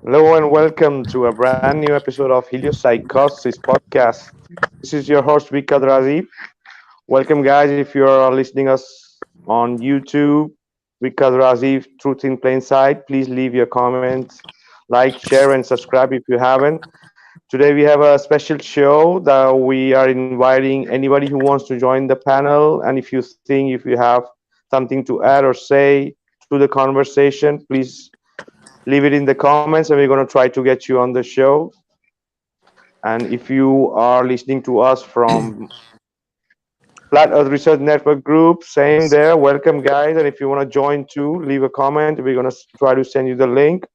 Hello and welcome to a brand new episode of HelioPsychosis podcast. This is your host Vikka Draziv. Welcome, guys. If you are listening us on YouTube, Vikka Draziv, Truth in Plain Sight, please leave your comments, like, share, and subscribe if you haven't. Today we have a special show that we are inviting anybody who wants to join the panel. And if you have something to add or say to the conversation, please leave it in the comments and we're going to try to get you on the show. And if you are listening to us from Flat Earth Research Network group, same there, welcome, guys. And if you want to join too, leave a comment. We're going to try to send you the link.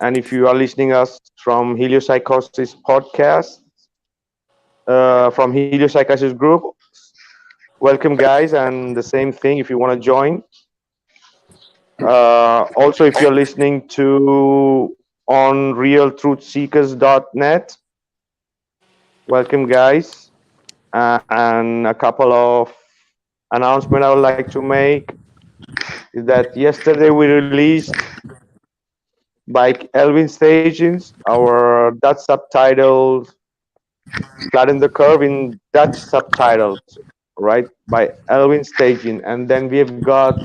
And if you are listening us from HelioPsychosis podcast, from HelioPsychosis group, welcome, guys. And the same thing if you want to join. Also, if you're listening to on realtruthseekers.net, welcome, guys. And a couple of announcements I would like to make is that yesterday we released by Elvin Stations our Dutch subtitles, Flatten the Curve in Dutch subtitles, right, by Elvin Staging. And then we've got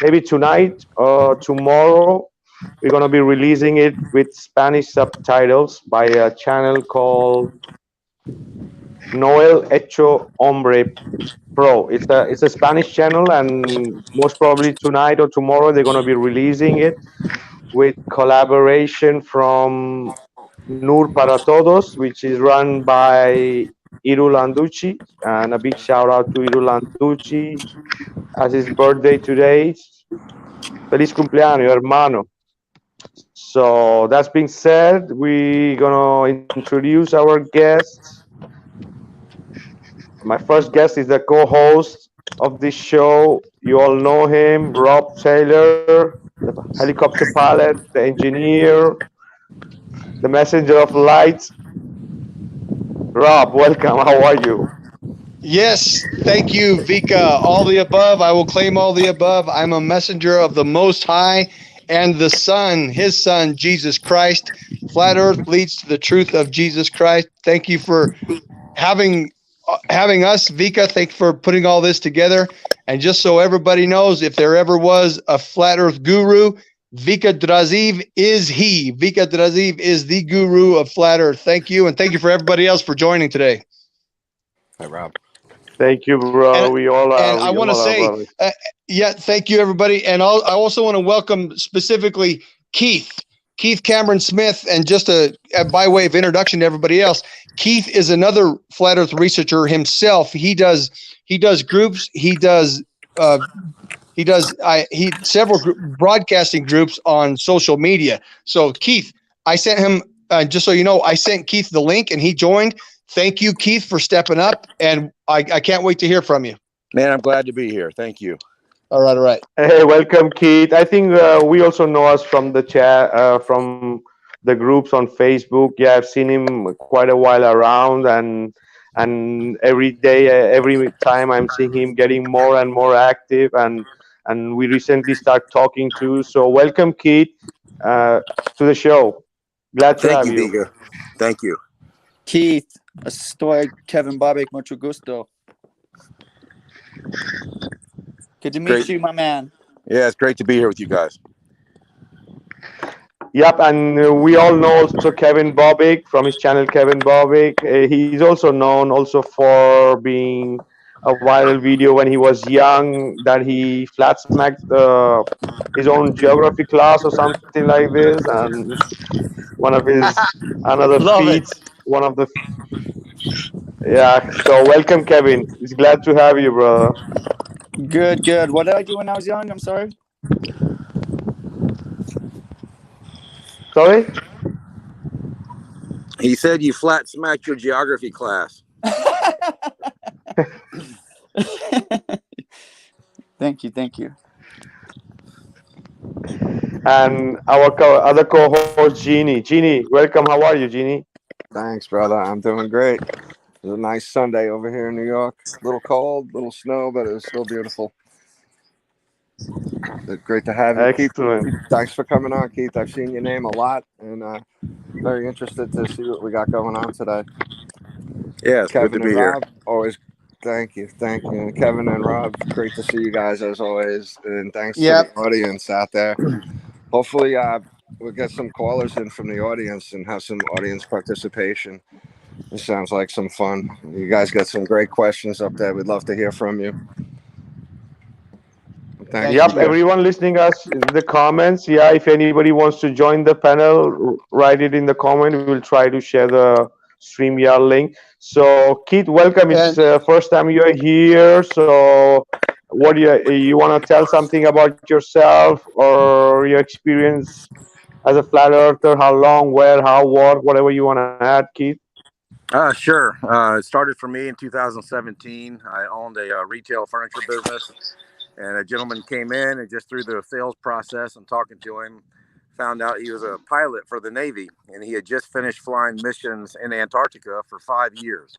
maybe tonight or tomorrow, we're going to be releasing it with Spanish subtitles by a channel called Noel Hecho Hombre Pro. It's a Spanish channel, and most probably tonight or tomorrow they're going to be releasing it with collaboration from Nur para Todos, which is run by Iru Landucci. And a big shout out to Iru Landucci as his birthday today. Feliz cumpleaños, hermano. So that's being said, we're gonna introduce our guests. My first guest is the co-host of this show. You all know him, Rob Taylor, the helicopter pilot, the engineer, the messenger of light. Rob, welcome. How are you? Yes, thank you, Vika. All the above. I will claim all the above. I'm a messenger of the Most High and the Son, His Son, Jesus Christ. Flat Earth leads to the truth of Jesus Christ. Thank you for having us, Vika. Thank you for putting all this together. And just so everybody knows, if there ever was a Flat Earth guru, Vikka Draziv is he. Vikka Draziv is the guru of Flat Earth. Thank you, and thank you for everybody else for joining today. Hi, Rob. Thank you, bro. And, We all are. and I We want to all are say, brothers. yeah, thank you, everybody. And I also want to welcome specifically Keith Cameron Smith. And just by way of introduction to everybody else, Keith is another flat Earth researcher himself. He does groups. He several broadcasting groups on social media. So Keith, I sent him, just so you know, I sent Keith the link and he joined. Thank you, Keith, for stepping up, and I can't wait to hear from you. Man, I'm glad to be here. Thank you. All right. Hey, welcome, Keith. I think we also know us from the chat, from the groups on Facebook. Yeah, I've seen him quite a while around, and every day, every time I'm seeing him getting more and more active, and we recently start talking too. So welcome, Keith, to the show. Glad to Thank have you, you. Vika. Thank you. Keith, estoy Kevin Bobbick, mucho gusto. Good to meet Great. you, my man. Yeah, it's great to be here with you guys. Yep, and we all know also Kevin Bobbick from his channel Kevin Bobbick. He's also known also for being a viral video when he was young that he flat smacked his own geography class or something like this, and one of his another Love it. feats. One of the Yeah. So welcome, Kevin. It's glad to have you, brother. Good. What did I do when I was young? I'm sorry. Sorry. He said you flat smacked your geography class. Thank you. And our other co-host, Jeannie. Jeannie, welcome. How are you, Jeannie? Thanks, brother. I'm doing great. It was a nice Sunday over here in New York. A little cold, little snow, but it was still beautiful. Great to have you, Excellent. Keith. Thanks for coming on, Keith. I've seen your name a lot, and very interested to see what we got going on today. Yeah, it's good to Kevin be and here. Rob, always thank you. And Kevin and Rob, great to see you guys as always. And thanks to the audience out there. Hopefully, we'll get some callers in from the audience and have some audience participation. This sounds like some fun. You guys got some great questions up there. We'd love to hear from you. Thanks. Yep, everyone listening us in the comments. Yeah, if anybody wants to join the panel, write it in the comment. We will try to share the StreamYard link. So, Keith, welcome. It's first time you're here. So, what do you want to tell something about yourself or your experience as a flat earther? How long, where, how, what, whatever you want to add, Keith? Sure. It started for me in 2017. I owned a retail furniture business, and a gentleman came in and just through the sales process and talking to him, found out he was a pilot for the Navy, and he had just finished flying missions in Antarctica for 5 years.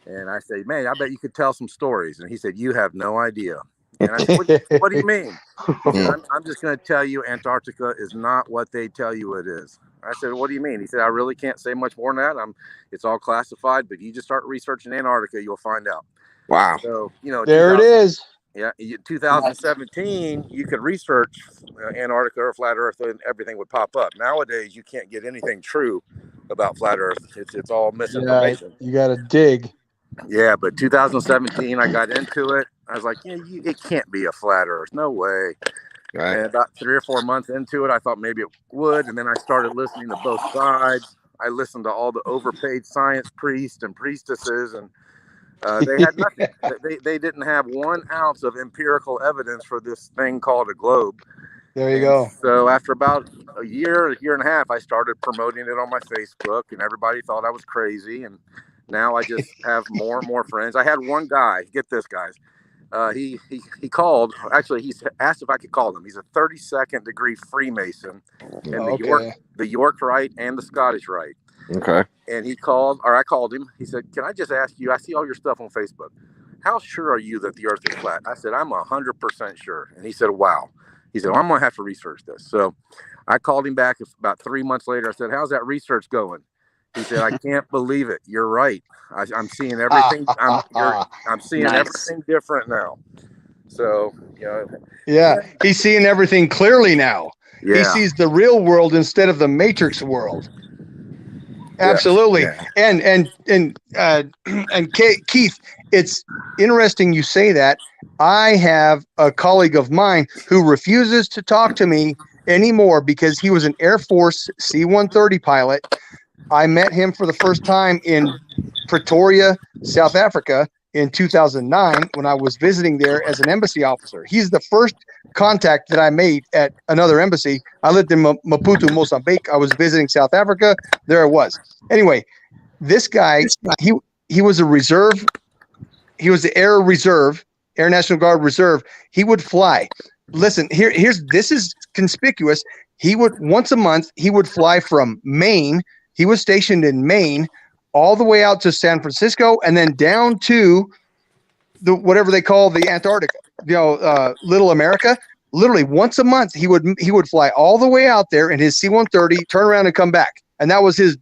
And I said, man, I bet you could tell some stories. And he said, you have no idea. And I said, what do you mean? He said, I'm just going to tell you Antarctica is not what they tell you it is. I said, what do you mean? He said, I really can't say much more than that. It's all classified, but you just start researching Antarctica, you'll find out. Wow. So, there it is. Yeah, 2017, you could research Antarctica or flat Earth, and everything would pop up. Nowadays, you can't get anything true about flat Earth. It's all misinformation. Yeah, you got to dig. Yeah, but 2017, I got into it. I was like, it can't be a flat Earth. No way. Right. And about 3 or 4 months into it, I thought maybe it would. And then I started listening to both sides. I listened to all the overpaid science priests and priestesses, and they had nothing. They didn't have 1 ounce of empirical evidence for this thing called a globe. There you go. So after about a year and a half, I started promoting it on my Facebook, and everybody thought I was crazy. And now I just have more and more friends. I had one guy, get this, guys. He called. Actually, he asked if I could call him. He's a 32nd degree Freemason in the York Rite and the Scottish Rite. Okay. And he called, or I called him. He said, "Can I just ask you? I see all your stuff on Facebook. How sure are you that the Earth is flat?" I said, "I'm 100% sure." And he said, "Wow." He said, well, "I'm gonna have to research this." So I called him back about 3 months later. I said, "How's that research going?" He said, "I can't believe it. You're right. I'm seeing everything. I'm seeing everything different now." So, yeah, he's seeing everything clearly now. Yeah. He sees the real world instead of the Matrix world. Absolutely. Yeah. And Keith, it's interesting you say that. I have a colleague of mine who refuses to talk to me anymore because he was an Air Force C-130 pilot. I met him for the first time in Pretoria, South Africa in 2009 when I was visiting there as an embassy officer. He's the first contact that I made at another embassy. I lived in Maputo, Mozambique. I was visiting South Africa. There it was. Anyway, this guy, he was a reserve. He was the Air Reserve, Air National Guard Reserve. He would fly. Listen, this is conspicuous. He would once a month, he would fly from Maine. He was stationed in Maine all the way out to San Francisco and then down to the whatever they call the Antarctica, Little America. Literally once a month, he would fly all the way out there in his C-130, turn around and come back. And that was his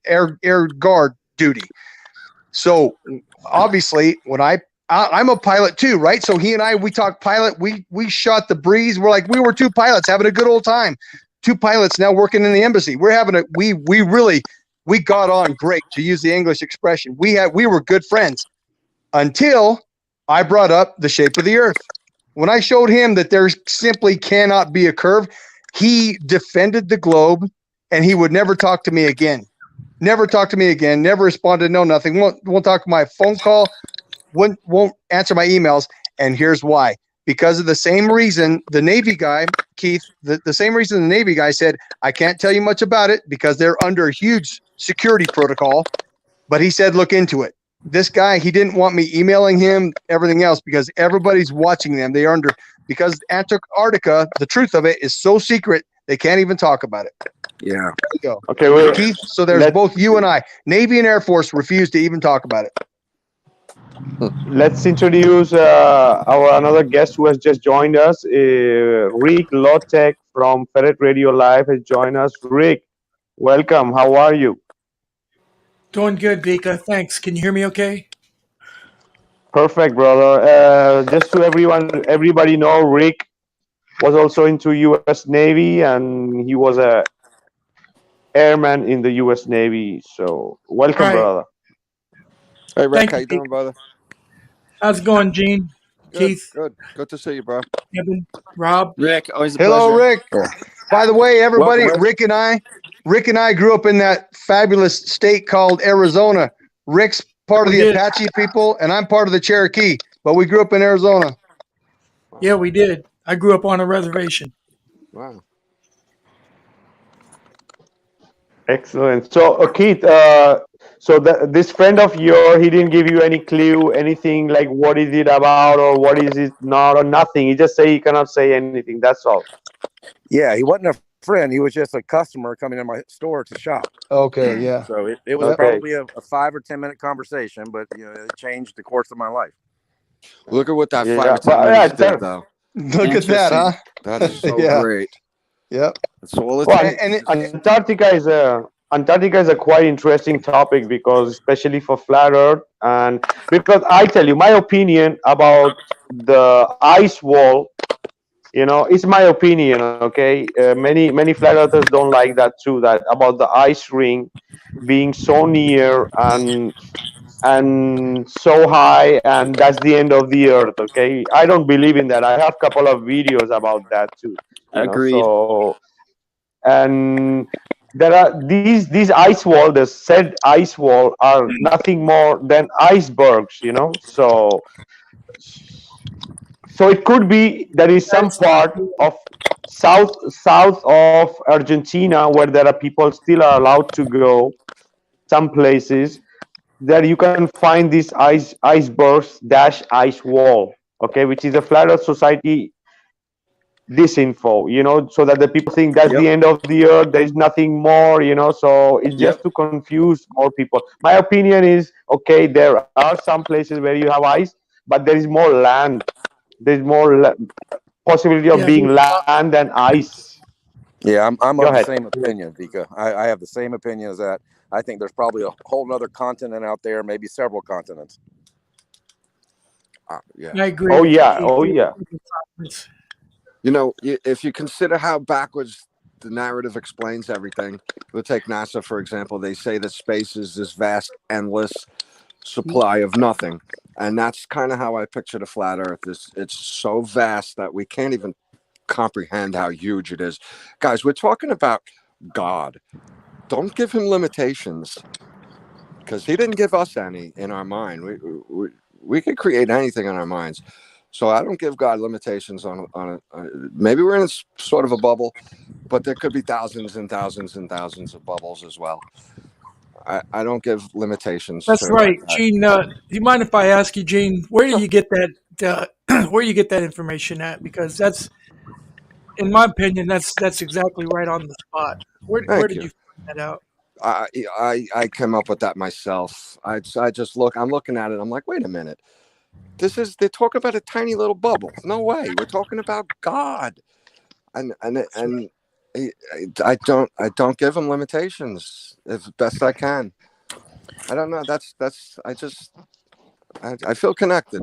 air guard duty. So obviously when I'm a pilot too, right? So he and we talk pilot, we shot the breeze. We were 2 pilots having a good old time. 2 pilots now working in the embassy. We're having we got on great, to use the English expression. We were good friends until I brought up the shape of the Earth. When I showed him that there simply cannot be a curve, he defended the globe and he would never talk to me again. Never talk to me again. Never responded. No, nothing. Won't talk to my phone call. Won't answer my emails. And here's why. Because of the same reason the Navy guy, Keith, the same reason the Navy guy said, I can't tell you much about it because they're under a huge security protocol. But he said, look into it. This guy, he didn't want me emailing him, everything else, because everybody's watching them. They are because Antarctica, the truth of it is so secret, they can't even talk about it. Yeah. There you go. Okay, well, Keith, so there's both you and I. Navy and Air Force refuse to even talk about it. Let's introduce our another guest who has just joined us. Rick Lotek from Ferret Radio Live has joined us. Rick, welcome. How are you? Doing good, Vika. Thanks. Can you hear me okay? Perfect, brother. Just to everybody know, Rick was also into U.S. Navy, and he was a airman in the U.S. Navy. So, welcome, Right. brother. Hey Rick, Thank how you, you Vika. doing, brother? How's it going, Gene? Good, Keith? good. Good to see you, bro. Kevin? Rob? Rick, always a Hello, pleasure. Rick. Yeah. By the way, everybody, Welcome, Rick. Rick and I grew up in that fabulous state called Arizona. Rick's part of We the did. Apache people, and I'm part of the Cherokee, but we grew up in Arizona. Yeah, we did. I grew up on a reservation. Wow. Excellent. So, Keith, so this friend of yours, he didn't give you any clue, anything like what is it about or what is it not or nothing. He just say he cannot say anything. That's all. Yeah, he wasn't a friend. He was just a customer coming in my store to shop. Okay, yeah. So it was Yep. probably a 5 or 10 minute conversation, but it changed the course of my life. Look at what that Yeah, 5 or 10 but minutes did, though. Look at that, huh? That is so Yeah. great. Yep. That's all it Well, takes. And Antarctica is a quite interesting topic because especially for flat Earth, and because I tell you my opinion about the ice wall. It's my opinion. Okay, many flat earthers don't like that too. That about the ice ring being so near and so high, and that's the end of the earth. Okay, I don't believe in that. I have a couple of videos about that too. Agreed. So and there are these ice wall, the said ice wall are nothing more than icebergs. So it could be there is some That's part of south of Argentina where there are people still are allowed to go. Some places that you can find this icebergs dash ice wall, okay, which is a flat Earth Society disinfo, so that the people think that's Yep. the end of the earth. There is nothing more, so it's just Yep. to confuse more people. My opinion is okay. There are some places where you have ice, but there is more land. There's more possibility of yeah. being land than ice. Yeah, I'm Go of the ahead. same opinion, Vika. I have the same opinion as that. I think there's probably a whole other continent out there, maybe several continents. Yeah. I agree Oh with you, yeah. Keith. Oh yeah. It's- If you consider how backwards the narrative explains everything, we'll take NASA, for example. They say that space is this vast, endless supply of nothing. And that's kind of how I picture the flat Earth. It's so vast that we can't even comprehend how huge it is. Guys, we're talking about God. Don't give him limitations, because he didn't give us any in our mind. We could create anything in our minds. So I don't give God limitations on maybe we're in sort of a bubble, but there could be thousands and thousands and thousands of bubbles as well. I don't give limitations That's to right, that. Gene. Do you mind if I ask you, Gene, where do you get that? Where you get that information at? Because that's, in my opinion, that's exactly right on the spot. Where Thank did you. you find that out? I came up with that myself. I just I'm looking at it. I'm like, wait a minute. They're talking about a tiny little bubble. No way. We're talking about God. And I don't give them limitations as best I can. I don't know. I feel connected.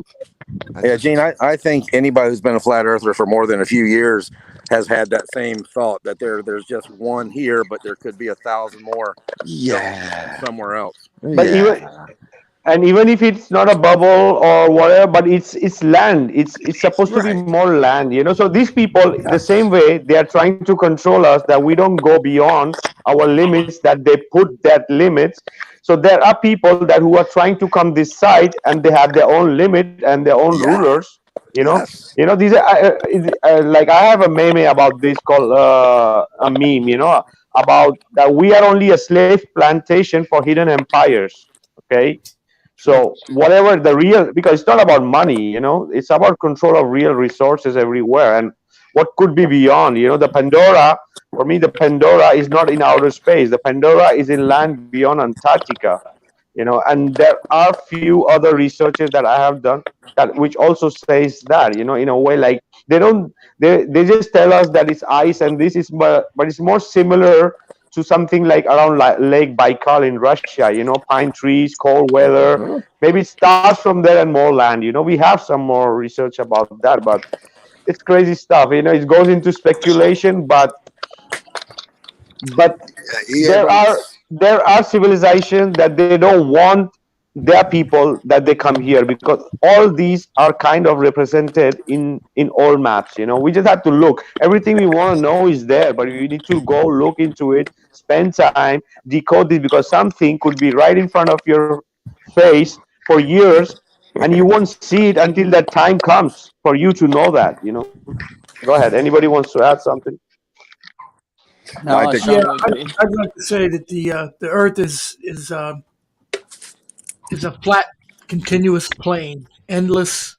Yeah, Gene, I think anybody who's been a flat earther for more than a few years has had that same thought that there's just one here, but there could be 1,000 more somewhere else. But even if it's not a bubble or whatever, but it's land. It's supposed to be Right. more land. So these people, the same way they are trying to control us, that we don't go beyond our limits, that they put that limits. So there are people that who are trying to come this side, and they have their own limit and their own rulers. Yes. These are like I have a meme about this called a meme. About that we are only a slave plantation for hidden empires. Okay. Sure. So whatever the real, because it's not about money, it's about control of real resources everywhere, and what could be beyond. The Pandora, for me, the Pandora is not in outer space. The Pandora is in land beyond Antarctica. And there are few other researches that I have done that which also says that, in a way, like they just tell us that it's ice and this is, but it's more similar to something like around Lake Baikal in Russia, pine trees, cold weather. Mhm. Maybe it starts from there and more land. We have some more research about that, but it's crazy stuff. It goes into speculation, but Yeah, there but are it's there are civilizations that they don't want their people that they come here, because all these are kind of represented in old maps. We just have to look. Everything we want to know is there, but we need to go look into it, spend time, decode this, because something could be right in front of your face for years, and you won't see it until that time comes for you to know that. Go ahead, anybody wants to add something? No, I I think Yeah, strongly agree. I'd like to say that the Earth is a flat, continuous plane, endless,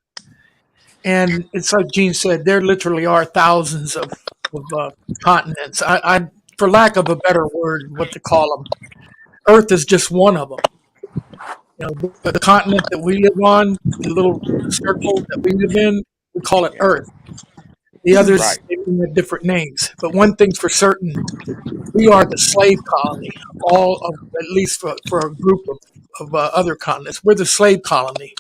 and it's like Gene said. There literally are thousands of continents. For lack of a better word, what to call them, Earth is just one of them. The continent that we live on, the little circle that we live in, we call it yeah, Earth. The others, right. they have different names. But one thing's for certain: we are the slave colony of all of, at least for a group of other continents. We're the slave colony.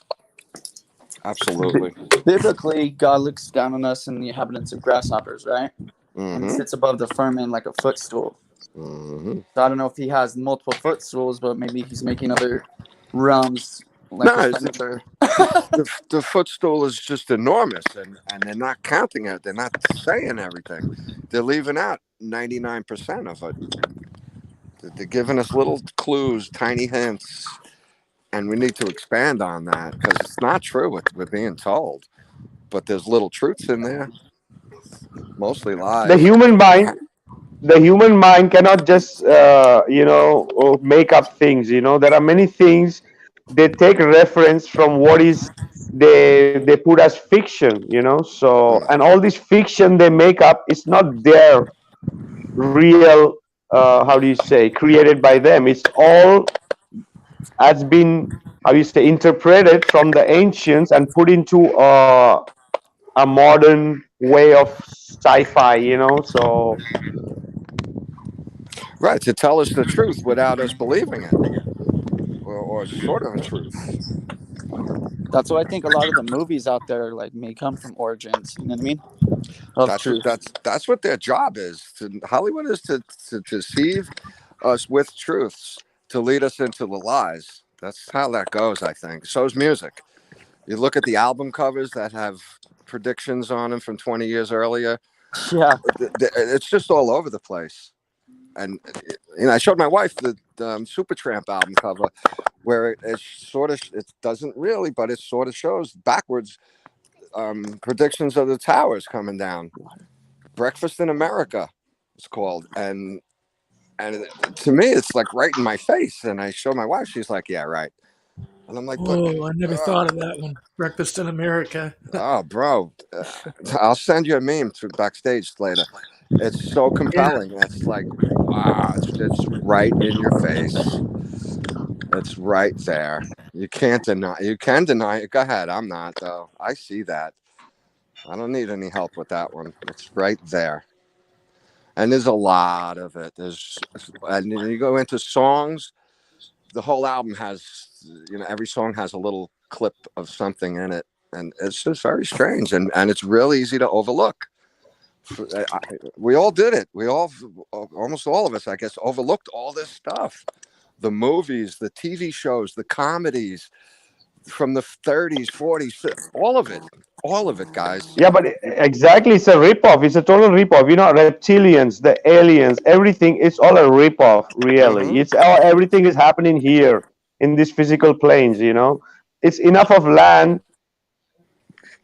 Absolutely. Biblically, God looks down on us and the inhabitants of grasshoppers, right? And he Mm-hmm. sits above the firmament like a footstool. Mm-hmm. So I don't know if he has multiple footstools, but maybe he's making other realms like his No, furniture. the footstool is just enormous, and they're not counting it. They're not saying everything. They're leaving out 99% of it. They're giving us little clues, tiny hints, and we need to expand on that because it's not true what we're being told. But there's little truths in there, mostly the lies. human mind the human mind cannot just make up things. There are many things they take reference from what is they put as fiction. So, Mm. and all this fiction they make up is not their real, how do you say, created by them. It's all has been, how you say, interpreted from the ancients and put into a modern way of sci-fi. So Right, to tell us the truth without us believing it, or sort of a truth. That's why I think a lot of the movies out there like may come from origins. You know what I mean? Of truth. That's what their job is. Hollywood is to deceive us with truths to lead us into the lies. That's how that goes, I think. So is music. You look at the album covers that have predictions on them from 20 years earlier. Yeah. It's just all over the place. And I showed my wife the Supertramp album cover, where it sort of, it doesn't really, but it sort of shows backwards predictions of the towers coming down. Breakfast in America, it's called, and to me, it's like right in my face. And I show my wife, she's like, "Yeah, right." And I'm like, "But, Oh, I never thought of that one. Breakfast in America. oh, bro, I'll send you a meme to backstage later. It's so Yeah. compelling. It's like, wow, it's right in your face. It's right there. You can't deny. You can deny it. Go ahead. I'm not though. I see that. I don't need any help with that one. It's right there. And there's a lot of it. And you go into songs. The whole album has, every song has a little clip of something in it, and it's just very strange, and it's real easy to overlook. We all did it. We all, almost all of us, I guess, overlooked all this stuff. The movies, the TV shows, the comedies from the 30s, 40s, all of it, guys. Yeah, but exactly, it's a rip-off. It's a total rip-off. Reptilians, the aliens, everything. It's all a rip-off. Really, Mm-hmm. it's all, everything is happening here in these physical planes. It's enough of land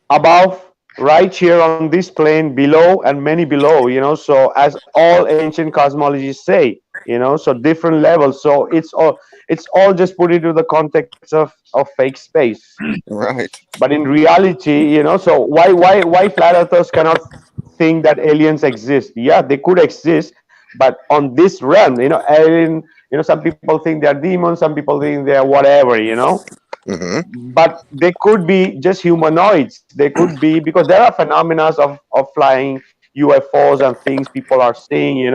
above, right here on this plane, below, and many below. So as all ancient cosmologies say. So different levels. So it's all just put into the context of fake space. Right. But in reality, so why flat earthers cannot think that aliens exist? Yeah, they could exist, but on this realm, alien Some people think they're demons, some people think they're whatever. Hmm. But they could be just humanoids. They could be, because there are phenomena of flying UFOs and things people are seeing.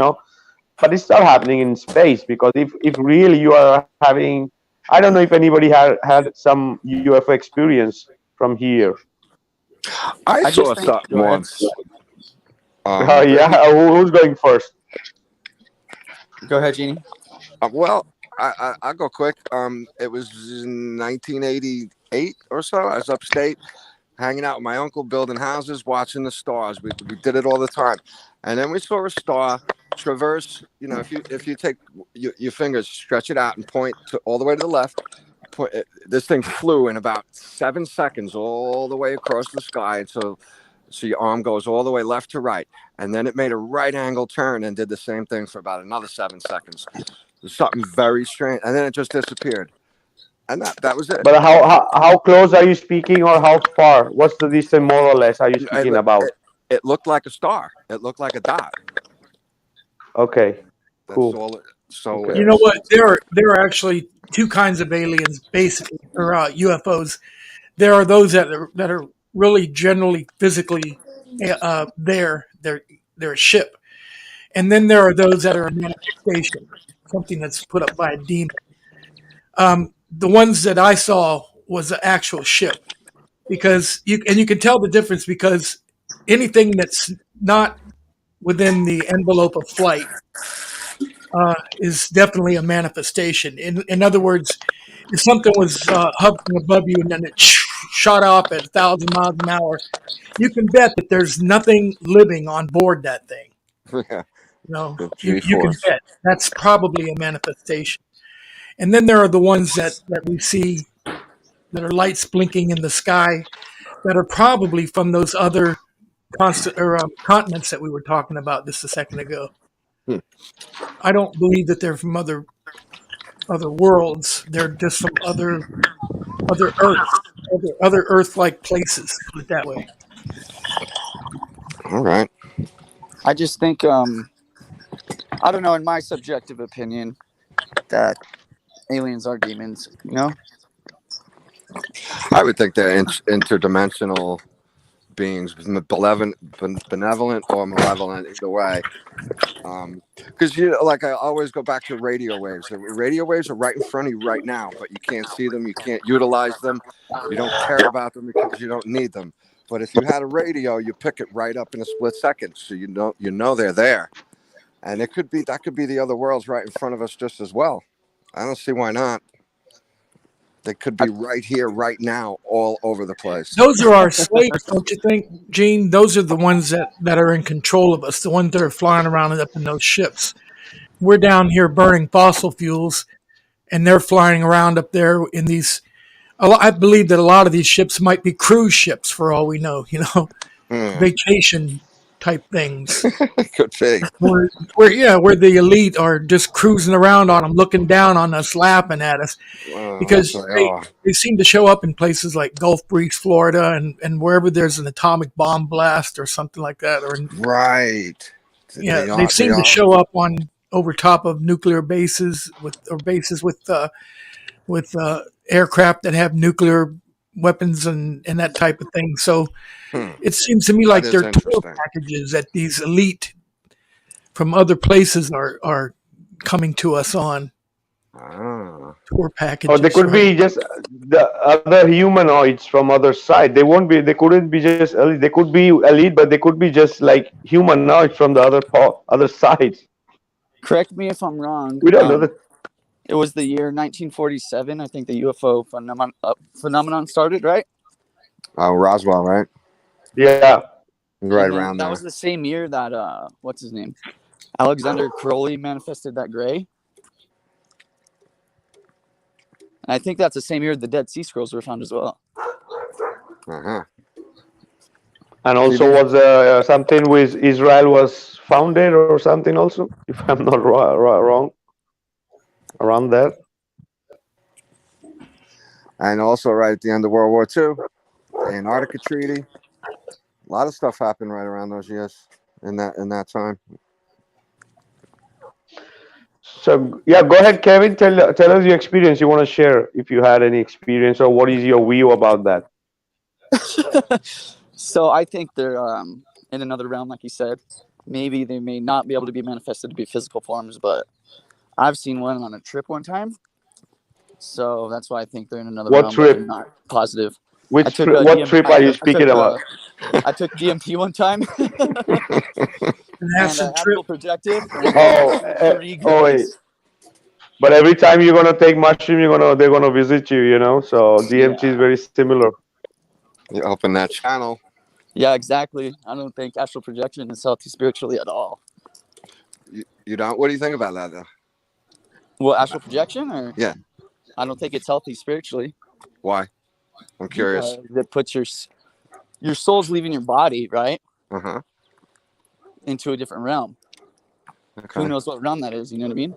But it's not happening in space, because if really you are having, I don't know if anybody had some UFO experience from here. I I saw just think. something Go ahead. once. Yeah, Maybe, who's going first? Go ahead, Jeannie. well, I'll go quick. It was in 1988 or so. I was upstate, hanging out with my uncle, building houses, watching the stars. We did it all the time, and then we saw a star traverse. If you take your fingers, stretch it out, and point to all the way to the left. This thing flew in about 7 seconds all the way across the sky, and so your arm goes all the way left to right, and then it made a right angle turn and did the same thing for about another 7 seconds. It was something very strange, and then it just disappeared, and that was it. But how close are you speaking, or how far? What's the distance more or less are you It, speaking about? it, it looked like a star. It looked like a dot. Okay, That's cool. all. So Okay. You know what? There are actually two kinds of aliens, basically, or UFOs. There are those that are really generally physically there. They're a ship, and then there are those that are a manifestation, something that's put up by a demon. The ones that I saw was an actual ship, because you can tell the difference, because anything that's not within the envelope of flight is definitely a manifestation. In other words, if something was hovering above you and then it shot off at 1,000 miles an hour, you can bet that there's nothing living on board that thing. yeah, the You can G-force. bet that's probably a manifestation. And then there are the ones that we see that are lights blinking in the sky that are probably from those other continents that we were talking about just a second ago. Hmm. I don't believe that they're from other worlds. They're just from other Earths, other Earth-like places. Put it that way. All right. I just think, I don't know, in my subjective opinion, that aliens are demons. I would think they're interdimensional beings, benevolent or malevolent, either way. Because like I always go back to radio waves. The radio waves are right in front of you right now, but you can't see them. You can't utilize them. You don't care about them because you don't need them. But if you had a radio, you pick it right up in a split second, so you know they're there. And that could be the other worlds right in front of us just as well. I don't see why not. They could be right here, right now, all over the place. Those are our slaves, don't you think, Gene? Those are the ones that are in control of us, the ones that are flying around up in those ships. We're down here burning fossil fuels, and they're flying around up there in these. I believe that a lot of these ships might be cruise ships, for all we know. Hmm. Vacation type things. Could be. Where the elite are just cruising around on them, looking down on us, laughing at us, That's because what they they are. they seem to show up in places like Gulf Breeze, Florida, and wherever there's an atomic bomb blast or something like that, or Right. yeah, They they are. They seem to are. show up on over top of nuclear bases bases with aircraft that have nuclear weapons and that type of thing. So Hmm. it seems to me That like is they're tour interesting. packages that these elite from other places are coming to us on Ah. tour Or they packages, could right? be just the other humanoids from other side. They won't be. They couldn't be just elite. They could be elite, but they could be just like humanoids from the other side. Correct me if I'm wrong. We don't know that. It was the year 1947. I think the UFO phenomenon started, right? Oh, Roswell, right? Yeah. Right And then around that was there. the same year that what's his name? Alexander Crowley manifested that gray. And I think that's the same year the Dead Sea Scrolls were found as well. Uh-huh. And See, also was something with Israel was founded or something also, if I'm not wrong, around that. and also right at the end of World War II, the Antarctica Treaty. A lot of stuff happened right around those years in that time. So yeah, go ahead, Kevin. Tell us your experience. You want to share if you had any experience, or what is your view about that? So I think they're in another realm, like you said. Maybe they may not be able to be manifested to be physical forms, but I've seen one on a trip one time. So that's why I think they're in another What realm, but I'm trip? not positive. I Which took trip? a What DM. trip are you speaking about? I took DMT one time, An and acid trip. astral projected, and I did Oh, 3 days. but every time you're gonna take mushroom, they're gonna visit you. So DMT is Yeah, very similar. You open that channel. yeah, exactly. I don't think astral projection is healthy spiritually at all. You don't. What do you think about that though? Well, astral projection, or Yeah. I don't think it's healthy spiritually Why? I'm curious. because it puts your soul's leaving your body, right, Uh huh. into a different realm. Who Okay. knows what realm that is? You know what I mean?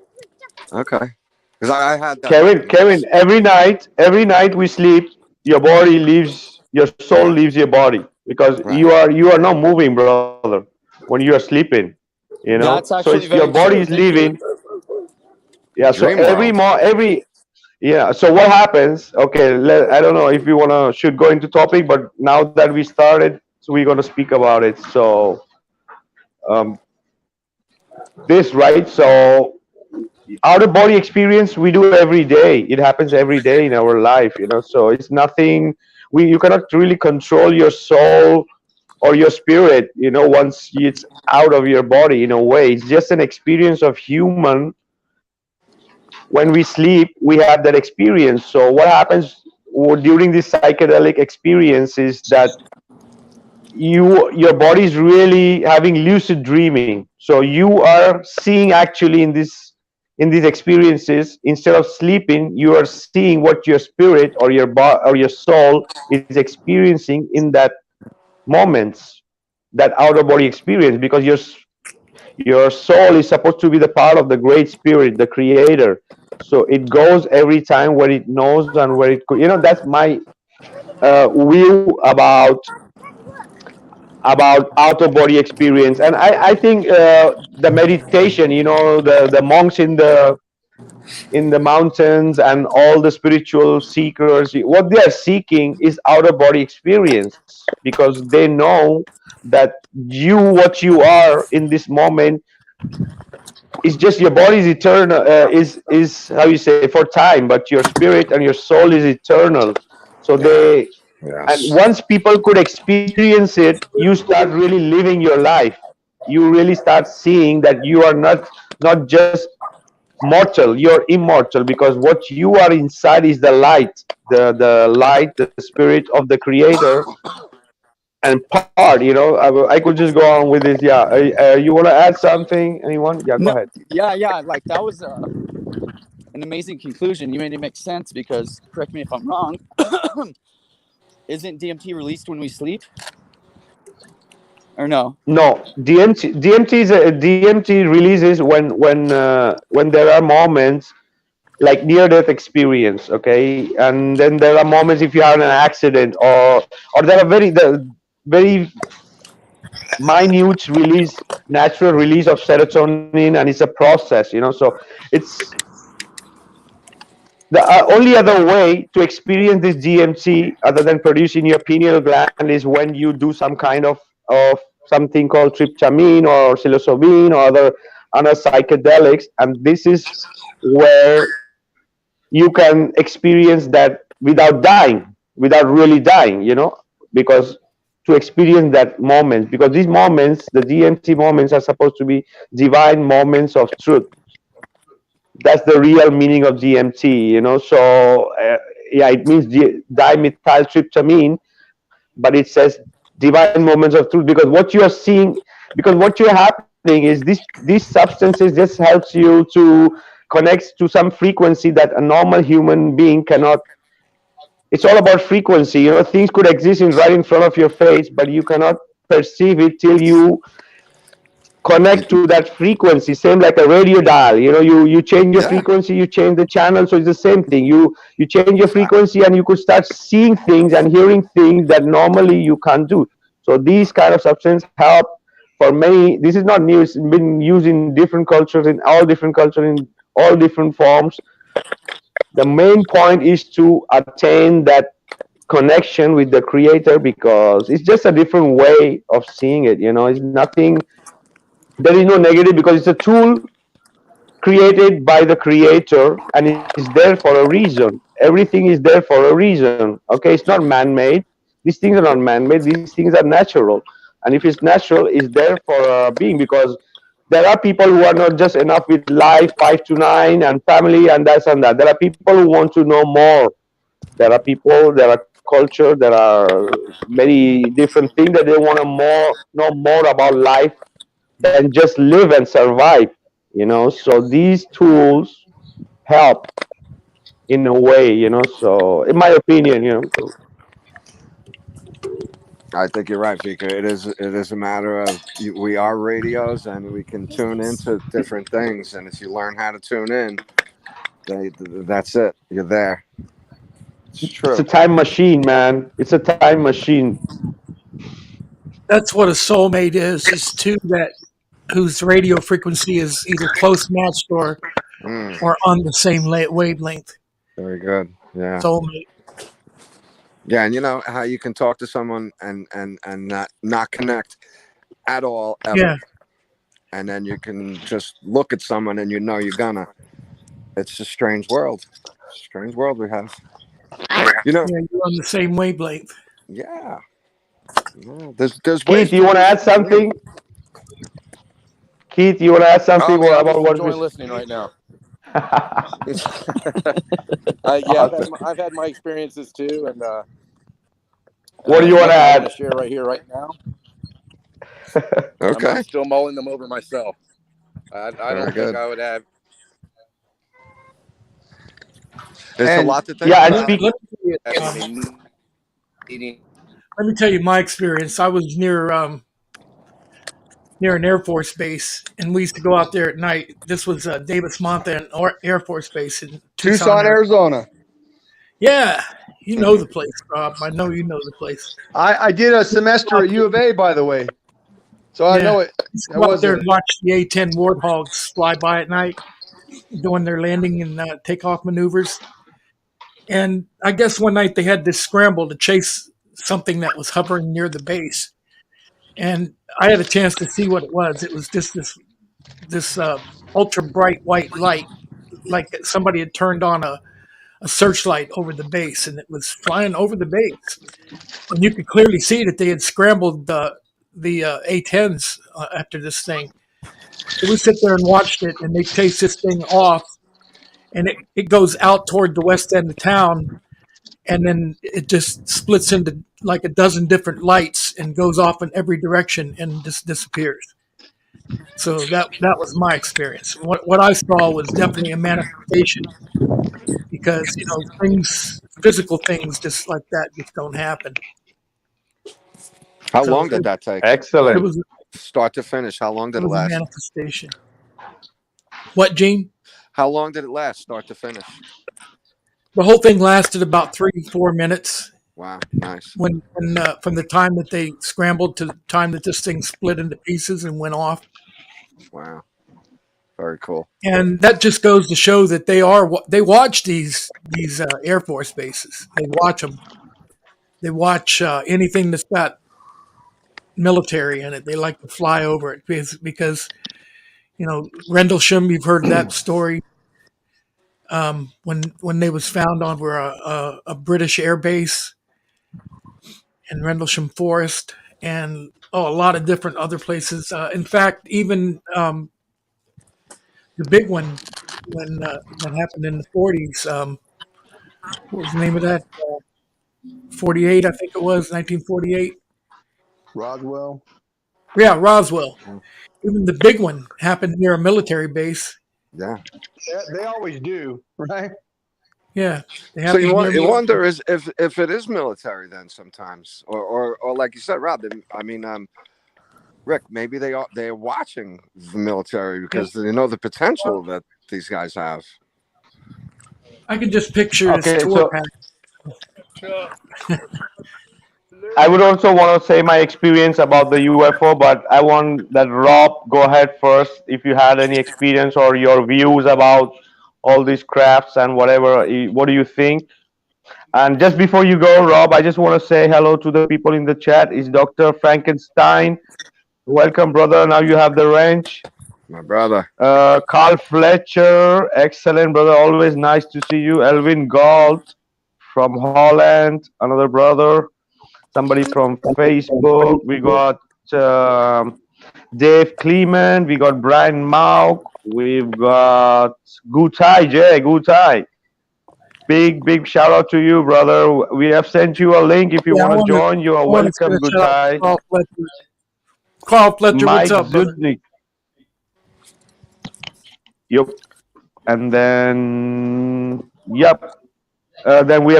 Okay. Because I had that Kevin, happen Kevin, once. every night we sleep, your body leaves, your soul Right. leaves your body because Right. you are not moving, brother, when you are sleeping. That's So it's actually your very body is true. Thank you. leaving. Yeah. So Dream world. every yeah. So what happens? Okay, I don't know if you wanna should go into topic, but now that we started, so we're gonna speak about it. So um, this right. So out of body experience we do every day. It happens every day in our life. So it's nothing. You cannot really control your soul or your spirit. Once it's out of your body. In a way, it's just an experience of human. When we sleep we have that experience. So what happens during this psychedelic experience is that your body is really having lucid dreaming. So you are seeing actually in these experiences, instead of sleeping, you are seeing what your spirit or or your soul is experiencing in that moments, that outer body experience, because your soul is supposed to be the part of the great spirit, the creator. So it goes every time where it knows and where it could. That's my view about out of body experience. And I think the meditation, the monks in the mountains and all the spiritual seekers, what they are seeking is out of body experience, because they know that what you are in this moment is just your body is eternal, is how you say, for time, but your spirit and your soul is eternal. So Yeah. and Yes. once people could experience it, you start really living your life. You really start seeing that you are not just mortal, you're immortal, because what you are inside is the light, the light, the spirit of the creator and part. I could just go on with this. Yeah. You want to add something, anyone? Yeah, go No, ahead. yeah. Like that was an amazing conclusion. You made it make sense because, correct me if I'm wrong, isn't DMT released when we sleep or no? No, DMT releases when there are moments like near death experience. Okay, and then there are moments if you have an accident, or there are very minute release, natural release of serotonin, and it's a process. So it's the only other way to experience this DMT other than producing your pineal gland is when you do some kind of something called tryptamine or psilocybin or other psychedelics, and this is where you can experience that without dying, without really dying. Because to experience that moment, because these moments, the DMT moments, are supposed to be divine moments of truth. That's the real meaning of DMT. So yeah, it means dimethyltryptamine, but it says divine moments of truth, because what you are seeing, because what you're happening is these substances just helps you to connect to some frequency that a normal human being cannot. It's all about frequency. Things could exist right in front of your face, but you cannot perceive it till you connect to that frequency. Same like a radio dial. You change your Yeah. frequency, you change the channel. So it's the same thing. You change your Exactly. frequency and you could start seeing things and hearing things that normally you can't do. So these kind of substances help for many. This is not new. It's been used in different cultures, in all different cultures, in all different forms. The main point is to attain that connection with the creator, because it's just a different way of seeing it. It's nothing. There is no negative, because it's a tool created by the creator, and it's there for a reason. Everything is there for a reason. Okay, it's not man-made. These things are not man-made. These things are natural. And if it's natural, it's there for a being, because there are people who are not just enough with life 5 to 9 and family and this and that. There are people who want to know more. There are people, there are culture, there are many different things that they want to know more about life than just live and survive. So these tools help in a way. So in my opinion. So I think you're right, Vika. It is a matter of we are radios, and we can tune into different things. And if you learn how to tune in, that's it. You're there. It's it's true. a time machine, man. It's a time machine. That's what a soulmate is two that whose radio frequency is either close matched Mm, or on the same wavelength. very good. Yeah. Soulmate. Yeah, and you know how you can talk to someone and not connect at all ever, Yeah, and then you can just look at someone and you're gonna. It's a strange world. Strange world we have. You know. yeah, you're on the same wavelength. Yeah. Yeah. There's ways Keith, to you want to use add it for me. something? Keith, you want to add Oh something man, I'm about just what we? enjoying listening right now. Yeah, Awesome. I've had my experiences too, and What do you want to nothing I want add? to share right here, right now. I'm Okay. still mulling them over myself. I Very don't think good. I would have. There's a And lot to think Yeah, and Let, about. speak. let, me, Having a meeting. let me tell you my experience. I was near an Air Force base, and we used to go out there at night. This was Davis Monthan Air Force Base in Tucson, Tucson, Arizona. Arizona. Yeah, you know the place, Rob. I know you know the place. I did a semester at U of A, by the way, so I Yeah, know it. used to I go out was there in and it. watch the A-10 Warthogs fly by at night, doing their landing and takeoff maneuvers. And I guess one night they had this scramble to chase something that was hovering near the base. And I had a chance to see what it was. It was just this ultra bright white light, like somebody had turned on a searchlight over the base, and it was flying over the base. And you could clearly see that they had scrambled the A-10s after this thing. So we sit there and watched it, and they chase this thing off, and it goes out toward the west end of town, and then it just splits into like a dozen different lights and goes off in every direction and just disappears. So that was my experience. What I saw was definitely a manifestation, because things, physical things just like that just don't happen. How So long did that take? it Excellent. was Start to finish. How long it did it was a last? manifestation. What, Gene? How long did it last? Start to finish. The whole thing lasted about 3-4 minutes. Wow. Nice. When from the time that they scrambled to the time that this thing split into pieces and went off. Wow. Very cool. And that just goes to show that they watch these Air Force bases. They watch them. They watch anything that's got military in it. They like to fly over it because Rendlesham. You've heard that story. When they was found over a British air base in Rendlesham Forest, and a lot of different other places. In fact, even the big one when that happened in the 40s. What was the name of that? 48, I think it was 1948. Roswell. Yeah, Roswell. Even the big one happened near a military base. Yeah. They always do, right? Yeah, they So happened near you military. wonder if it is military then sometimes, or like you said, Rob. I mean, Rick. Maybe they're watching the military because they know the potential that these guys have. I can just picture this Okay, tour so package. I would also want to say my experience about the UFO, but I want that Rob go ahead first. If you had any experience or your views about all these crafts and whatever, what do you think? And just before you go, Rob, I just want to say hello to the people in the chat. It's Dr. Frankenstein. Welcome, brother. Now you have the ranch. My brother. Carl Fletcher, excellent, brother. Always nice to see you. Elvin Galt from Holland, another brother. Somebody from Facebook. We got Dave Kleeman. We got Brian Mauk. We've got Gutai, Jay, Gutai. Big shout out to you, brother. We have sent you a link. If you Yeah, want to join, you are I want to welcome, shout out to Gutai. Carl Fletcher. Carl Fletcher, what's Mike up, brother? Zudnik. Yep. And then we have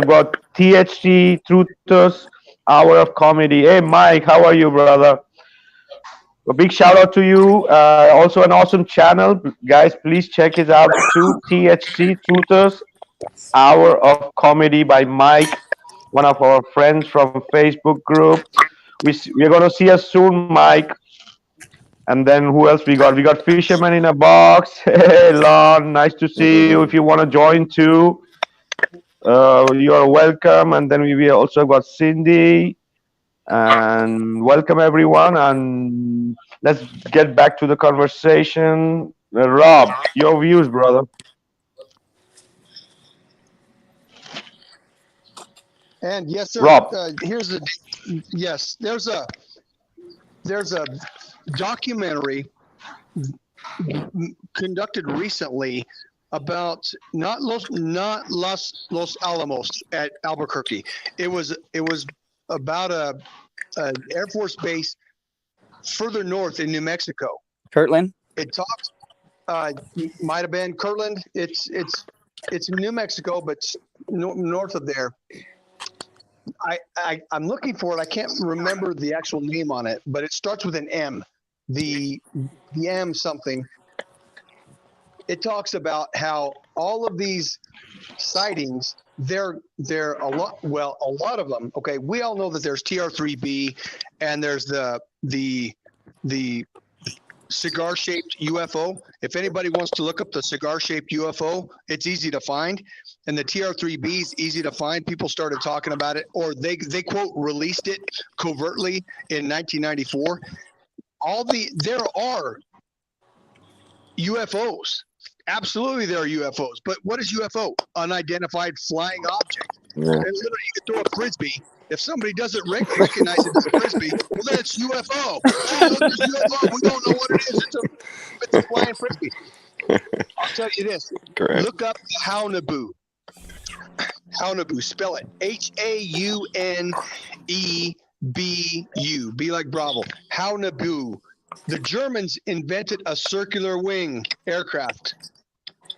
got THT Truthers Hour of Comedy. Hey, Mike, how are you, brother? A big shout out to you. Also, an awesome channel, guys. Please check it out too. THT Truthers Hour of Comedy by Mike, one of our friends from Facebook group. We're gonna see us soon, Mike. And then who else we got? We got Fisherman in a Box. Hey, Lon, nice to see you. If you want to join too, you're welcome. And then we also got Cindy. And welcome everyone. And let's get back to the conversation. Rob, your views, brother. And yes, sir. Rob. There's a documentary conducted recently about not Los Alamos at Albuquerque. It was about a Air Force base further north in New Mexico. Kirtland? It talks might have been Kirtland. It's New Mexico, but north of there. I'm looking for it. I can't remember the actual name on it, but it starts with an M. The M something. It talks about how all of these sightings, they're a lot. Well, a lot of them. Okay, we all know that there's TR3B, and there's the cigar-shaped UFO. If anybody wants to look up the cigar-shaped UFO, it's easy to find. And the TR3B is easy to find. People started talking about it, or they quote released it covertly in 1994. There are UFOs. Absolutely, there are UFOs. But what is UFO? Unidentified flying object. Yeah. And literally, you can throw a frisbee. If somebody doesn't recognize it as a frisbee, well, then it's UFO. Gee, look, it's UFO. We don't know what it is. It's a flying frisbee. I'll tell you this. Correct. Look up Haunebu. Haunebu. Spell it Haunebu. B like Bravo. Haunebu. The Germans invented a circular wing aircraft.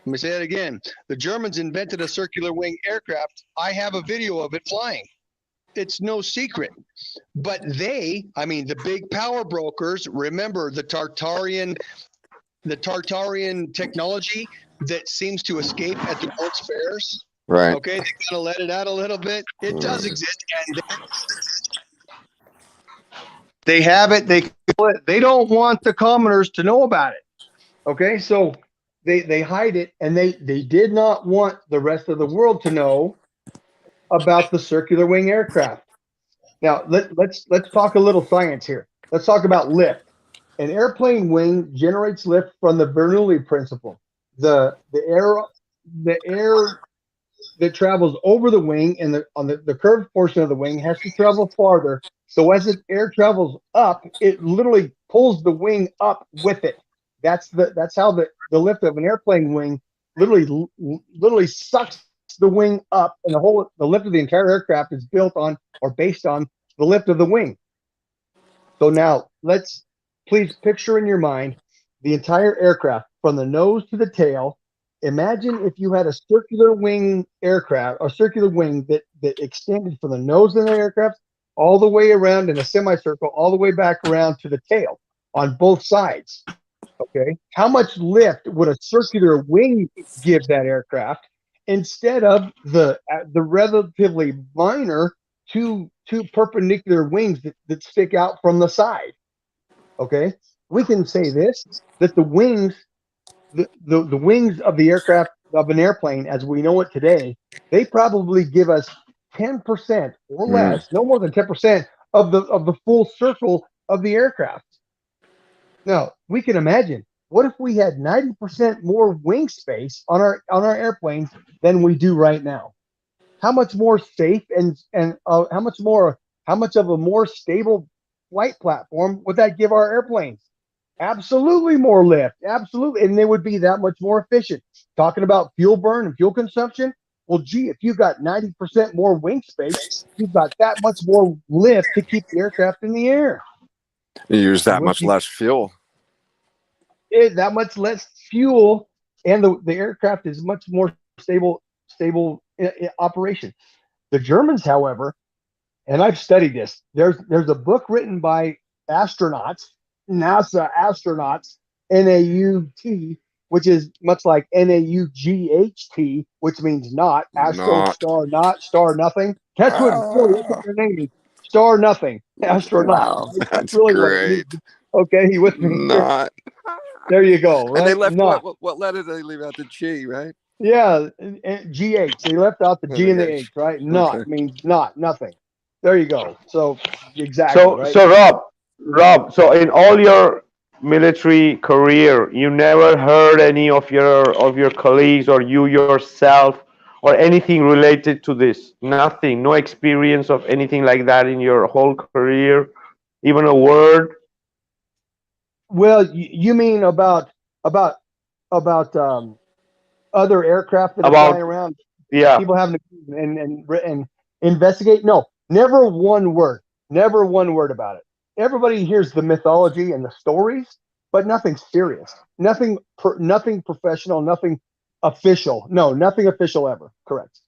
Let me say that again. The Germans invented a circular wing aircraft. I have a video of it flying. It's no secret. But the big power brokers, remember the Tartarian technology that seems to escape at the World's Fairs. Right. Okay, they gotta let it out a little bit. It does exist, and they have it. They don't want the commoners to know about it. Okay, so they hide it, and they did not want the rest of the world to know about the circular wing aircraft. Now let's talk a little science here. Let's talk about lift. An airplane wing generates lift from the Bernoulli principle. The air that travels over the wing and on the curved portion of the wing has to travel farther. So as the air travels up, it literally pulls the wing up with it. That's how the lift of an airplane wing literally sucks the wing up, and the lift of the entire aircraft is built on or based on the lift of the wing. So now let's please picture in your mind the entire aircraft from the nose to the tail. Imagine if you had a circular wing aircraft, or circular wing that extended from the nose of the aircraft all the way around in a semicircle, all the way back around to the tail on both sides. Okay, how much lift would a circular wing give that aircraft instead of the relatively minor two perpendicular wings that stick out from the side. Okay, we can say this, that the wings, the wings of the aircraft, of an airplane as we know it today, they probably give us 10% or Mm. less, no more than 10% of the full circle of the aircraft. Now we can imagine, what if we had 90% more wing space on our airplanes than we do right now? How much more safe and how much of a more stable flight platform would that give our airplanes? Absolutely more lift, absolutely, and they would be that much more efficient. Talking about fuel burn and fuel consumption, well, gee, if you've got 90% more wing space, you've got that much more lift to keep the aircraft in the air. You use And that with much less fuel. that much less fuel, and the aircraft is much more stable operation. The Germans, however, and I've studied this. There's a book written by astronauts, NASA astronauts, NAUT, which is much like NAUGHT, which means not astro Not. star nothing. That's what their name is. Star nothing. Astronaut. Wow. That's That's really what it means. great. Okay, you with me here? Not. There you go. And they Right? left Not. what letter did they leave out? The G, right? Yeah, and GH. They left out the And G and the the H. H, right? Okay. Not means not, nothing. There you go. So exactly, So, right? so Rob, so in all your military career, you never heard any of your colleagues or you yourself or anything related to this? Nothing, no experience of anything like that in your whole career, even a word Well, you mean about about other aircraft that are flying about, around, yeah. people having to and investigate? No, never one word about it. Everybody hears the mythology and the stories, but nothing serious, nothing professional, nothing official. No, nothing official ever. Correct.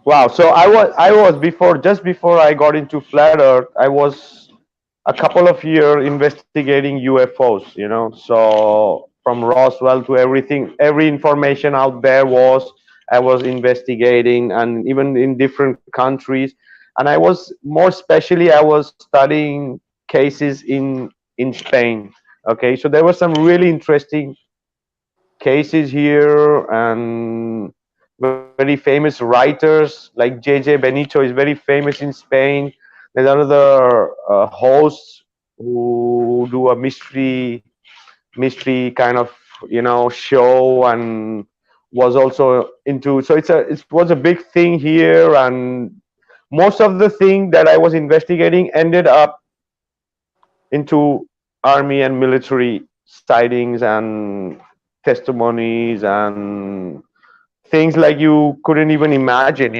Wow. So I was before, just before I got into flat Earth, I was a couple of years investigating UFOs. So from Roswell to everything, every information out there was I was investigating, and even in different countries. And I was more especially I was studying cases in Spain. Okay, so there were some really interesting cases here, and very famous writers like JJ Benito is very famous in Spain. There's another host who do a mystery kind of show, and was also into, so it was a big thing here. And most of the thing that I was investigating ended up into army and military sightings and testimonies and things like you couldn't even imagine,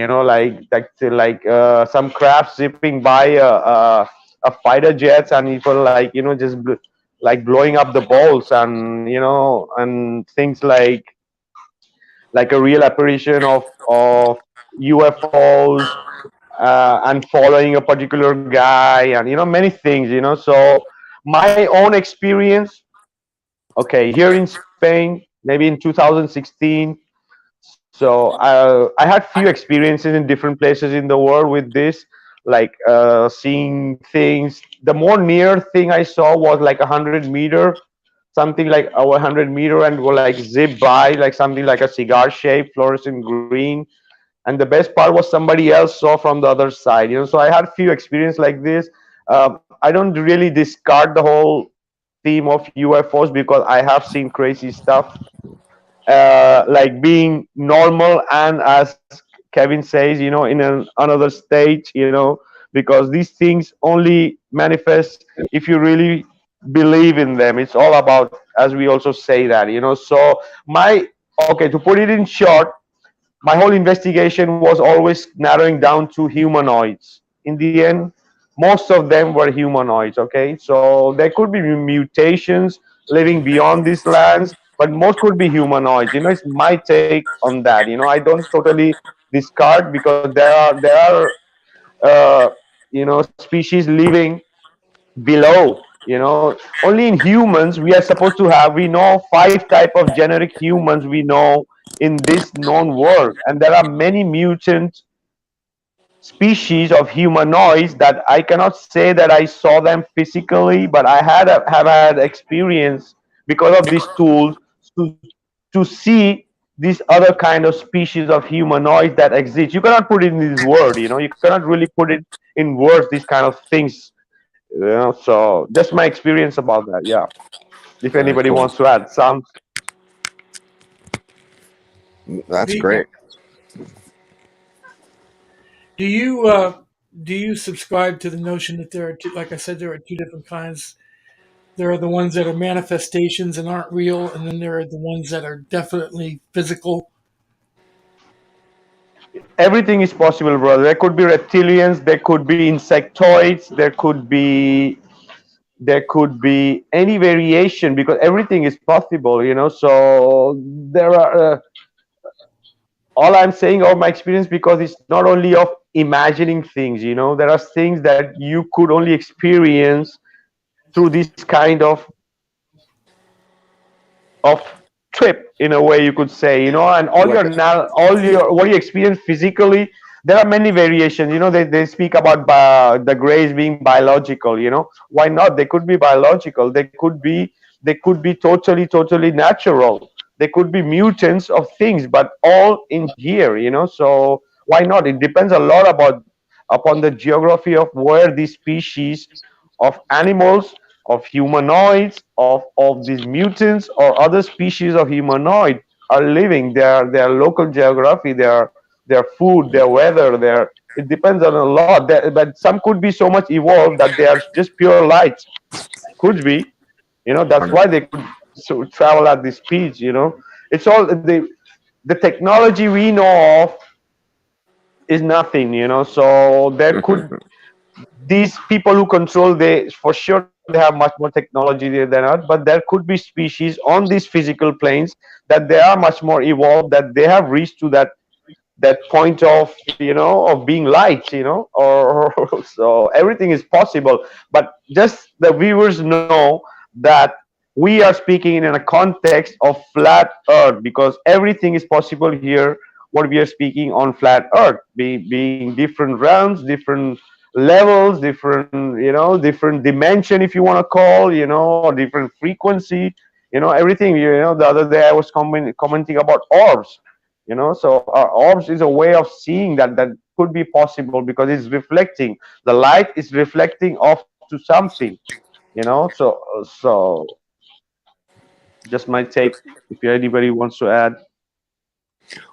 some crafts zipping by a fighter jets, and people like just like blowing up the balls, and and things like a real apparition of UFOs, and following a particular guy, and many things. So my own experience, okay, here in Spain, maybe in 2016. So I had few experiences in different places in the world with this, like seeing things. The more near thing I saw was like 100 meter, something like a 100 meter, and will like zip by like something like a cigar shape, fluorescent green. And the best part was somebody else saw from the other side. So I had few experience like this. I don't really discard the whole theme of UFOs because I have seen crazy stuff, like being normal, and as Kevin says, in another stage, because these things only manifest if you really believe in them. It's all about, as we also say that, so my okay, to put it in short, my whole investigation was always narrowing down to humanoids. In the end, most of them were humanoids. Okay, so there could be mutations living beyond these lands, but most could be humanoids. It's my take on that. I don't totally discard, because there are species living below. Only in humans we are supposed to have, we know 5 type of generic humans we know in this known world, and there are many mutants species of humanoids that I cannot say that I saw them physically, but I have had experience because of these tools to to see these other kind of species of humanoids that exist. You cannot put it in this word, you cannot really put it in words, these kind of things. So just my experience about that. Yeah. If Very anybody cool. wants to add some. That's Vika, great. do you do you subscribe to the notion that there are two, like I said, there are two different kinds? There are the ones that are manifestations and aren't real, and then there are the ones that are definitely physical. Everything is possible, brother. There could be reptilians, there could be insectoids, there could be any variation, because everything is possible. So there are all I'm saying of my experience, because it's not only of imagining things. There are things that you could only experience through this kind of trip, in a way you could say. And Like all your what you experience physically, there are many variations. They speak about the grays being biological. Why not? They could be biological, they could be totally natural, they could be mutants of things, but all in here. So why not? It depends a lot upon the geography of where these species of animals, of humanoids, of these mutants or other species of humanoid are living. Their local geography, their food, their weather, their it depends on a lot. But some could be so much evolved that they are just pure light. Could be. That's why they could travel at this speed. It's all the technology we know of is nothing. So there could these people who control, they for sure they have much more technology than us, but there could be species on these physical planes that they are much more evolved, that they have reached to that point of being light, or so everything is possible. But just the viewers know that we are speaking in a context of flat earth, because everything is possible here. What we are speaking on flat earth, being different realms, different levels, different dimension, if you want to call, or different frequency, everything. The other day I was commenting about orbs. So orbs is a way of seeing that could be possible, because it's reflecting, the light is reflecting off to something. So just my take, if anybody wants to add.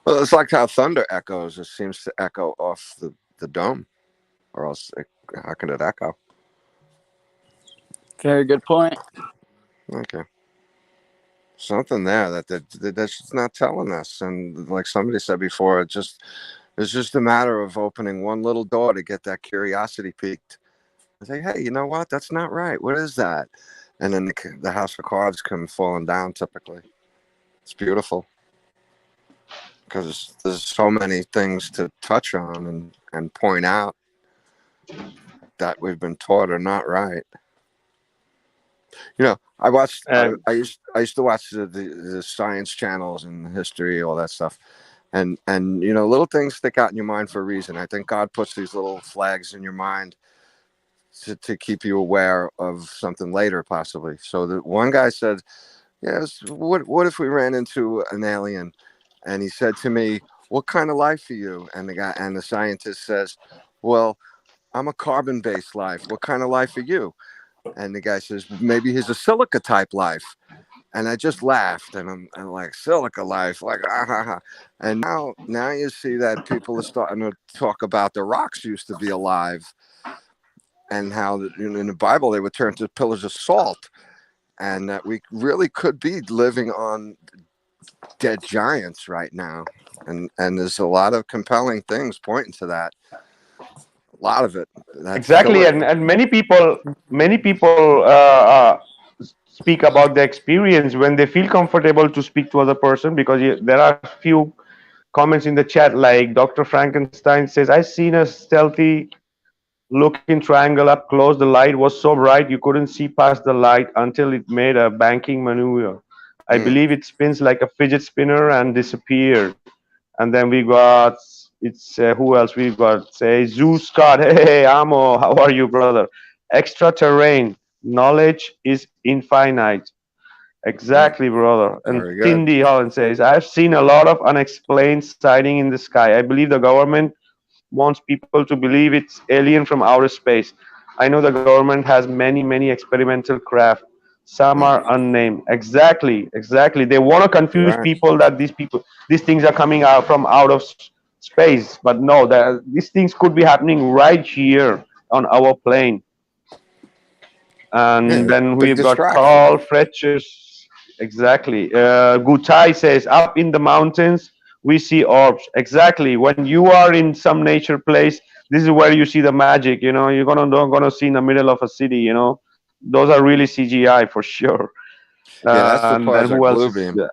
well, it's like how thunder echoes. It seems to echo off the dome, or else how can it echo? Very good point. Okay, something there that's just not telling us. And like somebody said before, it's just a matter of opening one little door to get that curiosity peaked. I say, hey, you know what? That's not right. What is that? And then the house of cards come falling down. Typically, it's beautiful because there's so many things to touch on and point out that we've been taught are not right. I watched. I used to watch the science channels and history, all that stuff, and little things stick out in your mind for a reason. I think God puts these little flags in your mind to keep you aware of something later, possibly. So the one guy said, "Yes, what if we ran into an alien?" And he said to me, "What kind of life are you?" And the scientist says, "Well, I'm a carbon-based life. What kind of life are you?" And the guy says, "Maybe he's a silica type life." And I just laughed, and I'm like, "Silica life, like ah ha ha." And now you see that people are starting to talk about the rocks used to be alive, and how in the Bible they would turn to pillars of salt, and that we really could be living on dead giants right now. And there's a lot of compelling things pointing to that. A lot of it. That Exactly, pillar. and many people speak about the experience when they feel comfortable to speak to other person, because there are few comments in the chat, like Dr. Frankenstein says, I seen a stealthy looking triangle up close. The light was so bright you couldn't see past the light until it made a banking maneuver. I Mm. believe it spins like a fidget spinner and disappeared. And then we got It's who else we've got? Say Zeus Scott. Hey, Amo, how are you, brother? Extra terrain. Knowledge is infinite. Mm, Exactly, brother. And very good. Tindy Holland says, I've seen a lot of unexplained sighting in the sky. I believe the government wants people to believe it's alien from outer space. I know the government has many, many experimental craft. Some Mm, are unnamed. Exactly, exactly. They want to you're confuse right. people that these things are coming out from out of space. But no, these things could be happening right here on our plane. And Yeah, then big we've got distraction. Carl Fletcher's. Exactly. Gutai says, up in the mountains, we see orbs. Exactly. When you are in some nature place, this is where you see the magic. You're gonna see in the middle of a city. Those are really CGI for sure. Yeah, that's And then because our who else blue is beam. there?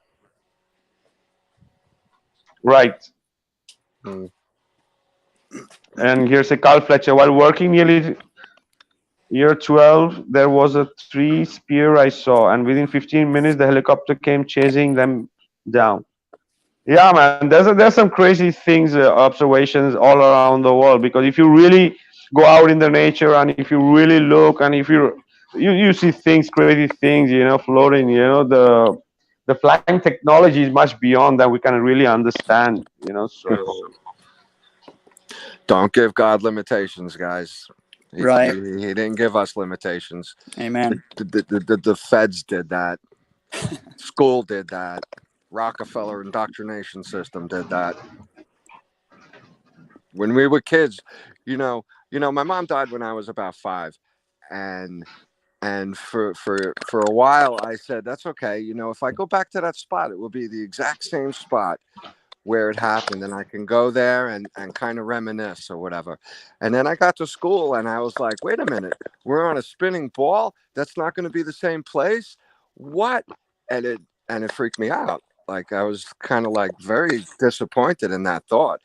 Right. Mm. And here's a Carl Fletcher. While working nearly year 12, there was a three spear I saw, and within 15 minutes, the helicopter came chasing them down. Yeah, man, there's some crazy things, observations all around the world. Because if you really go out in the nature, and if you really look, and if you see things, crazy things, floating. The flying technology is much beyond that we can really understand. So Don't give God limitations, guys. Right. He didn't give us limitations. Amen. The feds did that. School did that. Rockefeller indoctrination system did that. When we were kids, my mom died when I was about 5, and for a while I said that's okay. If I go back to that spot, it will be the exact same spot where it happened, and I can go there and kind of reminisce or whatever. And then I got to school and I was like, wait a minute, we're on a spinning ball. That's not going to be the same place. What? And it freaked me out. Like I was kind of like very disappointed in that thought.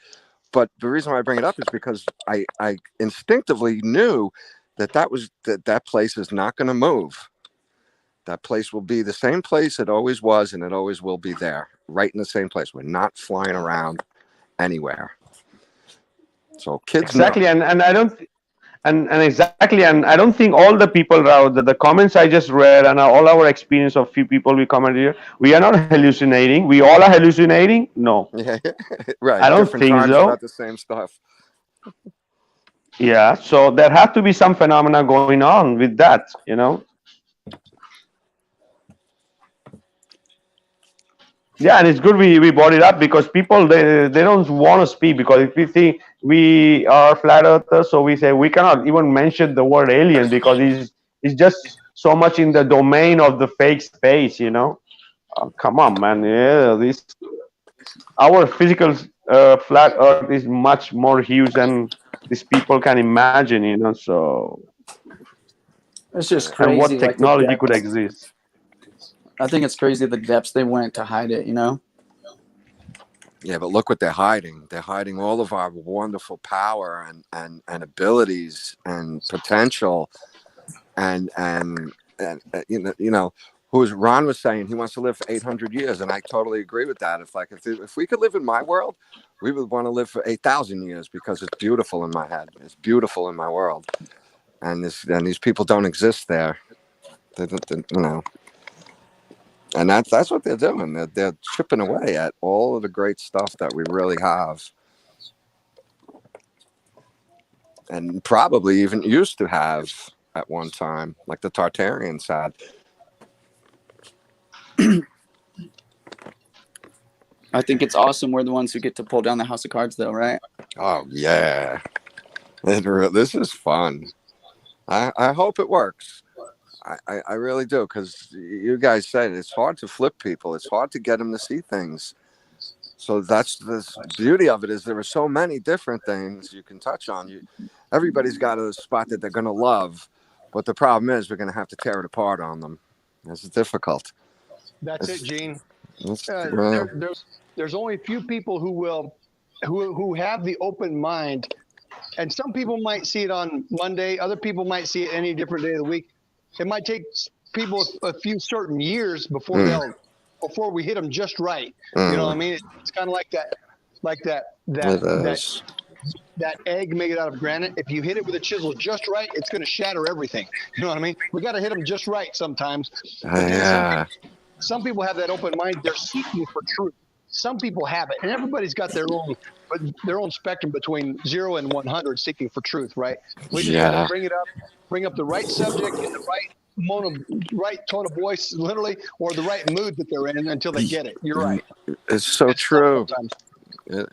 But the reason why I bring it up is because I instinctively knew that place is not going to move. That place will be the same place it always was, and it always will be there, right in the same place. We're not flying around anywhere. So kids know. exactly, and I don't. And exactly, and I don't think all the people around the comments I just read, and all our experience of few people we commented here, we are not hallucinating. We all are hallucinating. No, Yeah, I right. don't Different think times so. about the same stuff. Yeah, so there have to be some phenomena going on with that. Yeah, and it's good we brought it up because people they don't want to speak, because if we think we are flat earthers, so we say we cannot even mention the word alien because it's just so much in the domain of the fake space. Come on, man. Yeah, this our physical flat earth is much more huge than these people can imagine. So, It's just and what crazy, like the technology could depths. exist. I think it's crazy the depths they went to hide it. Yeah, but look what they're hiding. They're hiding all of our wonderful power and abilities and potential and who's Ron was saying he wants to live for 800 years, and I totally agree with that. If we could live in my world, we would want to live for 8,000 years because it's beautiful in my head. It's beautiful in my world, and these people don't exist there. They. And that's what they're doing. They're chipping away at all of the great stuff that we really have, and probably even used to have at one time, like the Tartarians had. I think it's awesome we're the ones who get to pull down the house of cards, though, right? Oh yeah, this is fun. I hope it works. I really do, because you guys said it's hard to flip people. It's hard to get them to see things. So that's the beauty of it, is there are so many different things you can touch on. Everybody's got a spot that they're going to love, but the problem is we're going to have to tear it apart on them. It's difficult. That's it, It's, Gene. it's There's only a few people who have the open mind, and some people might see it on Monday. Other people might see it any different day of the week. It might take people a few certain years before mm, before we hit them just right. You know what I mm, mean? It's kind of like that that egg made out of granite. If you hit it with a chisel just right, it's going to shatter everything. You know what I mean? We got to hit them just right sometimes. But then some people have that open mind. They're seeking for truth. Some people have it, and everybody's got their own spectrum between 0 and 100, seeking for truth. Right? We just got to bring up the right subject in the right tone of voice, literally, or the right mood that they're in until they get it. You're right. It's so true.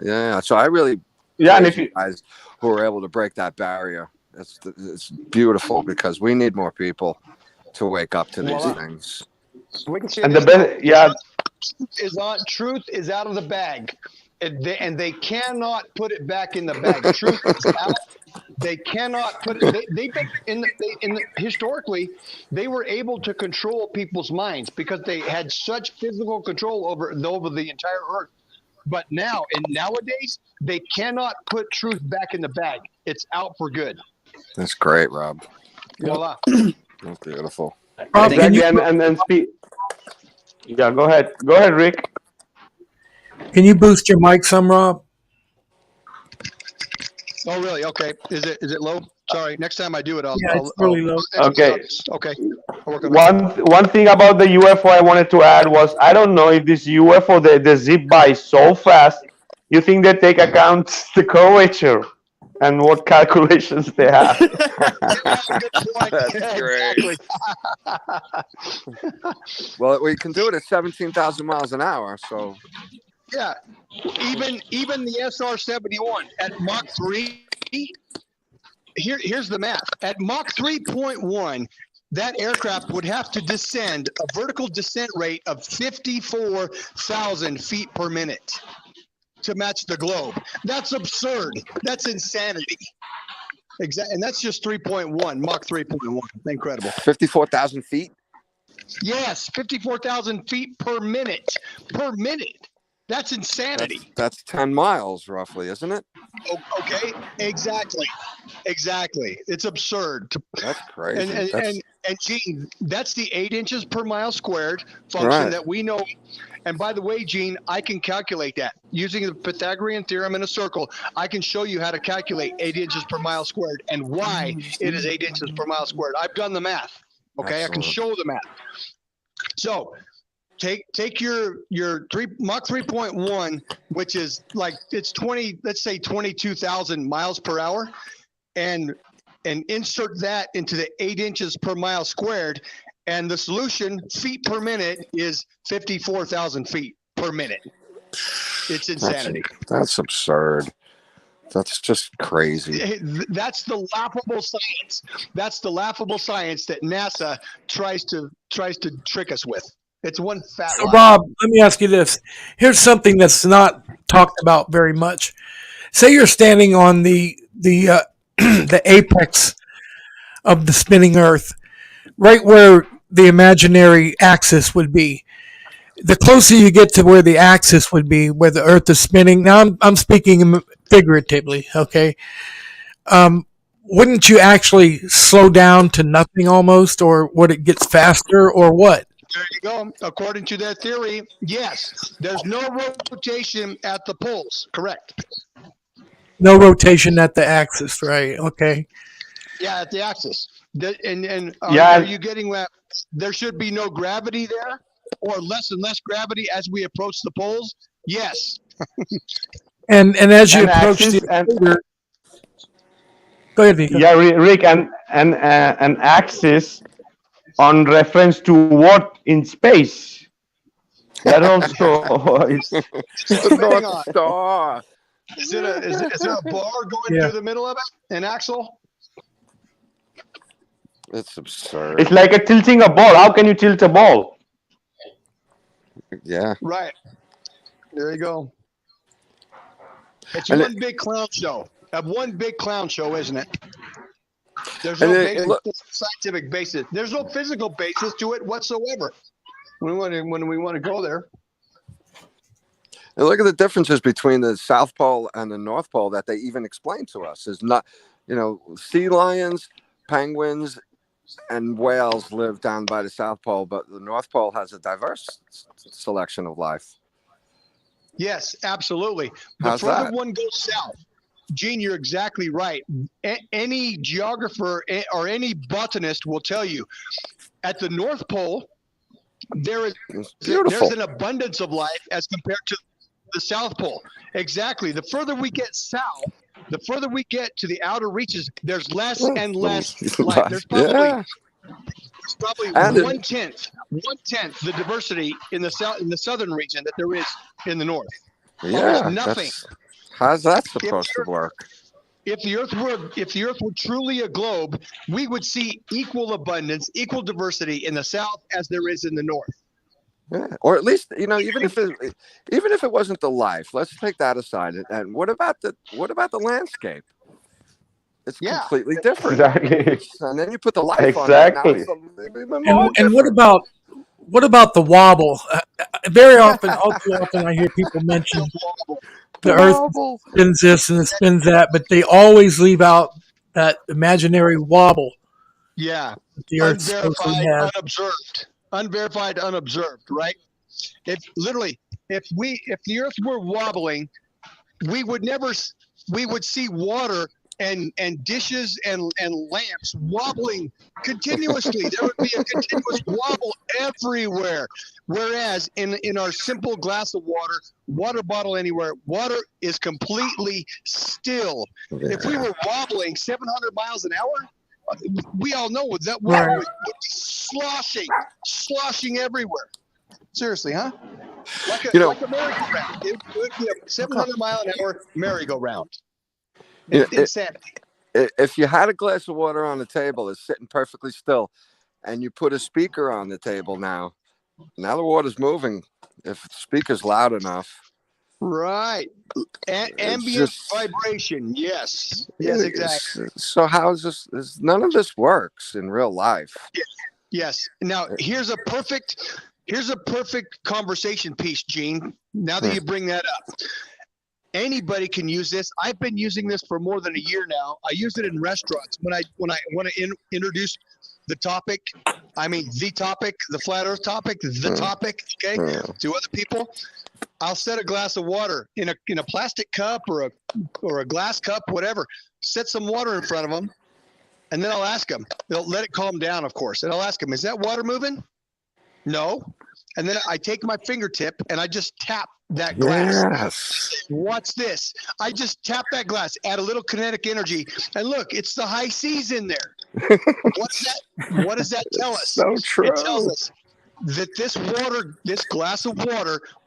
Yeah. So I really and if you guys who are able to break that barrier, it's beautiful because we need more people to wake up to these things. We can see and the best, truth is out of the bag, and they cannot put it back in the bag. Truth is out. They cannot put it. Historically, they were able to control people's minds because they had such physical control over the entire earth. But nowadays, they cannot put truth back in the bag. It's out for good. That's great, Rob. Voila. That's beautiful. Exactly, and speak. Yeah, go ahead, Rick. Can you boost your mic some, Rob? Oh, really? Okay. Is it low? Sorry. Next time I do it, it's really low. Okay. Okay. One thing about the UFO I wanted to add was I don't know if this UFO they zip by so fast. You think they take account the curvature and what calculations they have? Good point. That's great. Well, we can do it at 17,000 miles an hour. So. Yeah. Even the SR-71 at Mach 3. Here's the math. At Mach 3.1, that aircraft would have to descend a vertical descent rate of 54,000 feet per minute to match the globe. That's absurd. That's insanity. Exactly, and that's just 3.1, Mach 3.1. Incredible. 54,000 feet? Yes, 54,000 feet per minute. Per minute. That's insanity. That's 10 miles roughly, isn't it? Okay, exactly. It's absurd. That's crazy. And Gene, that's the 8 inches per mile squared function that we know. And by the way, Gene, I can calculate that using the Pythagorean theorem in a circle. I can show you how to calculate 8 inches per mile squared and why it is 8 inches per mile squared. I've done the math. Okay, excellent. I can show the math. So take your Mach 3.1, which is like it's 22,000 miles per hour, and insert that into the 8 inches per mile squared, and the solution feet per minute is 54,000 feet per minute. It's insanity. That's absurd. That's just crazy. That's the laughable science. That's the laughable science that NASA tries to trick us with. It's one fat lie. Rob, let me ask you this. Here's something that's not talked about very much. Say you're standing on the the apex of the spinning Earth, right where the imaginary axis would be. The closer you get to where the axis would be, where the Earth is spinning. Now I'm speaking figuratively, okay? Wouldn't you actually slow down to nothing almost, or would it get faster, or what? There you go. According to their theory, yes. There's no rotation at the poles. Correct. No rotation at the axis, right? Okay. Yeah, at the axis. Are you getting that? There should be no gravity there, or less and less gravity as we approach the poles? Yes. and as you approach the equator, go ahead, Vikka. Yeah, Rick, and an axis on reference to what in space? That also is the North Star. Is it a bar going through the middle of it? An axle? It's absurd. It's like tilting a ball. How can you tilt a ball? Yeah. Right. There you go. It's one big clown show. One big clown show, isn't it? There's no scientific basis. There's no physical basis to it whatsoever. When we want to go there. And look at the differences between the South Pole and the North Pole that they even explain to us. Is not, sea lions, penguins, and whales live down by the South Pole, but the North Pole has a diverse selection of life. Yes, absolutely. The How's further that? one goes south, Gene, you're exactly right. Any geographer or any botanist will tell you at the North Pole, there's Beautiful. an abundance of life as compared to the South Pole. Exactly. The further we get south, the further we get to the outer reaches, there's less and less life. There's probably And one tenth the diversity in the southern region that there is in the north. yeah, Almost nothing. How's that supposed to work? If the earth were truly a globe, we would see equal abundance, equal diversity in the south as there is in the north. Yeah. Or at least, even if it wasn't the life, let's take that aside. And what about the landscape? It's completely different. Exactly. And then you put the life Exactly. on it. Now it's even more And what about the wobble? Very often, all too often, I hear people mention the Earth spins this and it spins that, but they always leave out that imaginary wobble. Yeah, The Earth supposedly has. unverified, unobserved. Right? If the Earth were wobbling, we would see water and dishes and lamps wobbling continuously. There would be a continuous wobble everywhere. Whereas in our simple glass of water bottle anywhere, water is completely still. Yeah. If we were wobbling 700 miles an hour, we all know that water would be sloshing everywhere. Seriously, huh? Like a merry-go-round. It would be a 700-mile-an-hour merry-go-round. It's insanity. If you had a glass of water on the table, it's sitting perfectly still, and you put a speaker on the table now the water's moving. If the speaker's loud enough. Right. Ambient vibration. Yes. Yes, exactly. So how is this? None of this works in real life. Yes. Now, here's a perfect conversation piece, Gene. Now that you bring that up. Anybody can use this. I've been using this for more than a year now. I use it in restaurants when I want to introduce the topic. I mean, the flat Earth topic, topic. Okay, to other people. I'll set a glass of water in a plastic cup or a glass cup, whatever. Set some water in front of them, and then I'll ask them. They'll let it calm down, of course, and I'll ask them, "Is that water moving?" No. And then I take my fingertip and I just tap that glass. Yes. What's this? I just tap that glass, add a little kinetic energy, and look, it's the high seas in there. What does that tell us? So true. It tells us that this glass of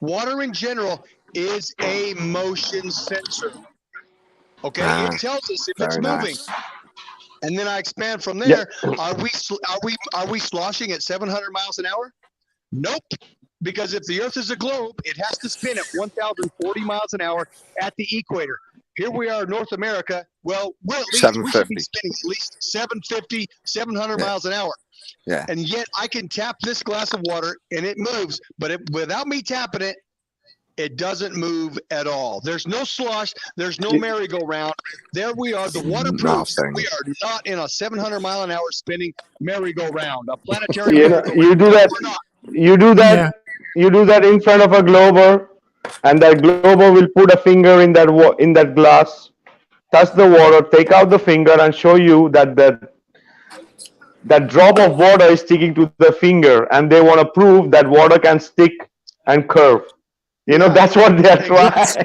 water in general, is a motion sensor. Okay, it tells us if it's moving. Nice. And then I expand from there. Are we sloshing at 700 miles an hour? Nope. Because if the Earth is a globe, it has to spin at 1,040 miles an hour at the equator. Here we are in North America. Well, we should be spinning at least 750, 700 miles an hour. Yeah. And yet I can tap this glass of water and it moves, but without me tapping it, it doesn't move at all. There's no slosh. There's no merry-go-round. There we are. The water proves we are not in a 700-mile-an-hour spinning merry-go-round. A planetary merry-go-round. You do that. You do that in front of a glober, and that glober will put a finger in that glass, touch the water, take out the finger, and show you that that drop of water is sticking to the finger, and they want to prove that water can stick and curve. That's what they're trying. That's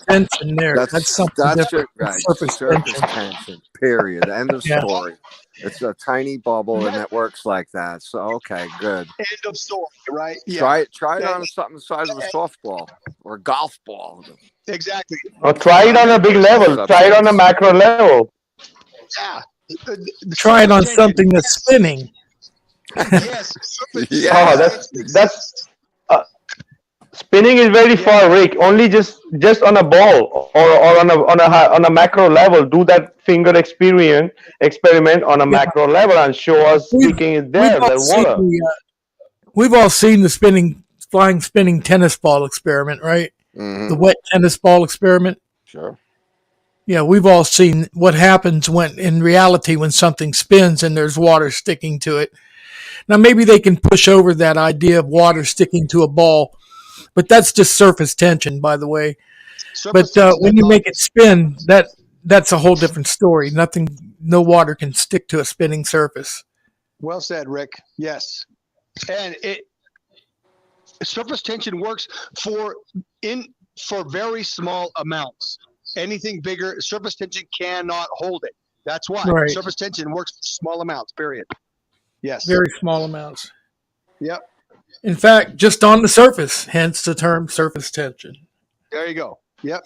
tension there. That's something different. Right. Surface tension. Period. End of story. It's a tiny bubble, and it works like that. So, okay, good. End of story, right? Yeah. Try it on something the size of a softball or a golf ball. Exactly. Or try it on a big level. Try it on a macro level. Yeah. Try it on something that's spinning. Yes. Oh, that's spinning is very far, Rick. Only just on a ball or on a macro level. Do that finger experiment on a macro level and show us sticking it there. The water. We've all seen the flying spinning tennis ball experiment, right? Mm-hmm. The wet tennis ball experiment. Sure. Yeah, we've all seen what happens in reality when something spins and there's water sticking to it. Now maybe they can push over that idea of water sticking to a ball but that's just surface tension, by the way. But Surface tension when is you not. make it spin, that's a whole different story. No water can stick to a spinning surface. Well said, Rick. Yes, and surface tension works for in for very small amounts. Anything bigger, surface tension cannot hold it. That's why Right. surface tension works for small amounts. Period. Yes. Very small amounts. Yep. In fact, just on the surface, hence the term surface tension. There you go. Yep.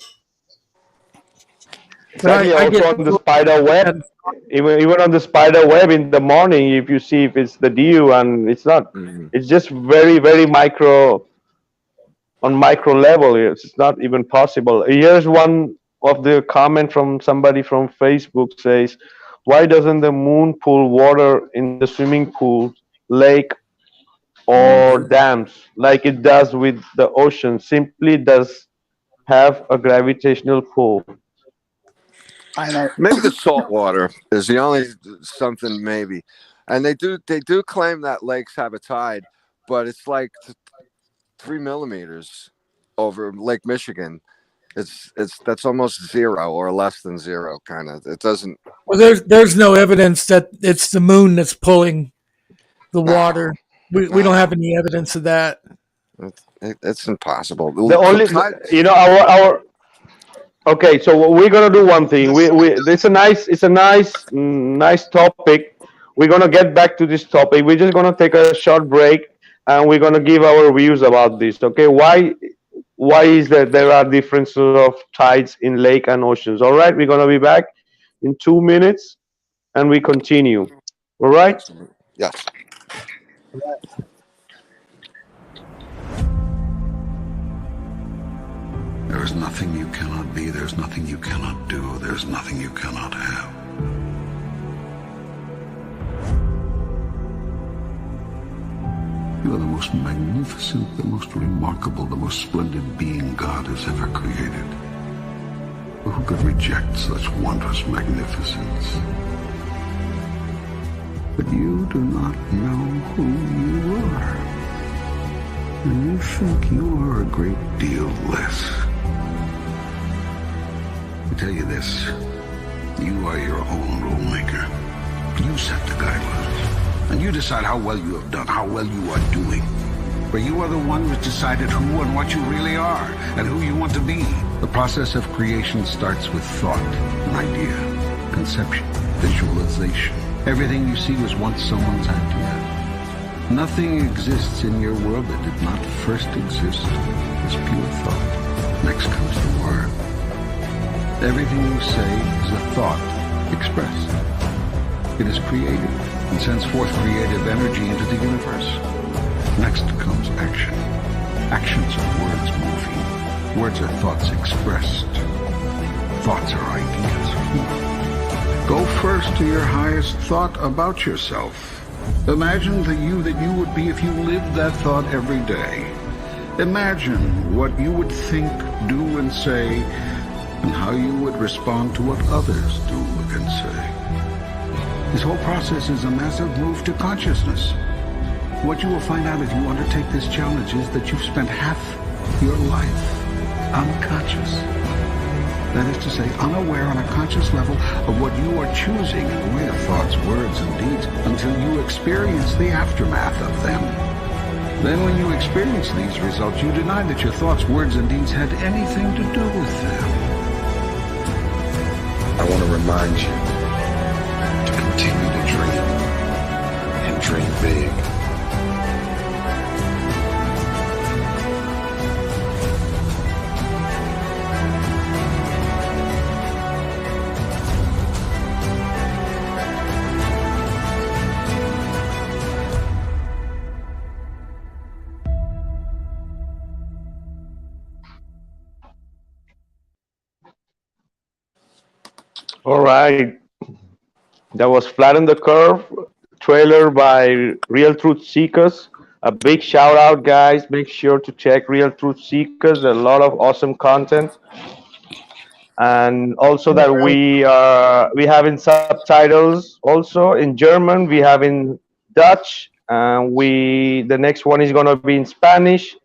But Exactly. I get Also on the spider web, even on the spider web in the morning, if you see if it's the dew and it's not, Mhm. it's just very very micro on micro level. It's not even possible. Here's one of the comment from somebody from Facebook says, "Why doesn't the moon pull water in the swimming pool, lake, or dams like it does with the ocean? Simply does have a gravitational pull." I know. Maybe the salt water is the only something maybe, and they do claim that lakes have a tide, but it's like 3 millimeters over Lake Michigan. It's that's almost zero or less than zero, kind of. It doesn't. Well, there's no evidence that it's the moon that's pulling the No, water. We don't have no, any evidence of that. it's impossible. The only, Tides. you know, our okay. So we're gonna do one thing. The We scientists. it's a nice topic. We're gonna get back to this topic. We're just gonna take a short break, and we're gonna give our views about this. Okay, why is that there are differences of tides in lake and oceans? All right, we're gonna be back in 2 minutes, and we continue. All right. Absolutely. Yes. There is nothing you cannot be, there's nothing you cannot do, there's nothing you cannot have. You are the most magnificent, the most remarkable, the most splendid being God has ever created. Who could reject such wondrous magnificence? But you do not know who you are. And you think you are a great deal less. I tell you this, you are your own rule maker. You set the guidelines. And you decide how well you have done, how well you are doing. For you are the one who's decided who and what you really are, and who you want to be. The process of creation starts with thought, an idea, conception, visualization. Everything you see was once someone's idea. Nothing exists in your world that did not first exist as pure thought. Next comes the word. Everything you say is a thought expressed. It is creative and sends forth creative energy into the universe. Next comes action. Actions are words moving. Words are thoughts expressed. Thoughts are ideas formed. Go first to your highest thought about yourself. Imagine the you that you would be if you lived that thought every day. Imagine what you would think, do, and say, and how you would respond to what others do and say. This whole process is a massive move to consciousness. What you will find out if you undertake this challenge is that you've spent half your life unconscious. That is to say, unaware on a conscious level of what you are choosing in the way of thoughts, words, and deeds until you experience the aftermath of them. Then when you experience these results, you deny that your thoughts, words, and deeds had anything to do with them. I want to remind you to continue to dream and dream big. All right. That was Flatten the Curve trailer by Real Truth Seekers. A big shout out, guys. Make sure to check Real Truth Seekers. A lot of awesome content. And also that we have in subtitles also in German, we have in Dutch, and we the next one is gonna be in Spanish,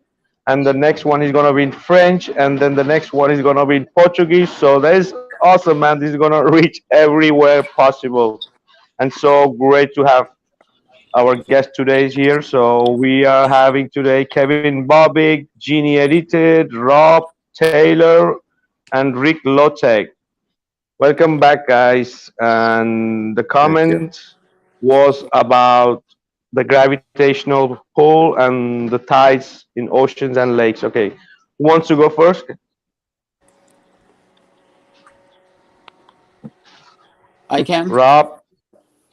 and the next one is gonna be in French, and then the next one is gonna be in Portuguese. So that is awesome, man. This is gonna reach everywhere possible, and so great to have our guest today is here. So we are having today Kevin Bobick, Genie Edited, Rob Taylor, and Rick Loteg. Welcome back, guys. And the Thank you. comment was about the gravitational pull and the tides in oceans and lakes. Okay, who wants to go first? I can. Rob.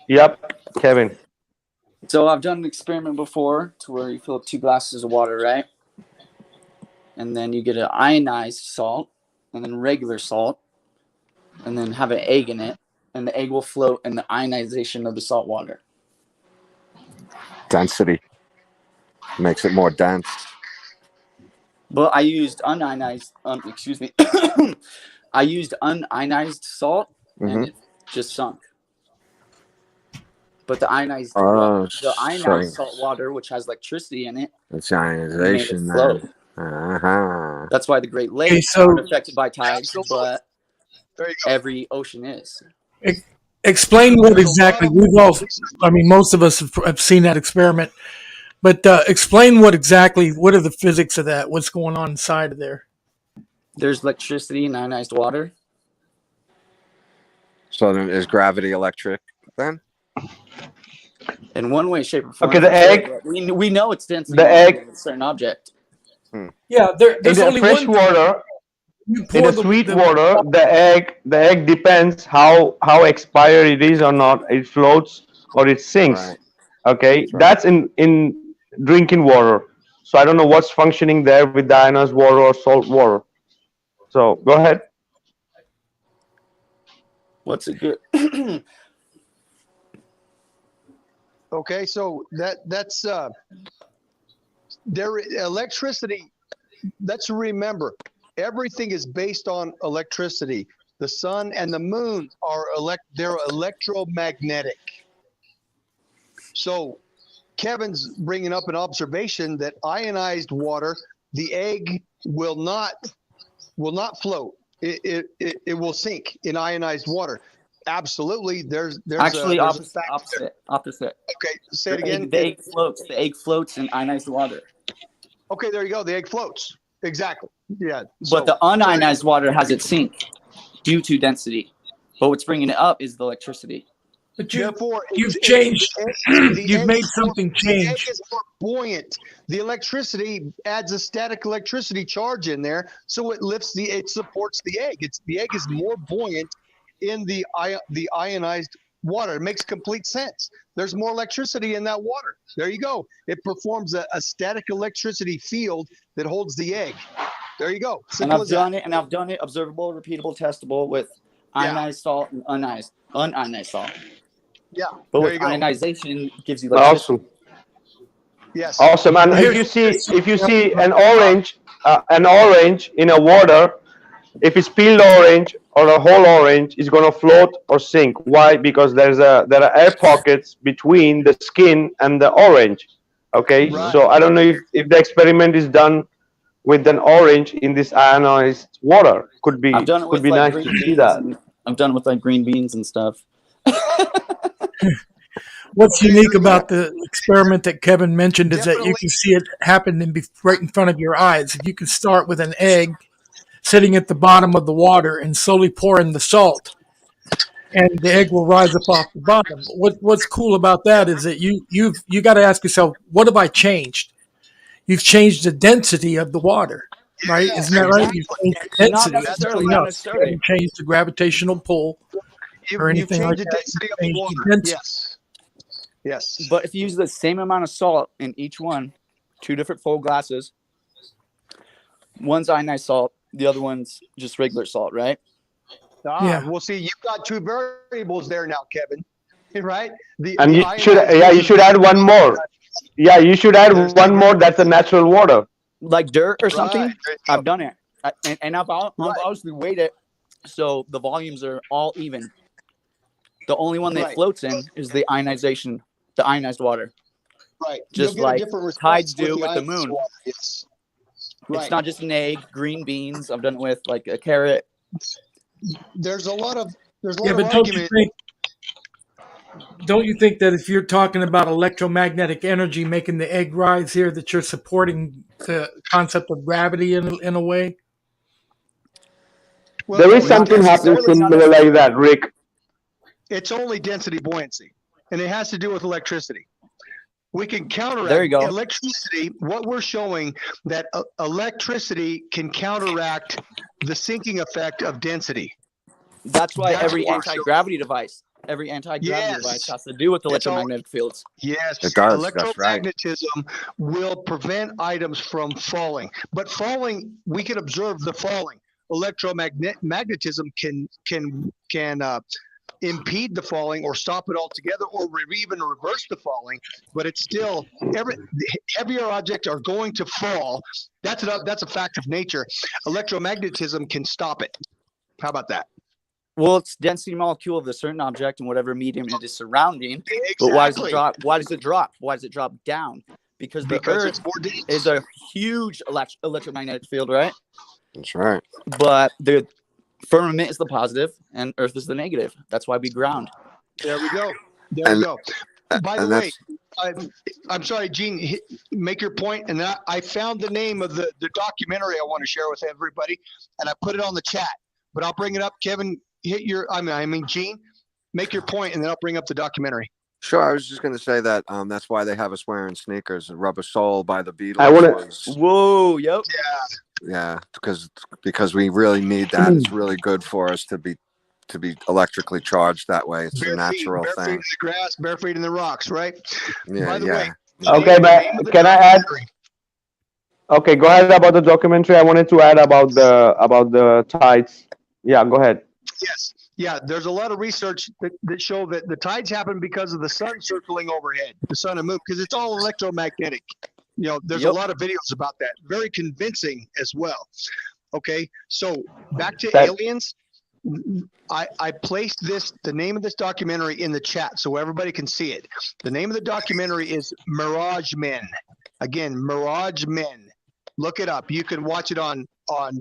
Yep. Kevin. So I've done an experiment before to where you fill up 2 glasses of water, right? And then you get an ionized salt and then regular salt and then have an egg in it. And the egg will float in the ionization of the salt water. Density makes it more dense. But I used unionized, I used unionized salt and it just sunk. But the ionized, salt water, which has electricity in it, it's made ionization. it float. That's why the Great Lakes aren't affected by tides, but every ocean is. Explain what exactly most of us have seen that experiment, but explain what are the physics of that? What's going on inside of there? There's electricity in ionized water. So then is gravity electric then? In one way, shape, or form. Okay, the egg. We know it's density. The egg. Of a certain object. Yeah, there's In only the fresh water. In the sweet water, the egg depends how expired it is or not. It floats or it sinks. Right. Okay, that's in drinking water. So I don't know what's functioning there with the ionized water or salt water. So go ahead. What's it good? Okay, so that's there electricity. Let's remember, everything is based on electricity. The sun and the moon are they're electromagnetic. So Kevin's bringing up an observation that ionized water, the egg will not float. It will sink in ionized water. Absolutely. There's actually opposite. Okay, say it again. The egg floats. The egg floats in ionized water. Okay, there you go. The egg floats. Exactly. Yeah. But the unionized water has it sink due to density. But what's bringing it up is the electricity. But you've changed. You've made something change. The egg is more buoyant. The electricity adds a static electricity charge in there, so it supports the egg. The egg is more buoyant in the ionized water. It makes complete sense. There's more electricity in that water. There you go. It performs a static electricity field that holds the egg. There you go. Simple and I've done it observable, repeatable, testable with ionized salt and unionized salt. Yeah. But with ionization gives you electricity. Awesome. Yes. Awesome. And if you see an orange in a water, if it's peeled orange or a whole orange, it's going to float or sink. Why? Because there are air pockets between the skin and the orange. Okay, right. So I don't know if the experiment is done with an orange in this ionized water. Could be nice to see that. I've done it with green beans and stuff. What's unique about the experiment that Kevin mentioned is that you can see it happen right in front of your eyes. If you can start with an egg sitting at the bottom of the water and slowly pour in the salt, and the egg will rise up off the bottom. What's cool about that is that you got to ask yourself, what have I changed? You've changed the density of the water, right? Yeah, isn't that right? You've changed the density. Not necessarily. You changed the gravitational pull or anything like that. Yes. But if you use the same amount of salt in each one, 2 different full glasses, one's ionized salt, the other one's just regular salt, right? Well, see, you've got 2 variables there now, Kevin. Right? You should add one more. Yeah, you should add one more. That's a natural water, like dirt or something. Right. I've done it, and I've obviously weighed it, so the volumes are all even. The only one that floats in is the ionized water. Right. Just like tides do with the moon. Yes. It's not just an egg, green beans. I've done it with like a carrot. There's a lot of Yeah, but argument. don't you think that if you're talking about electromagnetic energy making the egg rise here, that you're supporting the concept of gravity in a way? Well, There is not something happening necessarily, not similar like necessarily. that, Rick. It's only density buoyancy, and it has to do with electricity. We can counteract There you go. electricity. What we're showing that electricity can counteract the sinking effect of density. That's why That's every what we're anti-gravity device Yes. has to do with It's all- electromagnetic fields. Yes, It does, that's right. electromagnetism will prevent items from falling. But falling, we can observe the falling. Electromagnetism can impede the falling or stop it altogether, or even reverse the falling. But it's still heavier objects are going to fall. That's a fact of nature. Electromagnetism can stop it. How about that? Well, it's density molecule of a certain object and whatever medium it is surrounding. Exactly. But why does it drop? Why does it drop? Why does it drop down? Because the Earth it's more dense. is a huge electromagnetic field, right? That's right. But the firmament is the positive and Earth is the negative. That's why we ground. There we go. There we go. By the and way, I'm sorry, Gene, make your point. And I found the name of the documentary I want to share with everybody, and I put it on the chat. But I'll bring it up. Kevin, Gene, make your point, and then I'll bring up the documentary. Sure. I was just going to say that that's why they have us wearing sneakers. Rubber Soul by the Beatles. Whoa, yep. Yeah, because we really need that. It's really good for us to be electrically charged that way. It's a natural bare thing. Feet in the grass, bare feet in the rocks, right? Yeah, By the yeah. way, Okay, but can I add? Okay, go ahead about the documentary. I wanted to add about the tides. Yeah, go ahead. Yes. Yeah, there's a lot of research that show that the tides happen because of the sun circling overhead, the sun and moon, because it's all electromagnetic. There's a lot of videos about that. Very convincing as well. Okay, so back to aliens. I placed the name of this documentary in the chat so everybody can see it. The name of the documentary is Mirage Men. Again, Mirage Men. Look it up. You can watch it on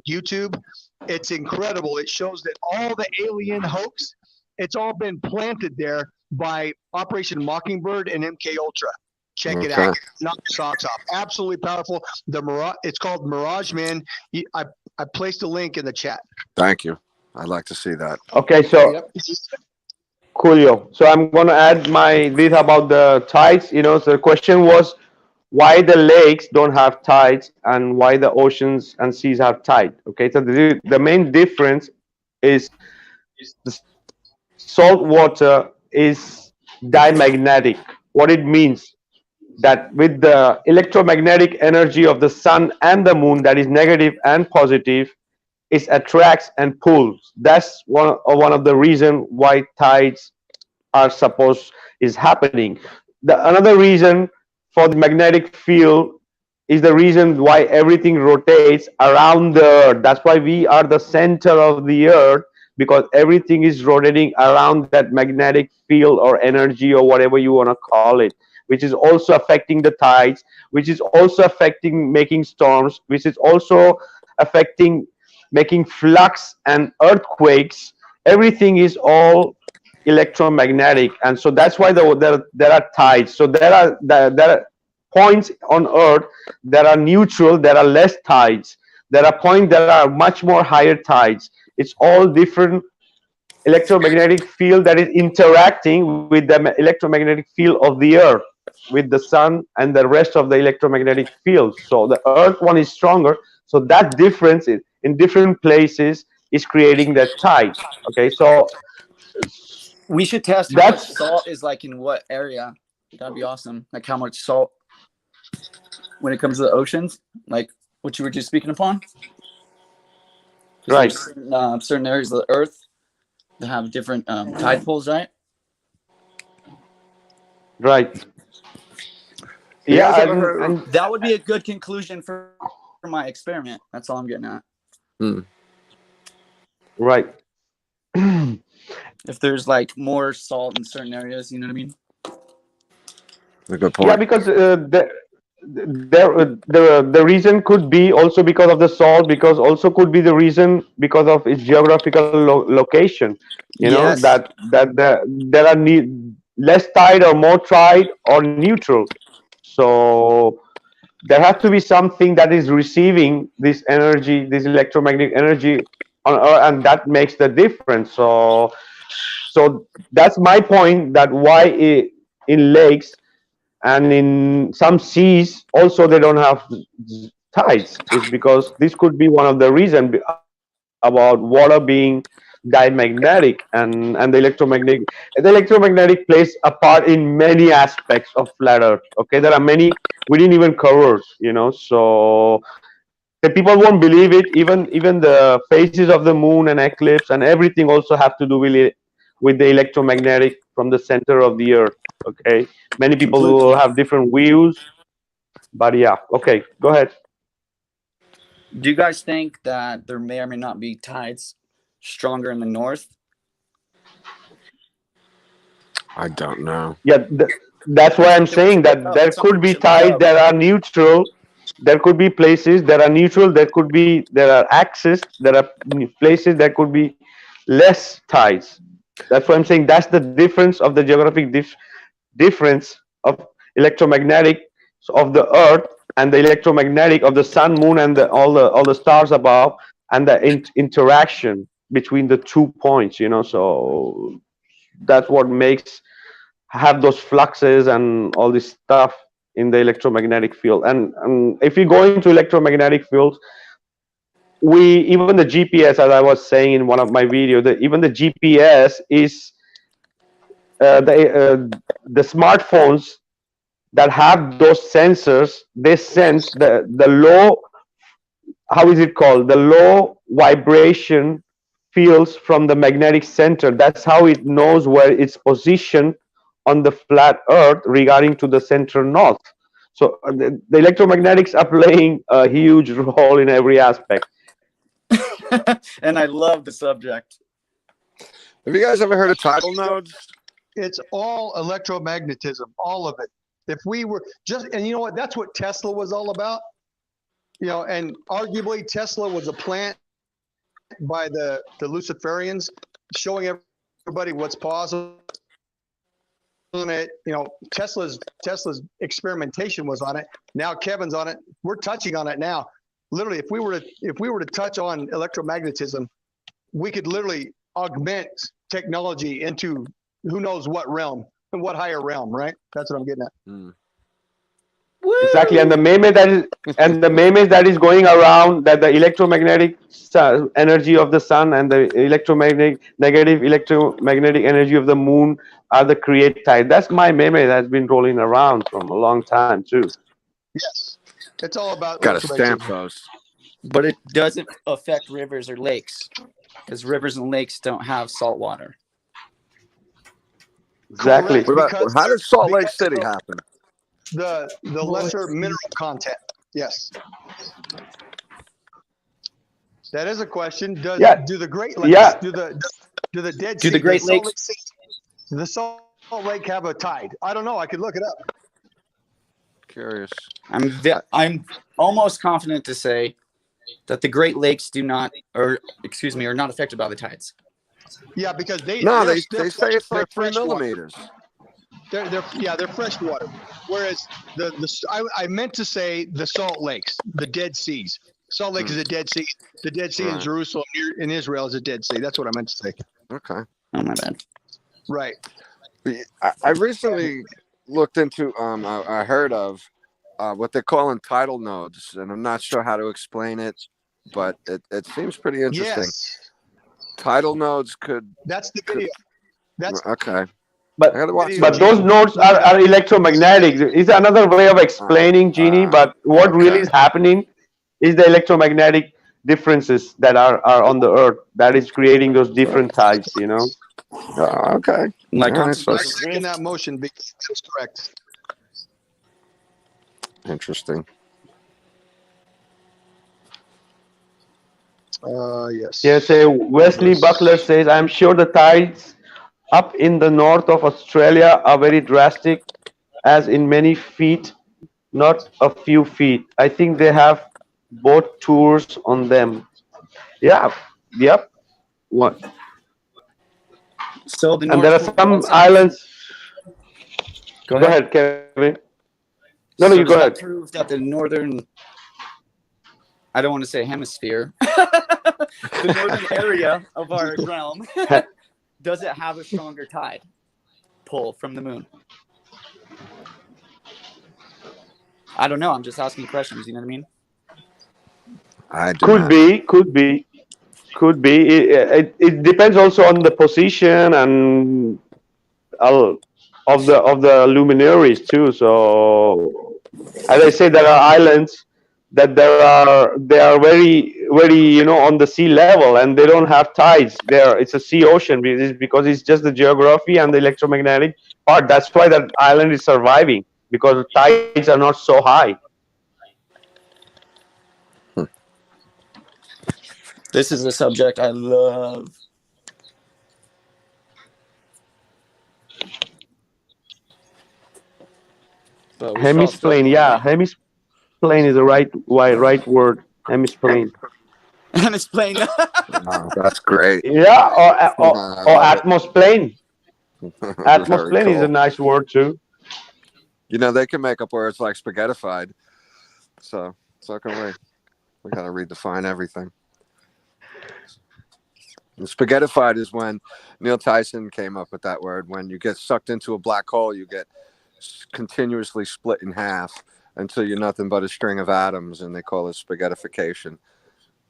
YouTube. It's incredible. It shows that all the alien hoax, it's all been planted there by Operation Mockingbird and MK Ultra. Check it out. Knock your socks off. Absolutely powerful. It's called Mirage Men. I placed a link in the chat. Thank you. I'd like to see that. Okay, so Coolio. So I'm going to add my bit about the tides. So the question was why the lakes don't have tides and why the oceans and seas have tide. Okay, so the main difference is the salt water is diamagnetic. What it means that with the electromagnetic energy of the sun and the moon, that is negative and positive, it attracts and pulls. That's one of the reasons why tides is happening. Another reason for the magnetic field is the reason why everything rotates around the Earth. That's why we are the center of the Earth, because everything is rotating around that magnetic field or energy or whatever you want to call it, which is also affecting the tides, which is also affecting making storms, which is also affecting making flux and earthquakes. Everything is all electromagnetic, and so that's why there are tides. So there are points on Earth that are neutral, there are less tides. There are points that are much more higher tides. It's all different electromagnetic field that is interacting with the electromagnetic field of the Earth, with the sun and the rest of the electromagnetic field. So the Earth one is stronger. So that difference in different places is creating that tide. Okay, so we should test how much salt is like in what area. That'd be awesome. Like how much salt when it comes to the oceans, like what you were just speaking upon. Right. Certain areas of the Earth that have different tide pools, right? Right. Yeah, and that would be a good conclusion for my experiment. That's all I'm getting at. Right. If there's like more salt in certain areas, you know what I mean? A good point. Yeah, because the reason could be also because of the salt, because also could be the reason because of its geographical location. You know Yes. there are less tide or more tide or neutral. So there has to be something that is receiving this energy, this electromagnetic energy on Earth, and that makes the difference. So that's my point. That why in lakes and in some seas also they don't have tides is because this could be one of the reason about water being diamagnetic, and the electromagnetic plays a part in many aspects of flat earth. Okay, there are many we didn't even cover, so the people won't believe it. Even the phases of the moon and eclipse and everything also have to do with the electromagnetic from the center of the earth. Okay, many people will Completely. have different views, but yeah. Okay, go ahead. Do you guys think that there may or may not be tides stronger in the north? I don't know. Yeah, that's why I'm It was saying looked that up. there It's something could we be should look tides up. that are neutral. There could be places that are neutral. There are axes. There are places that could be less tides. That's why I'm saying that's the difference of the geographic difference of electromagnetic of the Earth and the electromagnetic of the sun, moon, and all the stars above, and the interaction between the 2 points. So that's what makes have those fluxes and all this stuff in the electromagnetic field. And if you go into electromagnetic fields, we even the GPS, as I was saying in one of my videos, even the GPS is the smartphones that have those sensors. They sense the low, how is it called, the low vibration fields from the magnetic center. That's how it knows where it's positioned on the flat earth regarding to the center north. So the electromagnetics are playing a huge role in every aspect. And I love the subject. Have you guys ever heard of tidal nodes? It's all electromagnetism, all of it. If we were just, and you know what, that's what Tesla was all about. And arguably Tesla was a plant by the Luciferians, showing everybody what's possible. It, Tesla's experimentation was on it. Now Kevin's on it. We're touching on it now. Literally, if we were to touch on electromagnetism, we could literally augment technology into who knows what realm and what higher realm, right? That's what I'm getting at. Mm. Exactly, and the meme that is going around, that the electromagnetic energy of the sun and the negative electromagnetic energy of the moon are the create tide. That's my meme that's been rolling around from a long time too. Yes, it's all about Got to stamp those. But it doesn't affect rivers or lakes, because rivers and lakes don't have salt water. Exactly. Correct, How does Salt Lake City happen? The lesser mineral content. Yes. That is a question. Do the Great Lakes, do the Dead Sea, do the Great Lakes, does the Salt Lake have a tide? I don't know. I could look it up. Curious. I'm almost confident to say that the Great Lakes are not affected by the tides. Yeah, because they say it's like 3 millimeters. They're freshwater. Whereas I meant to say the Salt Lakes, the Dead Seas. Salt Lake is a Dead Sea. The Dead Sea in Jerusalem, in Israel, is a Dead Sea. That's what I meant to say. Okay. Oh, my bad. Right. I recently looked into, I heard of what they're calling tidal nodes, and I'm not sure how to explain it, but it seems pretty interesting. Yes. Tidal nodes could. That's the video. That's okay. But those nodes are electromagnetic. It's another way of explaining, Jeannie. But what really is happening is the electromagnetic differences that are on the Earth that is creating those different tides. Okay. Like in that motion, because that's correct. Interesting. Yes. Yeah. Say Wesley Buckler says, "I'm sure the tides up in the north of Australia are very drastic, as in many feet not a few feet. I think they have boat tours on them. Yeah, yep. What? So the And there North are Pole some does have. islands. Go Go ahead. ahead, Kevin. No, you So go does ahead. that prove that the northern, I don't want to say hemisphere, the northern area of our realm, does it have a stronger tide pull from the moon? I don't know. I'm just asking questions. You know what I mean? I do Could not. be, could be, could be. It depends also on the position and uh, of the luminaries too. So, as I say, there are islands that they are very on the sea level, and they don't have tides. There, it's a sea ocean because it's just the geography and the electromagnetic part. That's why that island is surviving because the tides are not so high. This is a subject I love. But we should all start Hemisplane, doing yeah, that. hemisplane is the right word. Hemisplane. And explain. Wow, that's great. Yeah, I or love it. atmosplane. Very Atmosplane is a cool. nice word too. You know, they can make up words like spaghettified. So can we. We got to redefine everything. And spaghettified is when Neil Tyson came up with that word. When you get sucked into a black hole, you get continuously split in half until you're nothing but a string of atoms, and they call it spaghettification.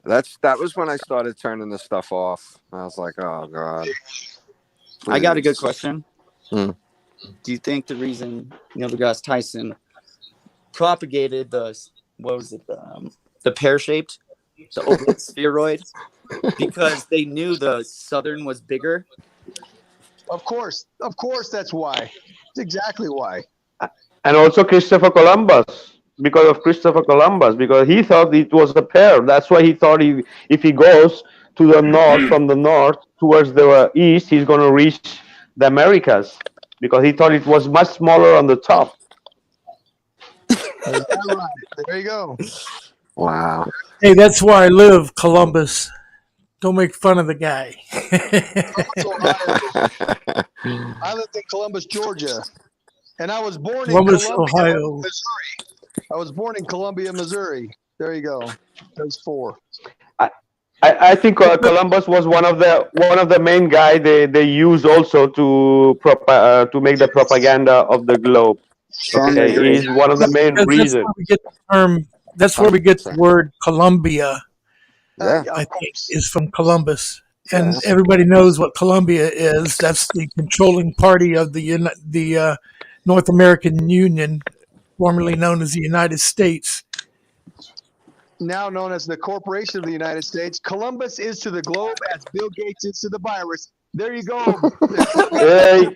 That was when I started turning this stuff off. I was like, oh God. I got a good Please. question. Hmm. Do you think the reason Neil deGrasse Tyson propagated the pear-shaped, the oblate spheroid, because they knew the southern was bigger? Of course, that's why. That's exactly why. And also Christopher Columbus, because of Christopher Columbus, because he thought it was a pair. That's why he thought if he goes to the north, from the north towards the east, he's going to reach the Americas, because he thought it was much smaller on the top. Is that right? There you go. Wow. Hey, that's where I live, Columbus. Don't make fun of the guy. I lived in Columbus, Georgia, and I was born in Columbus, Columbia, Ohio. Missouri. I was born in Columbia, Missouri. There you go. There's four. I think Columbus was one of the main guy they used also to make the propaganda of the globe. Strongly Okay, agree. he's one of the main Because that's reasons. where we get the term. That's where we get the word Columbia. Yeah. I think is from Columbus, and Yes. everybody knows what Columbia is. That's the controlling party of the North American Union, formerly known as the United States. Now known as the Corporation of the United States, Columbus is to the globe as Bill Gates is to the virus. There you go. Hey,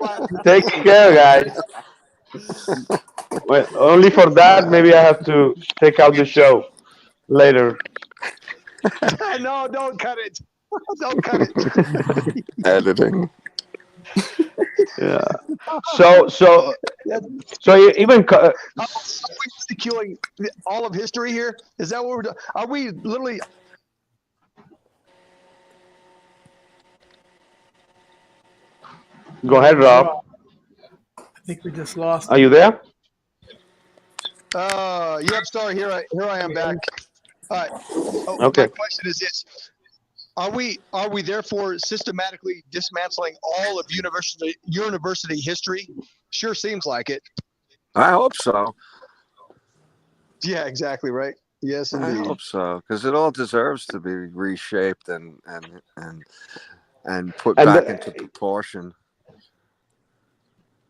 take care, guys. Well, only for that, maybe I have to take out the show later. No, don't cut it. Don't cut it. Editing. Yeah. So even Are we ridiculing all of history here? Is that what we're doing? Are we literally? go ahead, Rob. I think we just lost. Are you there? Yep. Sorry. Here I am back. All right. Oh, Okay. my question is this: Are we therefore systematically dismantling all of university history? Sure seems like it. I hope so. Yeah. Exactly. Right. Yes, I indeed. hope so, because it all deserves to be reshaped and put And back into proportion.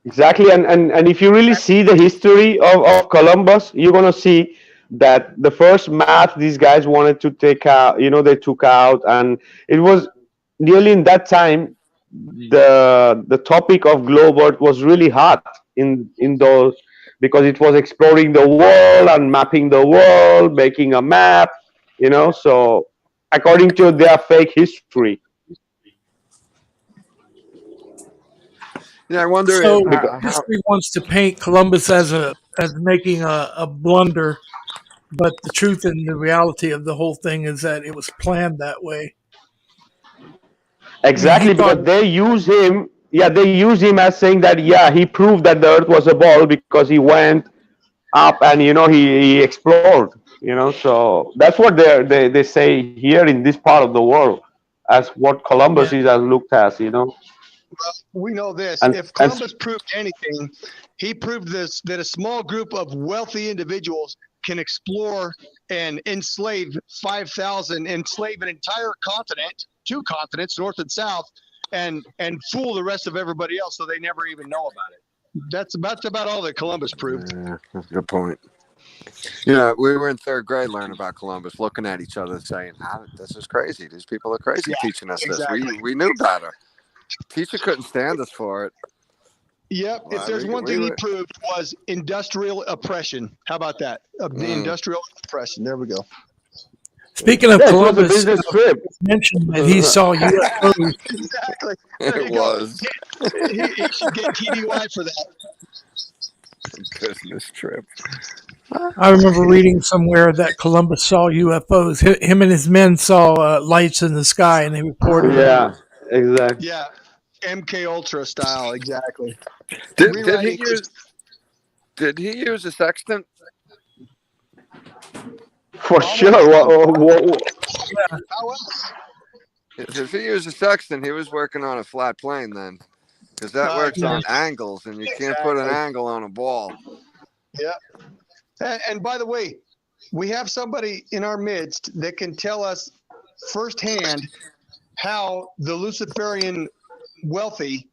exactly, and if you really see the history of Columbus, you're gonna see that the first math these guys wanted to take out, they took out, and it was nearly in that time the topic of globe earth was really hot in those, because it was exploring the world and mapping the world, making a map, so according to their fake history. Yeah, I wonder So how. history wants to paint Columbus as a as making a blunder, but the truth and the reality of the whole thing is that it was planned that way. I mean, he Exactly, thought, because they use him. Yeah, they use him as saying that yeah, he proved that the Earth was a ball because he went up and he explored. So that's what they say here in this part of the world as what Yeah, Columbus is as looked as. we know this. And If and Columbus proved anything, he proved this that a small group of wealthy individuals can explore and enslave an entire continent, two continents, north and south, and fool the rest of everybody else so they never even know about it. That's about all that Columbus proved. Yeah, that's a good point. Yeah, we were in third grade learning about Columbus, looking at each other, saying, "This is crazy. These people are crazy Yeah, teaching us this. exactly. We knew better. Teacher couldn't stand us for it. Yep. If Well, there's one we thing he were. proved was industrial oppression. How about that? The industrial oppression. There we go. speaking of yeah, it was a Columbus, business trip. mentioned that he saw UFOs. Exactly. There It you go. was He should get TDY for that. a business trip. I remember reading somewhere that Columbus saw UFOs. Him and his men saw lights in the sky, and they reported it. Yeah, exactly. Yeah. MK Ultra style. Exactly. Did he Rewriting. use a sextant? For sure. How else? If he used a sextant, he was working on a flat plane then, because that works Yeah. on angles, and you can't put an Exactly. angle on a ball. Yeah. And by the way, we have somebody in our midst that can tell us firsthand how the Luciferian wealthy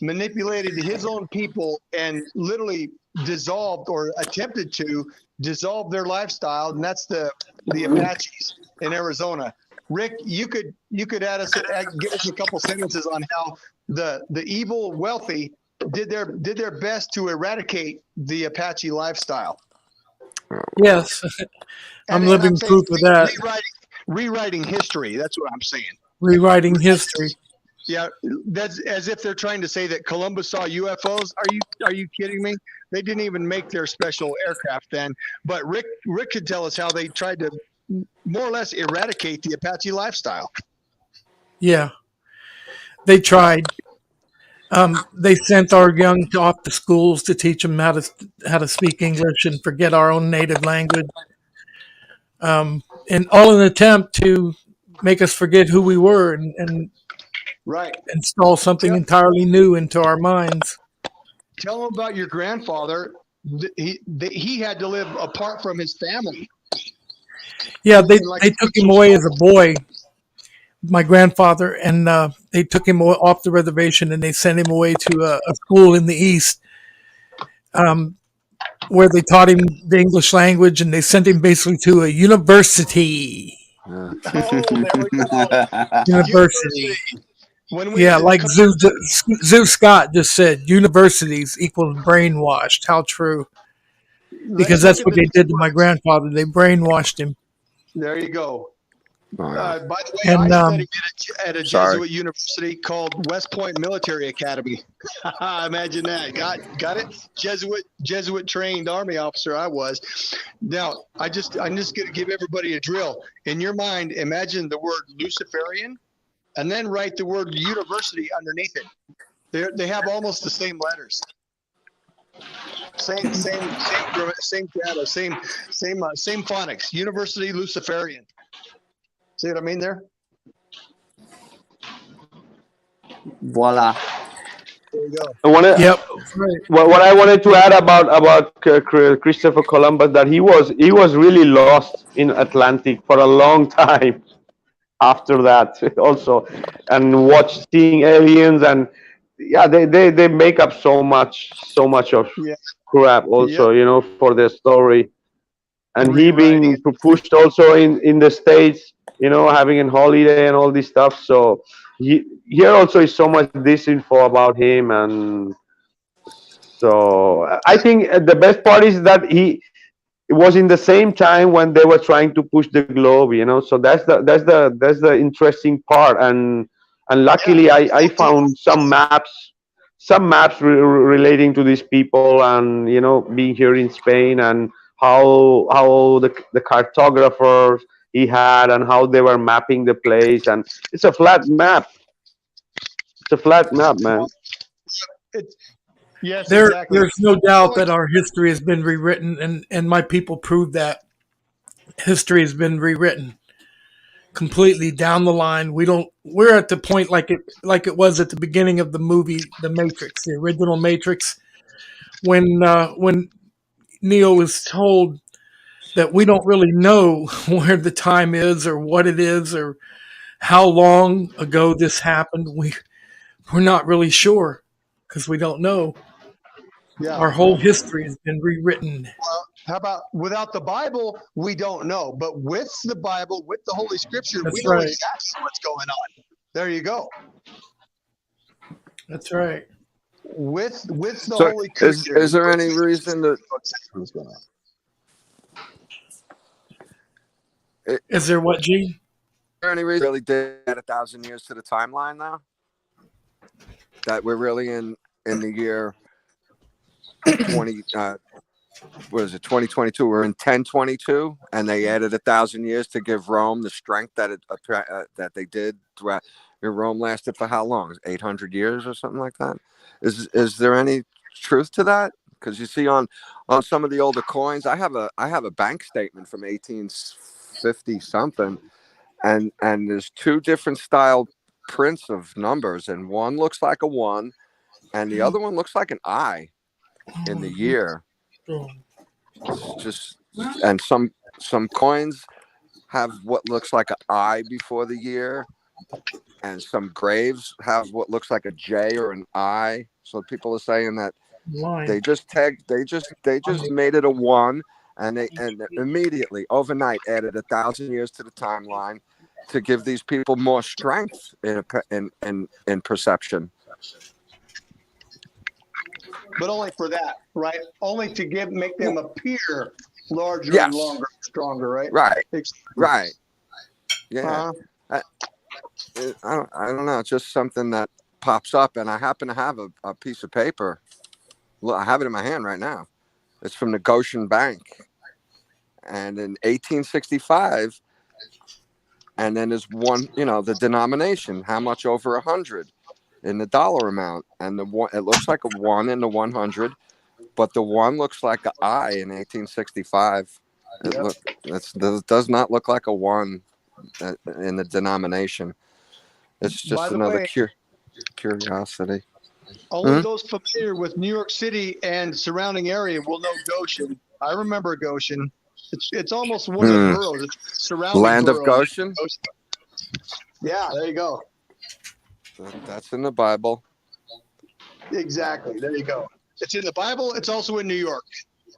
manipulated his own people and literally dissolved or attempted to dissolve their lifestyle, and that's the Apaches in Arizona. Rick, you could give us a couple sentences on how the evil wealthy did their best to eradicate the Apache lifestyle. Yes, I'm living saying proof of that. rewriting history. That's what I'm saying. Rewriting history. Yeah, that's as if they're trying to say that Columbus saw UFOs. Are you kidding me? They didn't even make their special aircraft then. But Rick could tell us how they tried to more or less eradicate the Apache lifestyle. Yeah, they tried. They sent our young off to schools to teach them how to speak English and forget our own native language, and all in an attempt to make us forget who we were and Right. install something entirely new into our minds. Tell them about your grandfather. He had to live apart from his family. Yeah, they took him away as a boy, my grandfather, and they took him off the reservation and they sent him away to a school in the east, where they taught him the English language, and they sent him basically to a university. Oh, there we go. University. When we Yeah, like Zeus Scott just said, universities equals brainwashed. How true. Because that's what they did to my grandfather. They brainwashed him. There you go. Oh, yeah. By the way, And, I studied at a Sorry. Jesuit university called West Point Military Academy. Imagine that. Got it? Jesuit trained Army officer I was. Now, I'm just going to give everybody a drill. In your mind, imagine the word Luciferian and then write the word university underneath it. They have almost the same letters. Same grammar, same phonics. University Luciferian. See what I mean there? Voila. There you go. Yep. Right. What I wanted to add about Christopher Columbus, that he was really lost in Atlantic for a long time after that also, and watched seeing aliens, and yeah, they make up so much of crap also, for their story, and he being pushed also in the States, having a holiday and all this stuff. So here also is so much disinfo about him, and so I think the best part is that it was in the same time when they were trying to push the globe, so that's the interesting part, and luckily I found some maps some maps relating to these people, and being here in Spain, and how the cartographers he had, and how they were mapping the place, and it's a flat map. It's a flat map, man. It's yes, exactly. There's no doubt that our history has been rewritten, and my people prove that history has been rewritten completely down the line. We're at the point like it was at the beginning of the movie The Matrix, the original Matrix, when Neo was told that we don't really know where the time is, or what it is, or how long ago this happened. We're not really sure because we don't know. Yeah. Our whole history has been rewritten. Well, how about without the Bible, we don't know, but with the Bible, with the Holy Scripture, we That's know right. exactly what's going on. There you go. That's right. With the So Holy Scripture. is there any reason to? Is there what, Gene? Is there any reason really did add 1,000 years to the timeline now? That we're really in the year 20. What is it? 2022. We're in 1022, and they added 1,000 years to give Rome the strength that they did throughout. Rome lasted for how long? 800 years or something like that. Is there any truth to that? Because you see on some of the older coins, I have a bank statement from 1850 something, and there's two different style prints of numbers, and one looks like a 1, and the other one looks like an I in the year. It's just, and some coins have what looks like an I before the year, and some graves have what looks like a J or an I. So people are saying that they just made it a 1, and immediately overnight added 1,000 years to the timeline to give these people more strength in perception. But only for that, right? Only to make them appear larger Yes. and longer, stronger, right? Right. Exactly. Right. Yeah. I don't know. It's just something that pops up, and I happen to have a piece of paper. Look, I have it in my hand right now. It's from the Goshen Bank, and in 1865, and then there's one, the denomination, how much over 100 in the dollar amount, and the one, it looks like a 1 in the 100, but the 1 looks like an I in 1865. It does not look like a 1 in the denomination. It's just another curiosity. Only those familiar with New York City and surrounding area will know Goshen. I remember Goshen. It's almost one of the boroughs. It's surrounding Land boroughs. of Goshen? Yeah, there you go. That's in the Bible. Exactly. There you go. It's in the Bible. It's also in New York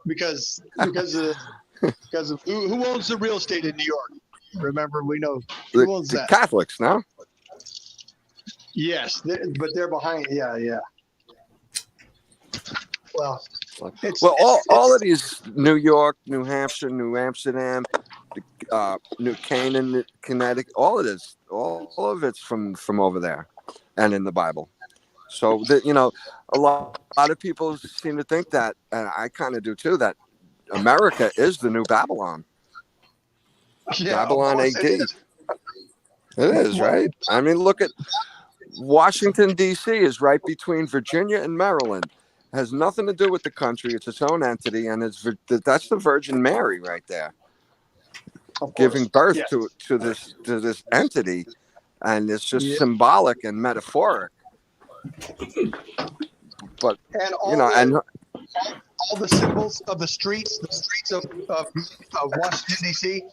because of who owns the real estate in New York. Remember, we know who owns that. Catholics, no? Yes, but they're behind. Yeah. Well, all of these, New York, New Hampshire, New Amsterdam, New Canaan, Connecticut, all of this, all of it's from over there and in the Bible. So that, a lot of people seem to think that, and I kind of do too, that America is the new Babylon. Yeah, Babylon AD. It is, right? I mean, look at Washington, D.C. is right between Virginia and Maryland. It has nothing to do with the country. It's its own entity, and that's the Virgin Mary right there, giving birth to this entity, and it's just symbolic and metaphoric. But and all the symbols of the streets of Washington, D.C.,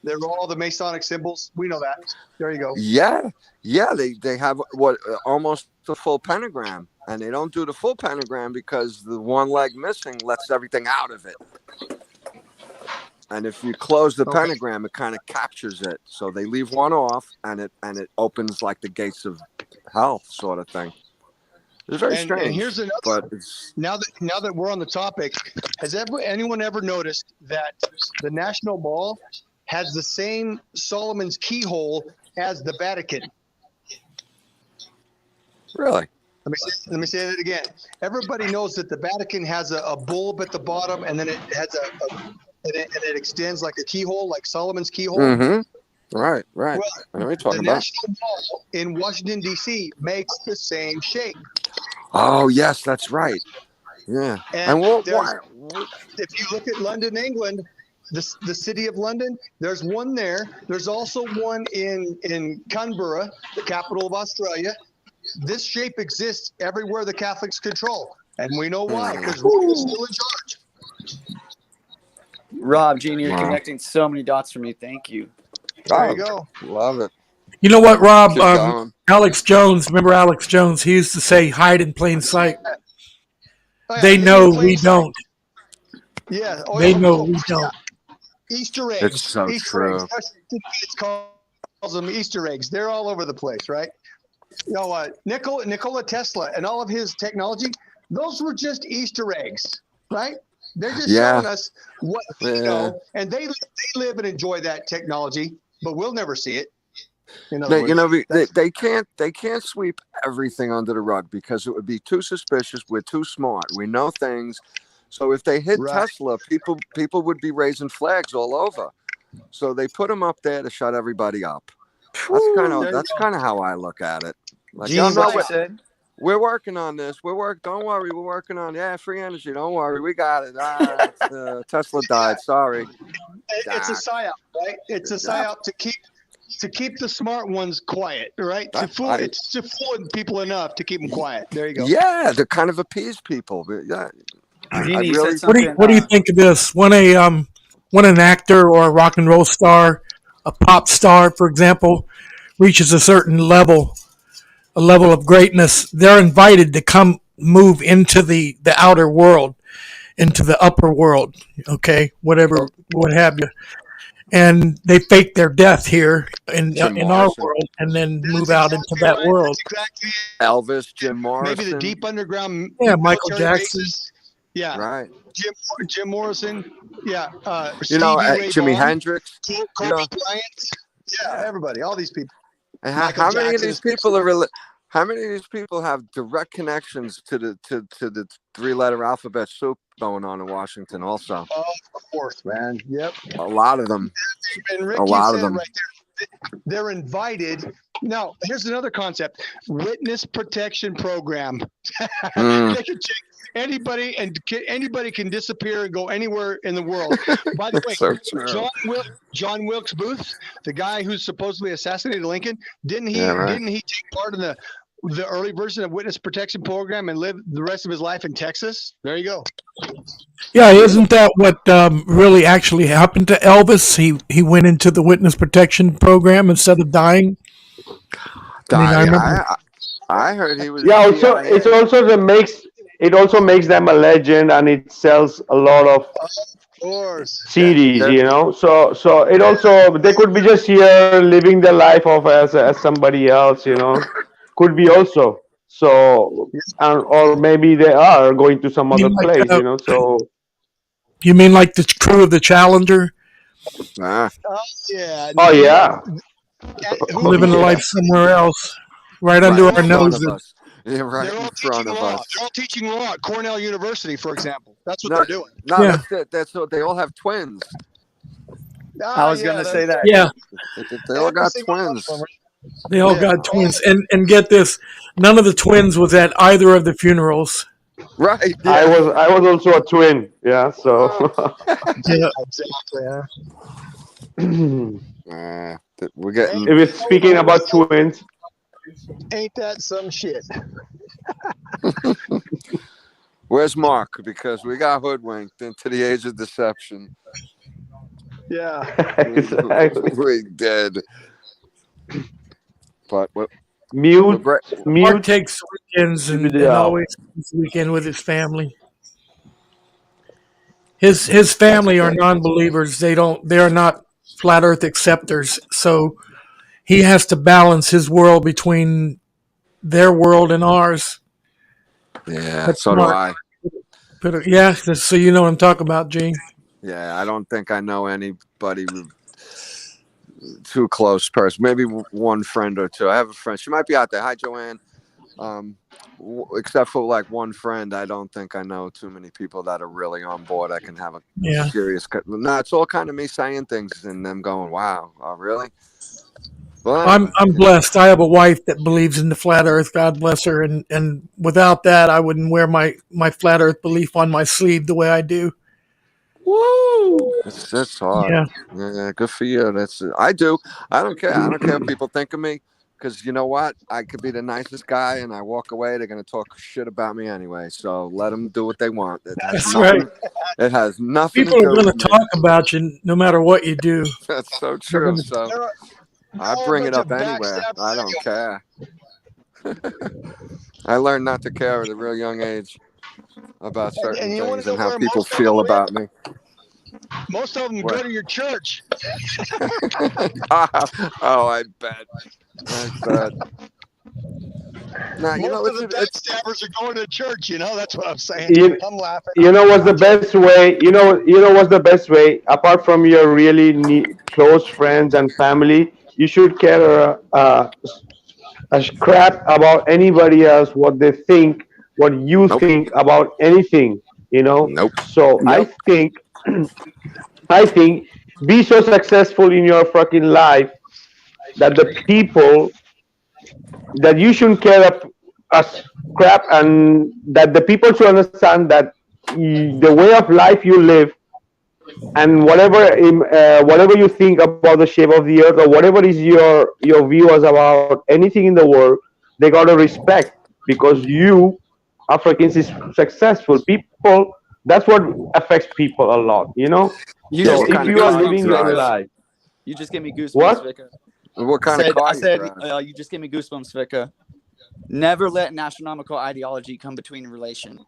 they're all the Masonic symbols. We know that. There you go. Yeah. They have almost the full pentagram, and they don't do the full pentagram because the one leg missing lets everything out of it. And if you close the pentagram, it kind of captures it. So they leave one off, and it opens like the gates of hell, sort of thing. It's very strange. And here's another. But now that we're on the topic, has anyone ever noticed that the National Mall has the same Solomon's keyhole as the Vatican? Really? Let me say that again. Everybody knows that the Vatican has a bulb at the bottom, and then it has and it extends like a keyhole, like Solomon's keyhole. Mm-hmm. Right. Well, I know what you're talking the about. National Mall in Washington, D.C. makes the same shape. Oh, yes, that's right. Yeah. And why? If you look at London, England, the city of London, there's one there. There's also one in Canberra, the capital of Australia. This shape exists everywhere the Catholics control. And we know why, because Rome is still in charge. Rob, Gene, you're connecting so many dots for me. Thank you. There you go. Love it. You know what, Rob? Keep going. Alex Jones, remember Alex Jones? He used to say, "Hide in plain sight." Oh, yeah, They hidden know in plain we sight. don't. Yeah. They know we don't. Easter eggs. It's so true. Eggs. It calls them Easter eggs. They're all over the place, right? You know, Nikola Tesla and all of his technology, those were just Easter eggs, right? They're just showing us what we know, and they live and enjoy that technology, but we'll never see it. They can't sweep everything under the rug because it would be too suspicious. We're too smart. We know things. So if they hit Tesla, people would be raising flags all over. So they put him up there to shut everybody up. That's kind of how I look at it. Like, Gene, what you said? We're working on this. Don't worry. We're working on free energy. Don't worry. We got it. Tesla died. Sorry. It's a psyop, right? It's a psyop to keep the smart ones quiet, right? To fool people enough to keep them quiet. There you go. Yeah, to kind of appease people. Yeah. Gene, what do you think of this? When an actor or a rock and roll star, a pop star, for example, reaches a certain level of greatness, they're invited to come move into the outer world, into the upper world, okay, what have you. And they fake their death here in our world and then move out into that world. Exactly. Elvis, Jim Morrison. Maybe the deep underground. Yeah, Michael Jackson. Bases. Yeah. Right. Jim Morrison. Yeah. Jimi Hendrix. Kobe Bryant. Yeah, everybody. All these people. And how many of these people are how many of these people have direct connections to the 3-letter alphabet soup going on in Washington also? Of course, man. Yep. A lot of them. And Rick, a lot of them. right there. They're invited. Now, here's another concept: witness protection program. They can check anybody, and anybody can disappear and go anywhere in the world. By the way, so John Wilkes Booth, the guy who supposedly assassinated Lincoln, didn't he take part in the early version of witness protection program and live the rest of his life in Texas? There you go. Yeah, isn't that what really actually happened to Elvis? He went into the witness protection program instead of dying. I heard he was. Yeah, also it also makes them a legend, and it sells a lot of CDs. So it also, they could be just here living their life of as somebody else. Could be also. So or maybe they are going to some other place. So. You mean like the crew of the Challenger? Ah. Yeah. Oh yeah. Living a life somewhere else, right under our noses. Yeah, right in front of us. They're all teaching law at Cornell University, for example. That's what they're doing. No, that's what they all have twins. I was going to say that. Yeah. They all got twins. They all got twins. And get this, none of the twins was at either of the funerals. Right. Yeah. I was also a twin. Yeah. So. Yeah. Exactly. We're getting. If it's speaking about twins. Ain't that some shit? Where's Mark? Because we got hoodwinked into the age of deception. Yeah. Exactly. We dead. But what? Mark takes weekends and always spends the weekend with his family. His family are non-believers. They are not flat Earth acceptors. So he has to balance his world between their world and ours. Yeah, That's so smart. do I. Yeah, so you know what I'm talking about, Gene. Yeah, I don't think I know anybody too close person. Maybe one friend or two. I have a friend. She might be out there. Hi, Joanne. Except for like one friend, I don't think I know too many people that are really on board. I can have a serious. No, it's all kind of me saying things and them going, "Wow, oh, really?" Well, anyway. I'm blessed. I have a wife that believes in the flat Earth. God bless her. And without that, I wouldn't wear my flat Earth belief on my sleeve the way I do. Woo! That's hard. Yeah. Yeah, good for you. I do. I don't care. I don't care what people think of me, because you know what? I could be the nicest guy, and I walk away, they're gonna talk shit about me anyway. So let them do what they want. That's right. It has nothing. People are going to talk about you no matter what you do. That's so true. So I bring it up anywhere. I don't care. I learned not to care at a real young age about certain things and how people feel about me. Most of them go to your church. Oh, I bet. Now, Most of the backstabbers are going to church. That's what I'm saying. I'm laughing. You know what's the best way? You know what's the best way? Apart from your really close friends and family, you should care a crap about anybody else, what they think, what you think about anything. So I think be so successful in your fucking life that the people that you shouldn't care a crap, and that the people should understand that the way of life you live, and whatever you think about the shape of the earth, or whatever is your views about anything in the world, they gotta respect, because you are freaking successful. People, that's what affects people a lot. So if you are living your life, you just give me goosebumps. What? Vikka. What kind of car? I said you just gave me goosebumps, Vikka. Never let an astronomical ideology come between a relation.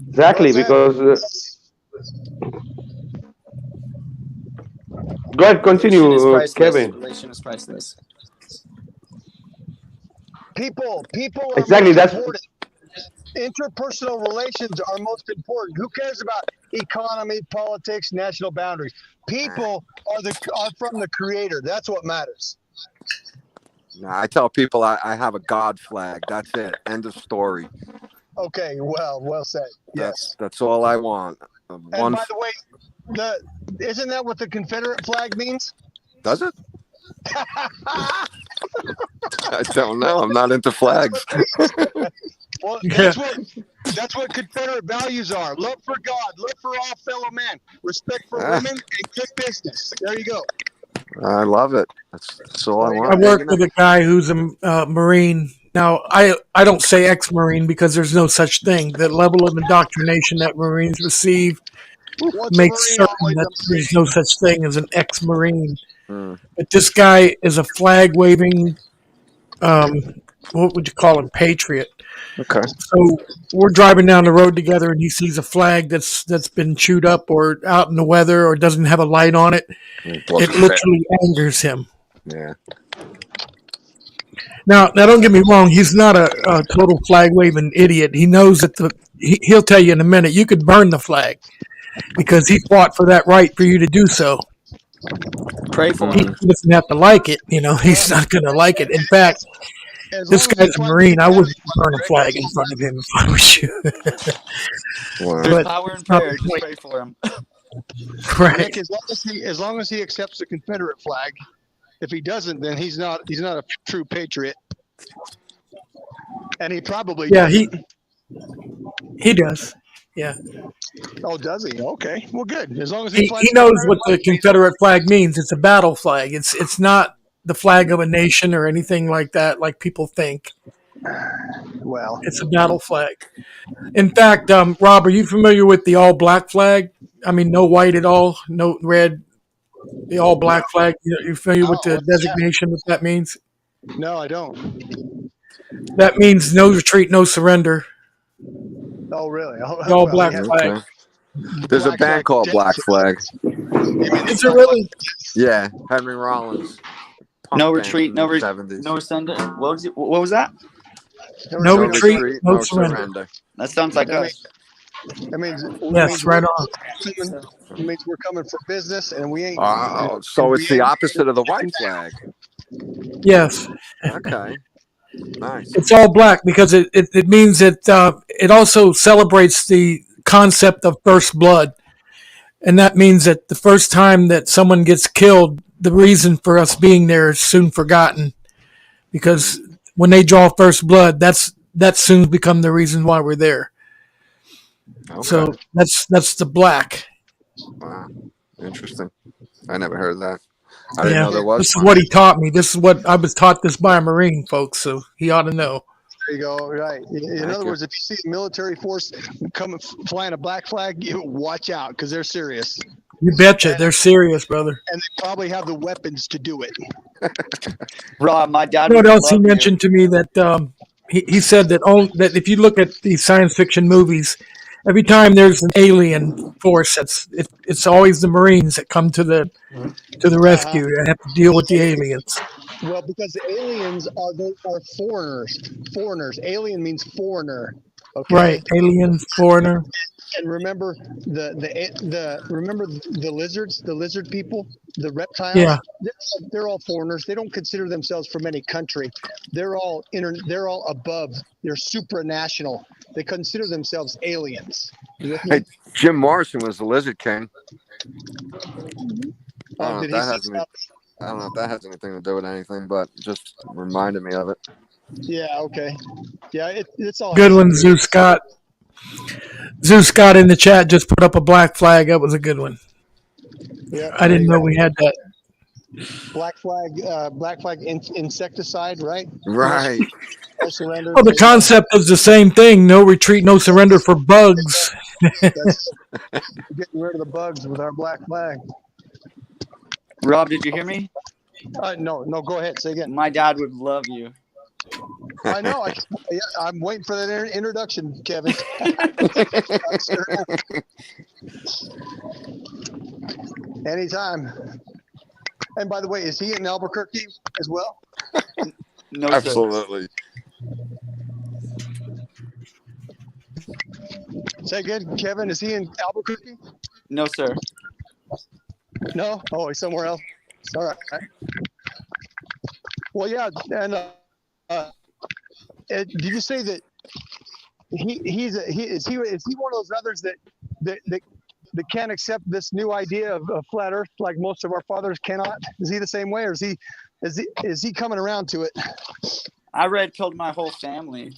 Exactly, because go ahead, continue, Kevin. Relation is priceless. People are exactly. That's important. Interpersonal relations are most important. Who cares about economy, politics, national boundaries? People are from the Creator. That's what matters. I tell people I have a God flag. That's it. End of story. Okay, well said. Yes, that's all I want. And by the way, isn't that what the Confederate flag means? Does it? I don't know. I'm not into flags. Well, that's what Confederate values are: love for God, love for all fellow men, respect for women, and good business. There you go. I love it. That's all I want. I work with a guy who's a Marine. Now, I don't say ex-Marine because there's no such thing. The level of indoctrination that Marines receive makes certain that there's no such thing as an ex-Marine. But this guy is a flag-waving, what would you call him, patriot. Okay. So we're driving down the road together, and he sees a flag that's been chewed up or out in the weather or doesn't have a light on it. It literally angers him. Yeah. Now, don't get me wrong. He's not a total flag-waving idiot. He knows that he'll tell you in a minute, you could burn the flag because he fought for that right for you to do so. Pray for him. He doesn't have to like it. He's not going to like it. In fact, this guy's a Marine. I wouldn't burn a flag in front of him if I was you. There's power in prayer. Just pray for him. Right. Nick, as long as he accepts the Confederate flag. If he doesn't, then he's not a true patriot. And he probably doesn't. He does. Yeah. Oh, does he? Okay. Well, good. As long as he knows what the Confederate flag means. It's a battle flag. It's not the flag of a nation or anything like that, like people think. Well, it's a battle flag. In fact, Rob, are you familiar with the all-black flag? I mean, no white at all, no red. The all-black flag. You familiar with the designation? What that means? No, I don't. That means no retreat, no surrender. Oh, really? The all-black flag. Okay. There's a band called Black Flag. Is there really? Yeah, Henry Rollins. No retreat, no surrender. What was that? No retreat, no surrender. That sounds like us. That means yes, right on. It means we're coming for business, and we ain't. So it's the opposite of the white flag. Yes. Okay. Nice. It's all black because it means that it also celebrates the concept of first blood. And that means that the first time that someone gets killed, the reason for us being there is soon forgotten. Because when they draw first blood, that soon become the reason why we're there. Okay. So that's the black. Wow. Interesting. I never heard that. I didn't know there This was is one. what he taught me. This is what I was taught this by a Marine, folks. So he ought to know. There you go. Right. In Thank other you. words, if you see a military force come flying a black flag, you watch out because they're serious. You betcha, they're serious, brother. And they probably have the weapons to do it. Rob, my dad You know would what else he love you. mentioned to me that he said that if you look at these science fiction movies, every time there's an alien force, it's always the Marines that come to the rescue. They have to deal with the aliens. Well, because the aliens are foreigners. Foreigners. Alien means foreigner. Okay. Right, alien, foreigner. And remember remember the lizards, the lizard people, the reptiles. Yeah. They're all foreigners. They don't consider themselves from any country. They're all above. They're supranational. They consider themselves aliens. Hey, Jim Morrison was the Lizard King. I don't know if that has anything to do with anything, but just reminded me of it. Yeah. Okay. Yeah. It's all Good one, Zeus Scott. Zeus Scott in the chat just put up a black flag. That was a good one. Yeah. I didn't know we had that. Black flag insecticide, right? Right. No surrender. Well, the concept is the same thing. No retreat, no surrender for bugs. That's getting rid of the bugs with our black flag. Rob, did you hear me? No. Go ahead. Say again. My dad would love you. I know. I'm waiting for that introduction, Kevin. Anytime. And by the way, is he in Albuquerque as well? No, Absolutely. Say good, Kevin. Is he in Albuquerque? No, sir. No. Oh, he's somewhere else. All right. Well, yeah, and did you say that is he one of those others that can't accept this new idea of flat Earth like most of our fathers cannot? Is he the same way, or is he coming around to it? I red pilled my whole family.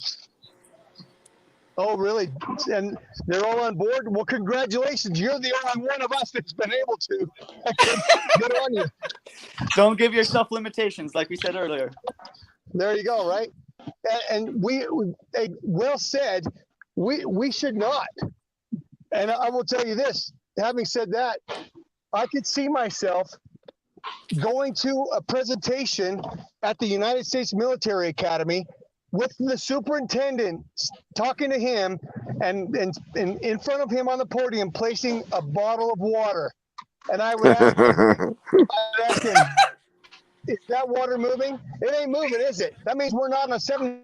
Oh, really? And they're all on board? Well, congratulations. You're the only one of us that's been able to. Good on you. Don't give yourself limitations, like we said earlier. There you go, right? And we well said, we should not. And I will tell you this, having said that, I could see myself going to a presentation at the United States Military Academy with the superintendent, talking to him, and in front of him on the podium, placing a bottle of water. And I would ask him, is that water moving? It ain't moving, is it? That means we're not on a 7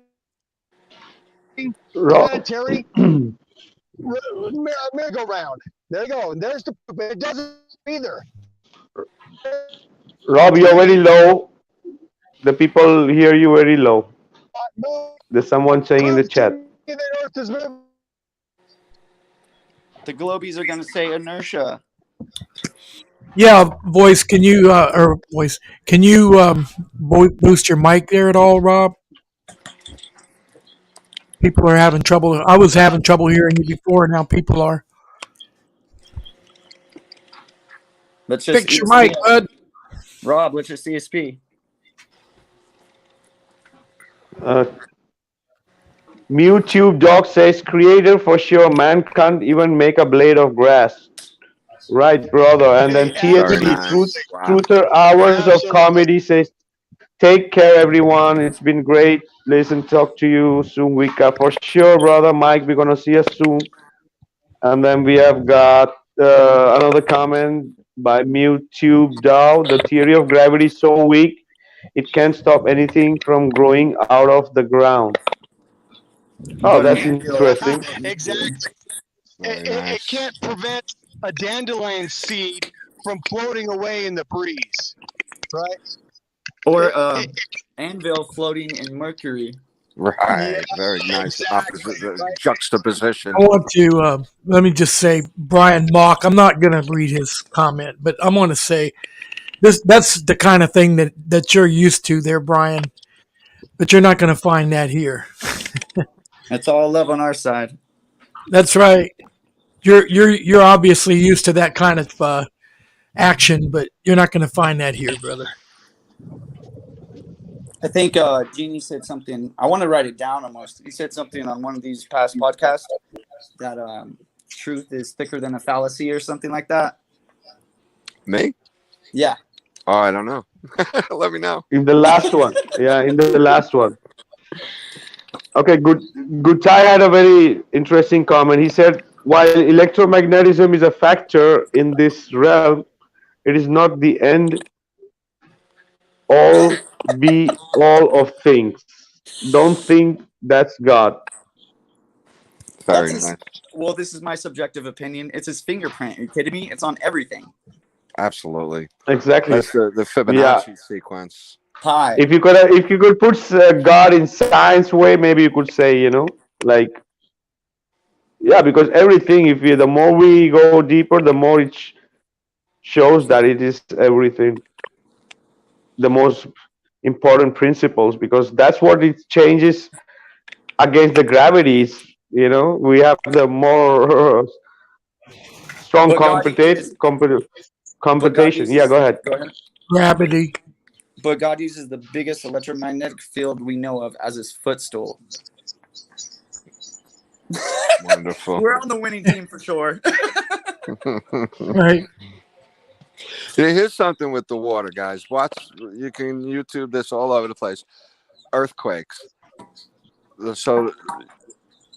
planetary merry-go-round. There you go. And there's the proof. It doesn't either. Rob, you're very low. The people hear you very low. There's someone saying in the chat. The Globies are going to say inertia. Yeah, voice. Can you boost your mic there at all, Rob? People are having trouble. I was having trouble hearing you before, and now people are. Let's just fix your mic, bud. Rob, let's just CSP. MewTube Dog says, creator for sure, man can't even make a blade of grass. Right, brother. And then THC, Truther Hours of Comedy says, take care, everyone. It's been great. Listen, talk to you soon, Vikka. For sure, brother Mike, we're going to see us soon. And then we have got another comment by MewTube Dow. The theory of gravity is so weak, it can't stop anything from growing out of the ground. Oh, that's interesting. Exactly. It can't prevent a dandelion seed from floating away in the breeze, right? Or anvil floating in mercury. Right. Very nice. Opposite the juxtaposition. I want to let me just say, Brian Mock. I'm not going to read his comment, but I want to say that's the kind of thing that you're used to there, Brian. But you're not going to find that here. That's all love on our side. That's right. You're obviously used to that kind of action, but you're not going to find that here, brother. I think Jeannie said something. I want to write it down almost. He said something on one of these past podcasts that truth is thicker than a fallacy or something like that. Me? Yeah. Oh, I don't know. Let me know. In the last one. Yeah, in the last one. Okay, Good Ty had a very interesting comment. He said, while electromagnetism is a factor in this realm, it is not the end all be all of things. Don't think that's God. Very nice. Well, this is my subjective opinion. It's his fingerprint. Are you kidding me? It's on everything. Absolutely. Exactly. That's the Fibonacci sequence. Pi. If you could put God in science way, maybe you could say, like, yeah, because everything. The more we go deeper, the more it shows that it is everything. The most important principles, because that's what it changes against the gravities. We have the more strong computation. Yeah, go ahead. Gravity. But God uses the biggest electromagnetic field we know of as his footstool. Wonderful. We're on the winning team for sure. Right. Here's something with the water, guys. You can YouTube this all over the place. Earthquakes. So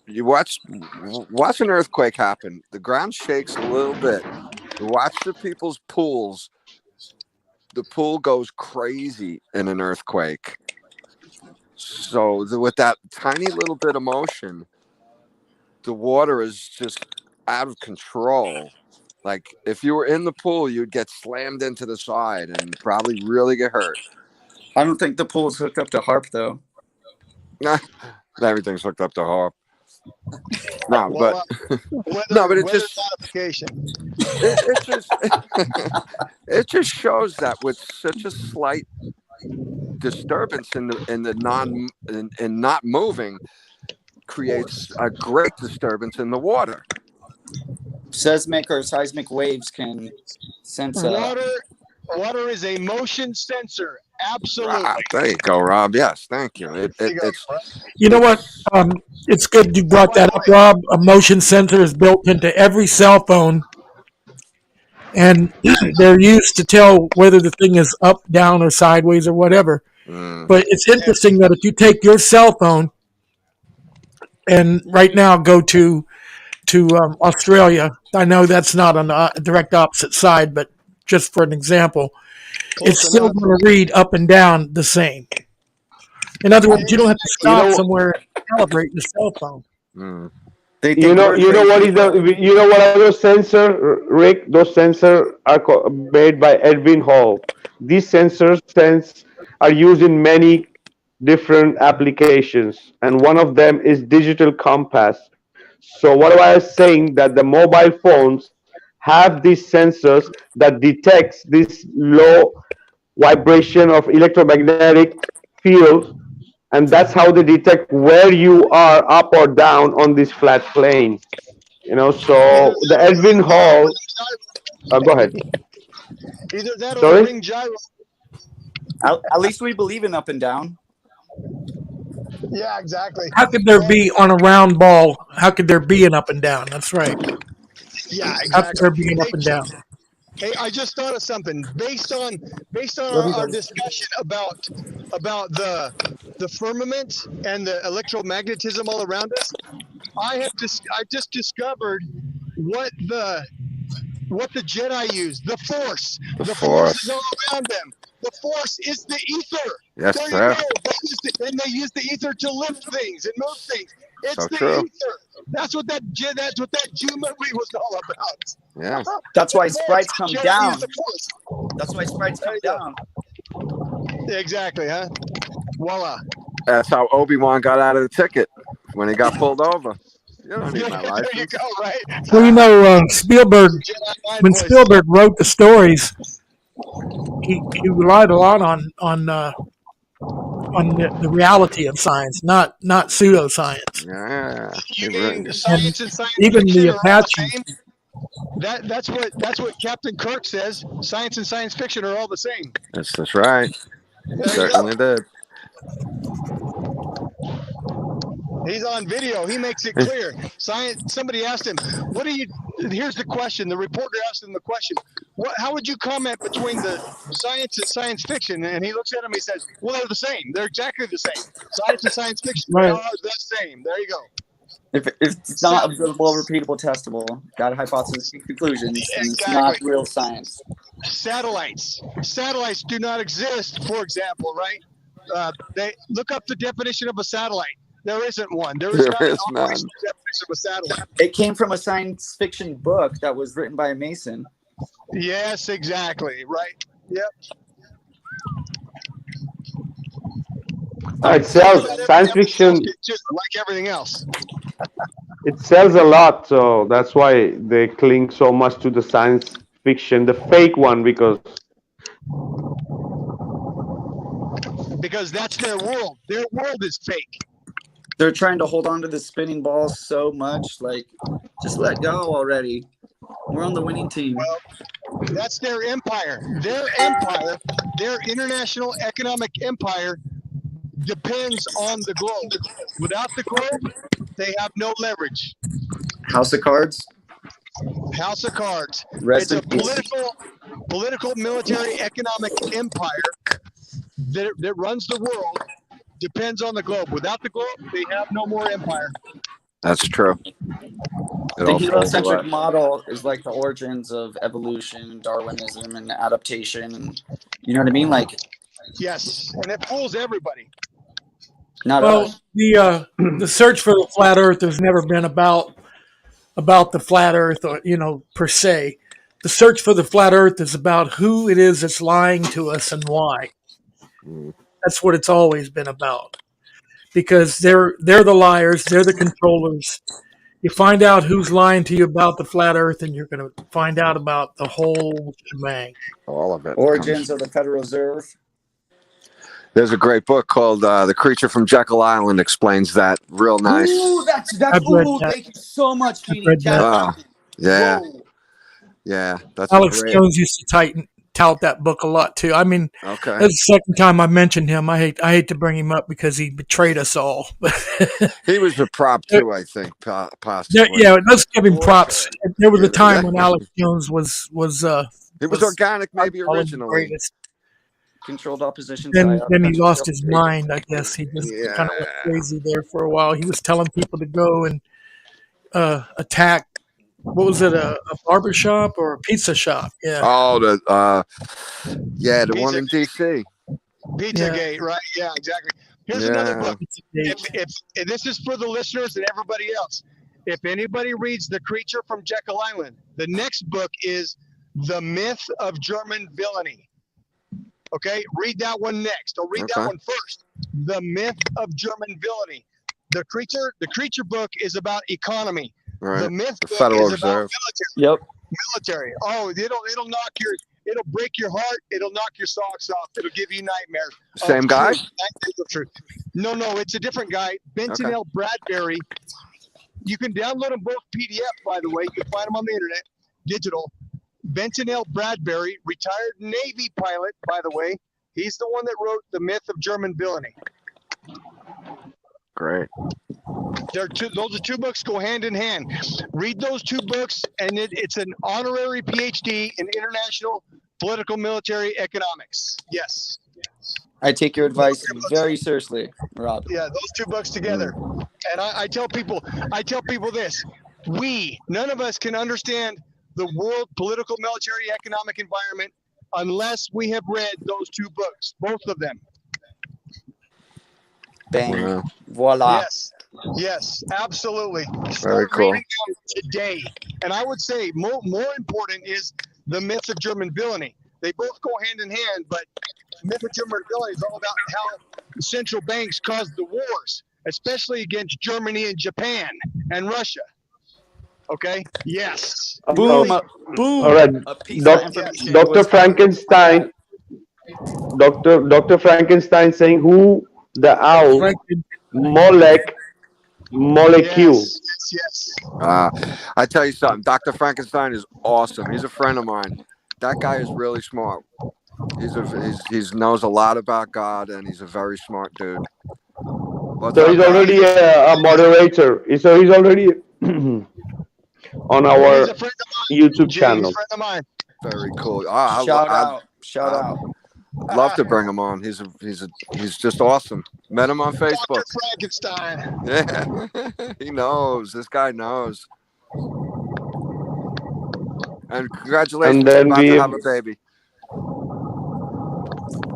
you watch an earthquake happen. The ground shakes a little bit. You watch the people's pools. The pool goes crazy in an earthquake. So with that tiny little bit of motion, the water is just out of control. Like if you were in the pool, you'd get slammed into the side and probably really get hurt. I don't think the pool's hooked up to HARP though. Nah, everything's hooked up to HARP. No, Well, but it just modification. it just shows that with such a slight disturbance in not moving creates a great disturbance in the water. Seismic or seismic waves can sense Water is a motion sensor. Absolutely. There you go, Rob. Yes, thank you. It's You know what? It's good you brought that up, Rob. A motion sensor is built into every cell phone, and they're used to tell whether the thing is up, down, or sideways or whatever. But it's interesting that if you take your cell phone and right now go to Australia, I know that's not on the direct opposite side, but just for an example, it's still going to read up and down the same. In other words, you don't have to stop somewhere and calibrate your cell phone. You know what other sensor, Rick? Those sensors are made by Edwin Hall. These sensors are used in many different applications, and one of them is digital compass. So what I was saying, that the mobile phones have these sensors that detects this low vibration of electromagnetic fields, and that's how they detect where you are up or down on this flat plane. So the Edwin Hall. Go ahead. Either that or a ring gyro. At least we believe in up and down. Yeah, exactly. How could there be on a round ball? How could there be an up and down? That's right. Yeah, exactly. How could there be an up and down? Hey, I just thought of something based on our discussion about the firmament and the electromagnetism all around us. I just discovered what the Jedi use. The Force. The Force is all around them. The Force is the ether. Yes, there sir. you go. They use the ether to lift things and move things. It's So the true. ether. That's what that Jew movie was all about. Yeah. That's why sprites come Jedi down. use the Force. That's why sprites come down. Exactly, huh? Voila. That's how Obi-Wan got out of the ticket when he got pulled over. You don't need Yeah, my there license. you go, right? Well, you know, Spielberg, Jedi mind when voice. Spielberg wrote the stories, he relied a lot on the reality of science, not pseudoscience. Yeah. You mean And science and science even the fiction are all the Apaches, same? That's what Captain Kirk says. Science and science fiction are all the same. That's right. He There you certainly go. did. He's on video. He makes it clear. Science. Somebody asked him, "What do you?" Here's the question. The reporter asked him the question. How would you comment between the science and science fiction? And he looks at him. He says, "Well, they're the same. They're exactly the same. Science and science fiction. They right? are the same." There you go. If it's not observable, repeatable, testable, got hypothesis conclusions, then it's not Exactly. real science. Satellites do not exist. For example, right? They look up the definition of a satellite. There isn't one. There is not an operational definition of a satellite. It came from a science fiction book that was written by a Mason. Yes, exactly. Right. Yep. It sells science fiction. Just like everything else. It sells a lot, so that's why they cling so much to the science fiction, the fake one, because that's their world. Their world is fake. They're trying to hold on to the spinning ball so much, like, just let go already. We're on the winning team. Well, that's their empire. Their empire, their international economic empire, depends on the globe. Without the globe, they have no leverage. House of Cards. House of Cards. Rest It's a in peace. political, military, economic empire that runs the world. Depends on the globe. Without the globe, they have no more empire. That's true. The heliocentric model is like the origins of evolution, Darwinism, and adaptation. And you know what I mean? Like, yes, and it fools everybody. Not well, us. The search for the flat Earth has never been about the flat Earth, or per se. The search for the flat Earth is about who it is that's lying to us and why. That's what it's always been about, because they're the liars, they're the controllers. You find out who's lying to you about the flat Earth, and you're going to find out about the whole shebang. All of it. Origins of the Federal Reserve. There's a great book called "The Creature from Jekyll Island." Explains that real nice. Ooh, that's I've read that. Thank you so much, I've read that. Yeah. Whoa. Yeah. That's Alex great. Jones used to tout that book a lot too. I mean, Okay. that's the second time I mentioned him. I hate to bring him up because he betrayed us all. He was a prop too, I think, possibly. Yeah, let's give him props. There was a time when Alex Jones was he was organic, maybe originally. Greatest. Controlled opposition. Then he lost his mind. I guess he just kind of went crazy there for a while. He was telling people to go and attack. What was it? A barber shop or a pizza shop? Yeah. Oh, the one in DC. Pizzagate, right? Yeah, exactly. Here's another book. If this is for the listeners and everybody else. If anybody reads The Creature from Jekyll Island, the next book is The Myth of German Villainy. Okay, read that one next. Or read that one first. The Myth of German Villainy. The creature book is about economy. Right. The myth book Federal is Reserve. about Yep. military. Oh, it'll break your heart. It'll knock your socks off. It'll give you nightmares. Same guy? Nightmares of truth. No, it's a different guy. Benson L. Bradbury. You can download them both PDF, by the way. You can find them on the internet, digital. Benson L. Bradbury, retired Navy pilot, by the way. He's the one that wrote The Myth of German Villainy. Great. Those are two books go hand in hand. Read those two books, and it's an honorary PhD in international political military economics. Yes. I take your advice very seriously, Rob. Yeah, those two books together. And I tell people this. None of us can understand the world political military economic environment unless we have read those two books, both of them. Bang. Wow. Voila. Yes, absolutely. Very cool. Reading them today. And I would say more important is The Myths of German Villainy. They both go hand in hand, but Memorabilia is all about how central banks caused the wars, especially against Germany and Japan and Russia. Okay. Yes. Boom. Oh, Boom. all right. A piece of that Doc, information Dr. was found on that. Frankenstein. Dr. Frankenstein saying who the owl Franklin. molecule. Yes. I tell you something. Dr. Frankenstein is awesome. He's a friend of mine. That guy is really smart. He knows a lot about God, and he's a very smart dude. What's So up, he's guys? already a moderator. So he's already on our He's a friend of mine. YouTube He's a channel. friend of mine. Very cool. Shout out. Love to bring him on. He's just awesome. Met him on Facebook. Dr. Frankenstein. Yeah, he knows. This guy knows. And congratulations, And then about we to have a baby.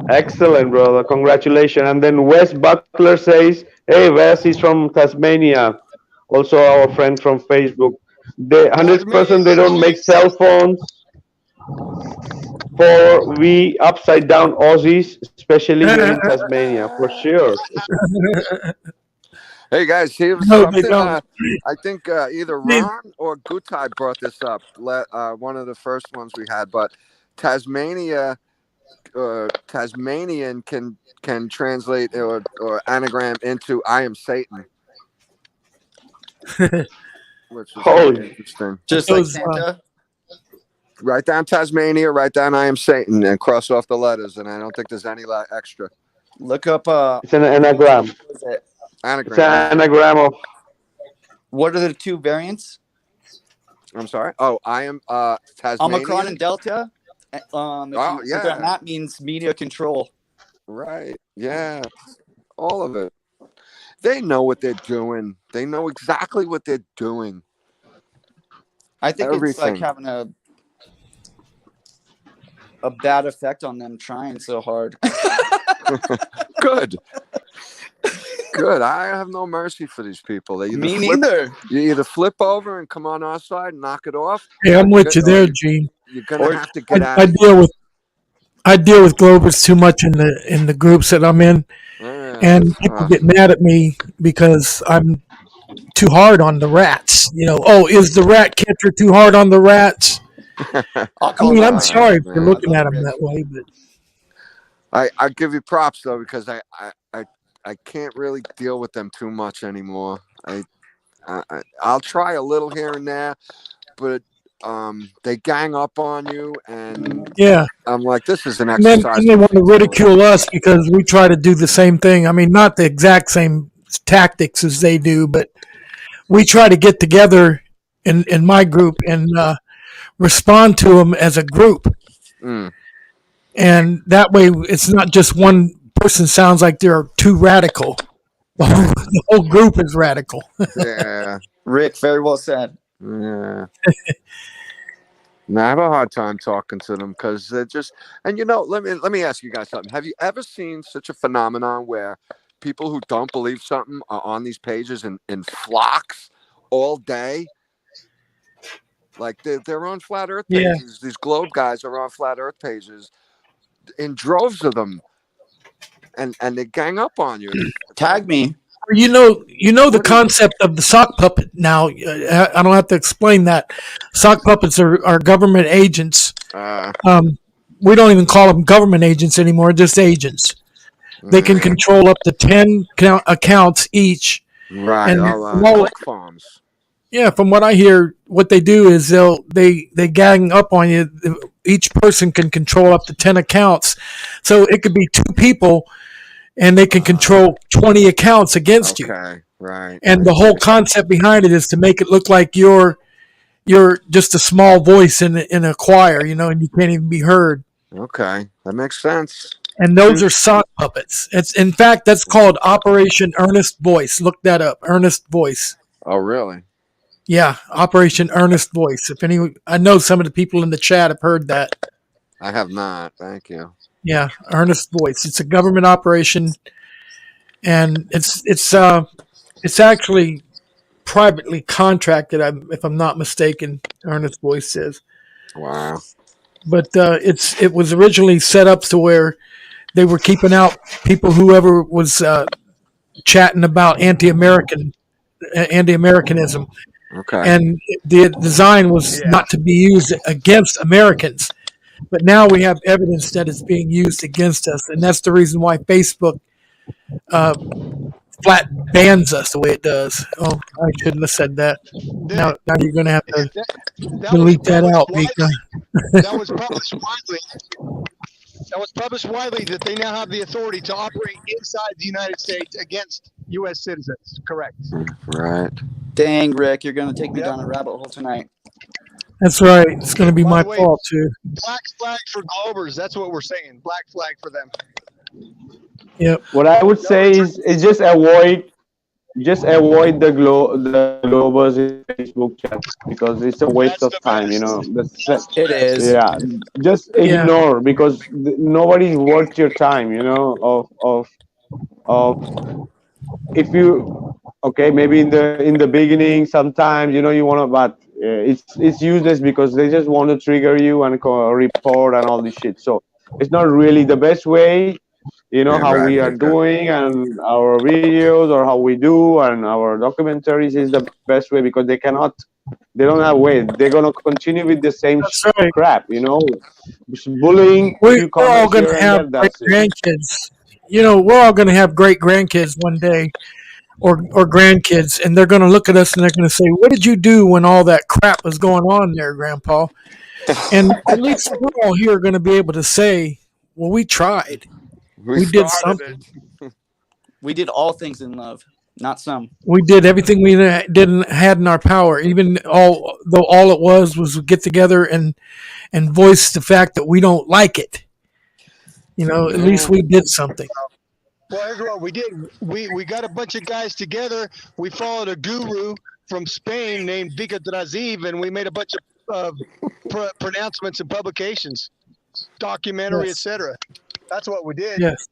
excellent, brother. Congratulations. And then Wes Buckler says, "Hey, Wes, he's from Tasmania. Also, our friend from Facebook. They 100% they don't make cell phones for we upside down Aussies, especially here in Tasmania, for sure." Hey guys, here's No, they something. don't. I think either Ron or Gutai brought this up. One of the first ones we had, but Tasmanian can translate or anagram into "I am Satan," which is Holy. interesting. Just like Santa. Write down Tasmania, write down "I am Satan," and cross off the letters. And I don't think there's any extra. Look up It's an anagram. what is it? It's an anagram of. What are the two variants? I'm sorry. Oh, I am Tasmania. Omicron and Delta. If you yeah. on that means media control. Right. Yeah. All of it. They know what they're doing. They know exactly what they're doing. I think it's like Everything. having a bad effect on them trying so hard. Good. Good. I have no mercy for these people. They Me neither. You either flip over and come on our side and knock it off. Hey, I'm with you there, Gene. You're gonna have to get out. I deal with Glovers too much in the groups that I'm in, and people get mad at me because I'm too hard on the rats. Is the rat catcher too hard on the rats? I'm sorry for looking at them that way, but I give you props though, because I can't really deal with them too much anymore. I'll try a little here and there, but they gang up on you, and yeah, I'm like, this is an exercise. And they want to ridicule us because we try to do the same thing. I mean, not the exact same tactics as they do, but we try to get together in my group and respond to them as a group. And that way it's not just one person sounds like they're too radical. The whole group is radical. Yeah. Rick, very well said. Yeah. No, I have a hard time talking to them because they're just, and let me ask you guys something. Have you ever seen such a phenomenon where people who don't believe something are on these pages in flocks all day? Like they're on flat earth pages. Yeah. These globe guys are on flat earth pages in droves of them, and they gang up on you. Tag me. You know the concept of the sock puppet now. I don't have to explain that. Sock puppets are government agents. We don't even call them government agents anymore, just agents. They can control up to 10 accounts each. Right. And farms. Yeah, from what I hear, what they do is they gang up on you. Each person can control up to 10 accounts. So it could be two people, and they can control 20 accounts against you. Okay, right. And the whole concept behind it is to make it look like you're just a small voice in a choir, and you can't even be heard. Okay, that makes sense. And those are sock puppets. In fact, that's called Operation Earnest Voice. Look that up, Earnest Voice. Oh, really? Yeah, Operation Earnest Voice. I know some of the people in the chat have heard that. I have not. Thank you. Yeah, Earnest Voice. It's a government operation, and it's actually privately contracted, if I'm not mistaken. Earnest Voice says. Wow. But it was originally set up to where they were keeping out people, whoever was chatting about anti-Americanism, Okay. and the design was not to be used against Americans. But now we have evidence that it's being used against us, and that's the reason why Facebook uh, flat bans us the way it does. Oh, I shouldn't have said that. Now you're going to have to That was delete that published out, Mika. widely. That was published widely. That was published widely that they now have the authority to operate inside the United States against U.S. citizens. Correct. Right. Dang, Rick, you're going to take me down a rabbit hole tonight. That's right. It's going to be By my the way, fault too. Black flag for Globers. That's what we're saying. Black flag for them. Yep. What I would say is just avoid the Globers in Facebook chat because it's a waste That's of the time. best. It is. Yeah, just Yeah. ignore because nobody's worth your time. Of if you okay, maybe in the beginning sometimes you want to, but it's useless because they just want to trigger you and report and all this shit. So it's not really the best way. How Right, we are Victor. doing and our videos or how we do and our documentaries is the best way because they don't have way. They're gonna continue with the same That's right. crap. Just bullying, We're few all comments going here to and have there. great That's it. grandkids. We're all going to have great grandkids one day, or grandkids, and they're going to look at us and they're going to say, "What did you do when all that crap was going on there, Grandpa?" And at least we're all here going to be able to say, "Well, we tried. We did started something. it. We did all things in love, not some. We did everything we had in our power. Even though all it was get together and voice the fact that we don't like it. At least we did something." Well, here's what we did. We got a bunch of guys together. We followed a guru from Spain named Vikka Draziv, and we made a bunch of pronouncements and publications, documentary, Yes. etc. That's what we did. Yes.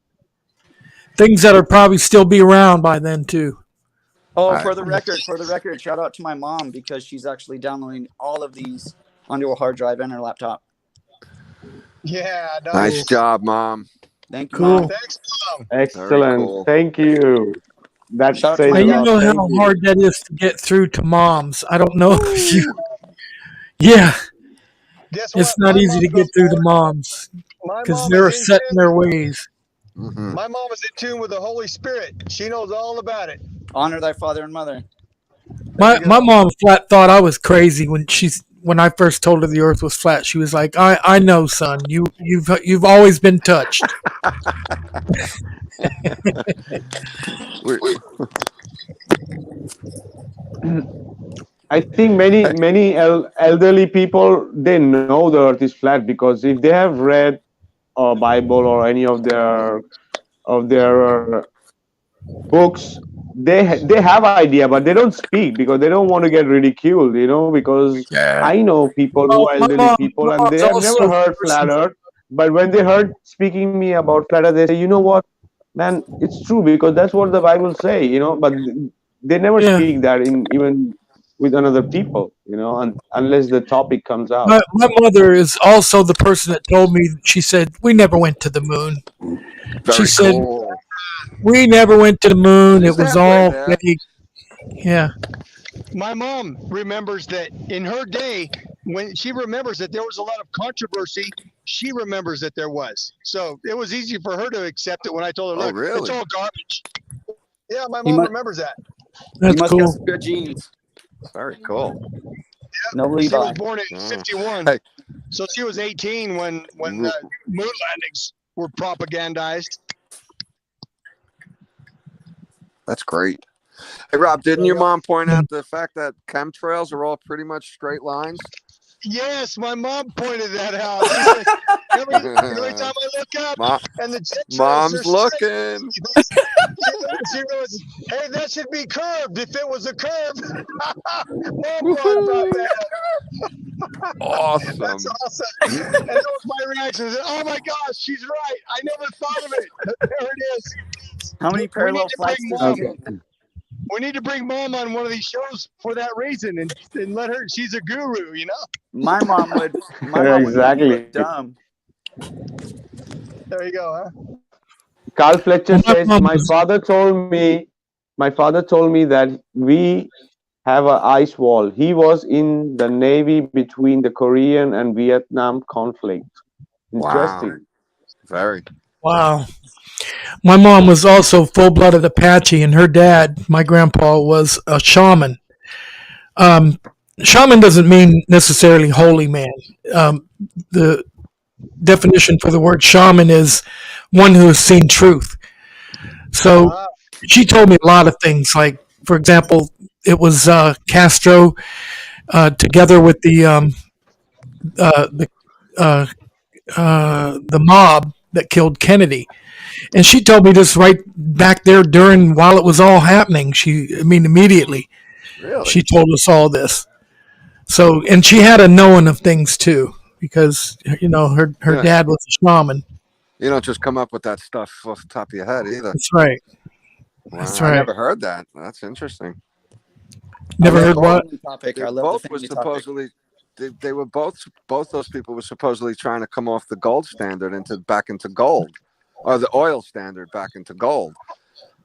Things that are probably still be around by then too. Oh, for the record, shout out to my mom because she's actually downloading all of these onto a hard drive and her laptop. Yeah. Nice job, Mom. Thank you, Cool. Mom. Thanks, Mom. Excellent. cool. Thank you. That Shout out to says my a And you lot. know Thank how you. hard that is to get through to moms. I don't know if you. Yeah, Guess what? it's not My easy to mom get goes through to forward. moms My because mom they're is in set in their tune. ways. Mm-hmm. My mom is in tune with the Holy Spirit. She knows all about it. Honor thy father and mother. My mom flat thought I was crazy when I first told her the Earth was flat. She was like, "I know, son. You've always been touched." I think many elderly people they know the Earth is flat because if they have read a Bible or any of their books, they have idea, but they don't speak because they don't want to get ridiculed. Because Yeah. I know people who Well, are my elderly mom, people my and they mom's have never also the heard person. flat Earth, but when they heard speaking me about flat Earth, they say, "You know what, man, it's true because that's what the Bible say." But they never Yeah, speak that in even with another people. Unless the topic comes out. my mother is also the person that told me. She said we never went to the moon. She Very said cool. we never went to the moon. It She's was halfway all there. fake. Yeah. My mom remembers that in her day, when she remembers that there was a lot of controversy, she remembers that there was. So it was easy for her to accept it when I told her, Oh, look, really? it's all garbage. Yeah, my He mom mu- remembers that. He That's must got cool. some good genes. Very cool. No She was Levi. born in 51. Hey. So she was 18 when the moon landings were propagandized. That's great. Hey, Rob, didn't your mom point out the fact that chemtrails are all pretty much straight lines? Yes, my mom pointed that out. She said, every time I look up and the chemtrails Mom's are straight, looking. she goes, hey, that should be curved if it was a curve. Mom brought that up. Awesome. That's awesome. And that was my reaction. I said, oh my gosh, she's right. I never thought of it. There it is. How many parallel flights does it Okay. take? We need to bring Mom on one of these shows for that reason and let her, she's a guru, My mom would. My Yeah, mom would make me exactly. look dumb. There you go, huh? Carl Fletcher Well, my says, mom was my father told me that we have an ice wall. He was in the Navy between the Korean and Vietnam conflict. Wow. Interesting. Very. wow. My mom was also full-blooded Apache, and her dad, my grandpa, was a shaman. Um, Shaman doesn't mean necessarily holy man. The definition for the word shaman is one who has seen truth. So she told me a lot of things. Like, for example, it was Castro together with the uh, the mob that killed Kennedy. And she told me this right back there while it was all happening. Immediately, Really? she told us all this. So, and she had a knowing of things too, because her Yeah. dad was a shaman. You don't just come up with that stuff off the top of your head either. That's right. Wow. That's I right. never heard that. That's interesting. Never They heard what? Family topic. They I love the both were family topic. supposedly. They were both those people were supposedly trying to come off the gold standard back into gold, or the oil standard back into gold,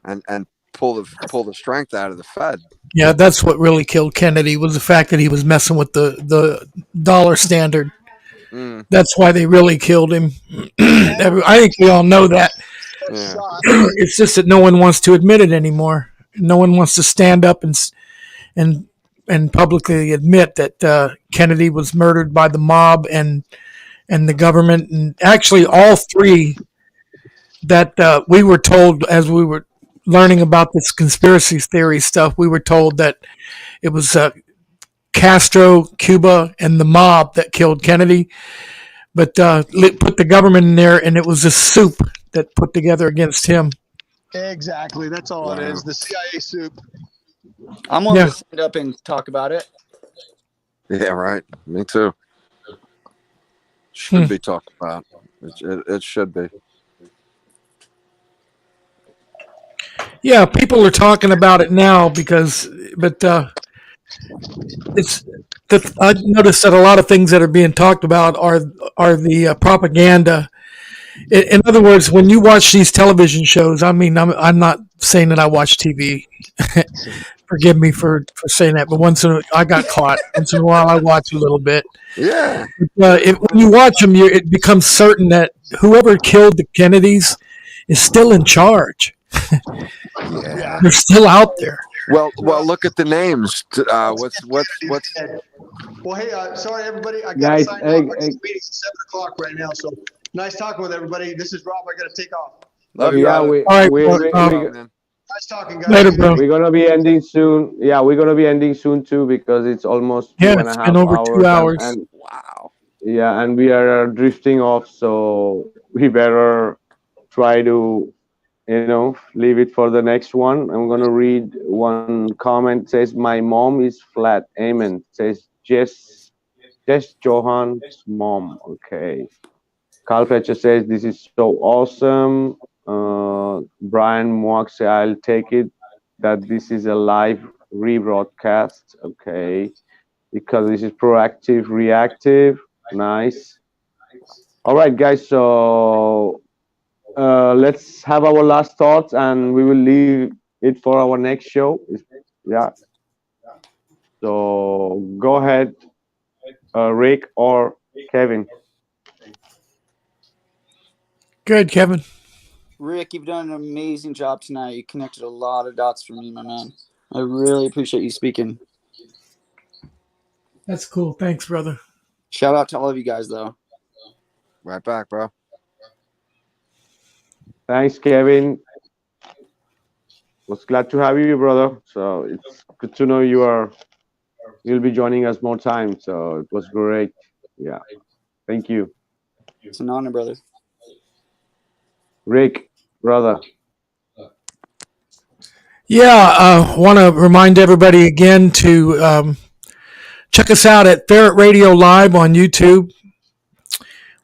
and pull the strength out of the Fed. Yeah, that's what really killed Kennedy was the fact that he was messing with the dollar standard. Mm, That's why they really killed him. I think we all know that. yeah. It's just that no one wants to admit it anymore. No one wants to stand up and publicly admit that Kennedy was murdered by the mob and the government, and actually all three that we were told as we were learning about this conspiracy theory stuff. We were told that it was Castro, Cuba, and the mob that killed Kennedy, but put the government in there, and it was a soup that put together against him. Exactly. That's all it is. The CIA soup. I'm willing to stand up and talk about it. Yeah, right. Me too. Should be talked about. It should be. Yeah, people are talking about it now but I noticed that a lot of things that are being talked about are the propaganda. In other words, when you watch these television shows, I mean, I'm not saying that I watch TV. Forgive me for saying that, but I got caught. Once in a while, I watch a little bit. Yeah. When you watch them, it becomes certain that whoever killed the Kennedys is still in charge. Yeah. They're still out there. Well, look at the names. What's? Well, hey, sorry everybody. I got to Guys, sign off. I got meetings at 7:00 right now. So nice talking with everybody. This is Rob. I got to take off. Love you. Yeah, Robert. All right, Nice talking, guys. later, bro. we're gonna be ending soon. Yeah, we're gonna be ending soon too because it's almost Yeah, 2.5 it's been over 2 hours. And Wow. yeah, and we are drifting off, so we better try to leave it for the next one. I'm gonna read one comment. It says my mom is flat. Amen. It says Jess Johan's mom. Okay. Carl Fletcher says this is so awesome. Brian Moak says I'll take it that this is a live rebroadcast. Okay. Because this is proactive, reactive. Nice. All right, guys. So let's have our last thoughts, and we will leave it for our next show. Yeah. So go ahead, Rick or Kevin. Good, Kevin. Rick, you've done an amazing job tonight. You connected a lot of dots for me, my man. I really appreciate you speaking. That's cool. Thanks, brother. Shout out to all of you guys, though. Right back, bro. Thanks, Kevin. Was glad to have you, brother. So it's good to know you'll be joining us more time. So it was great. Yeah. Thank you. It's an honor, brother. Rick, brother. Yeah, I want to remind everybody again to check us out at Ferret Radio Live on YouTube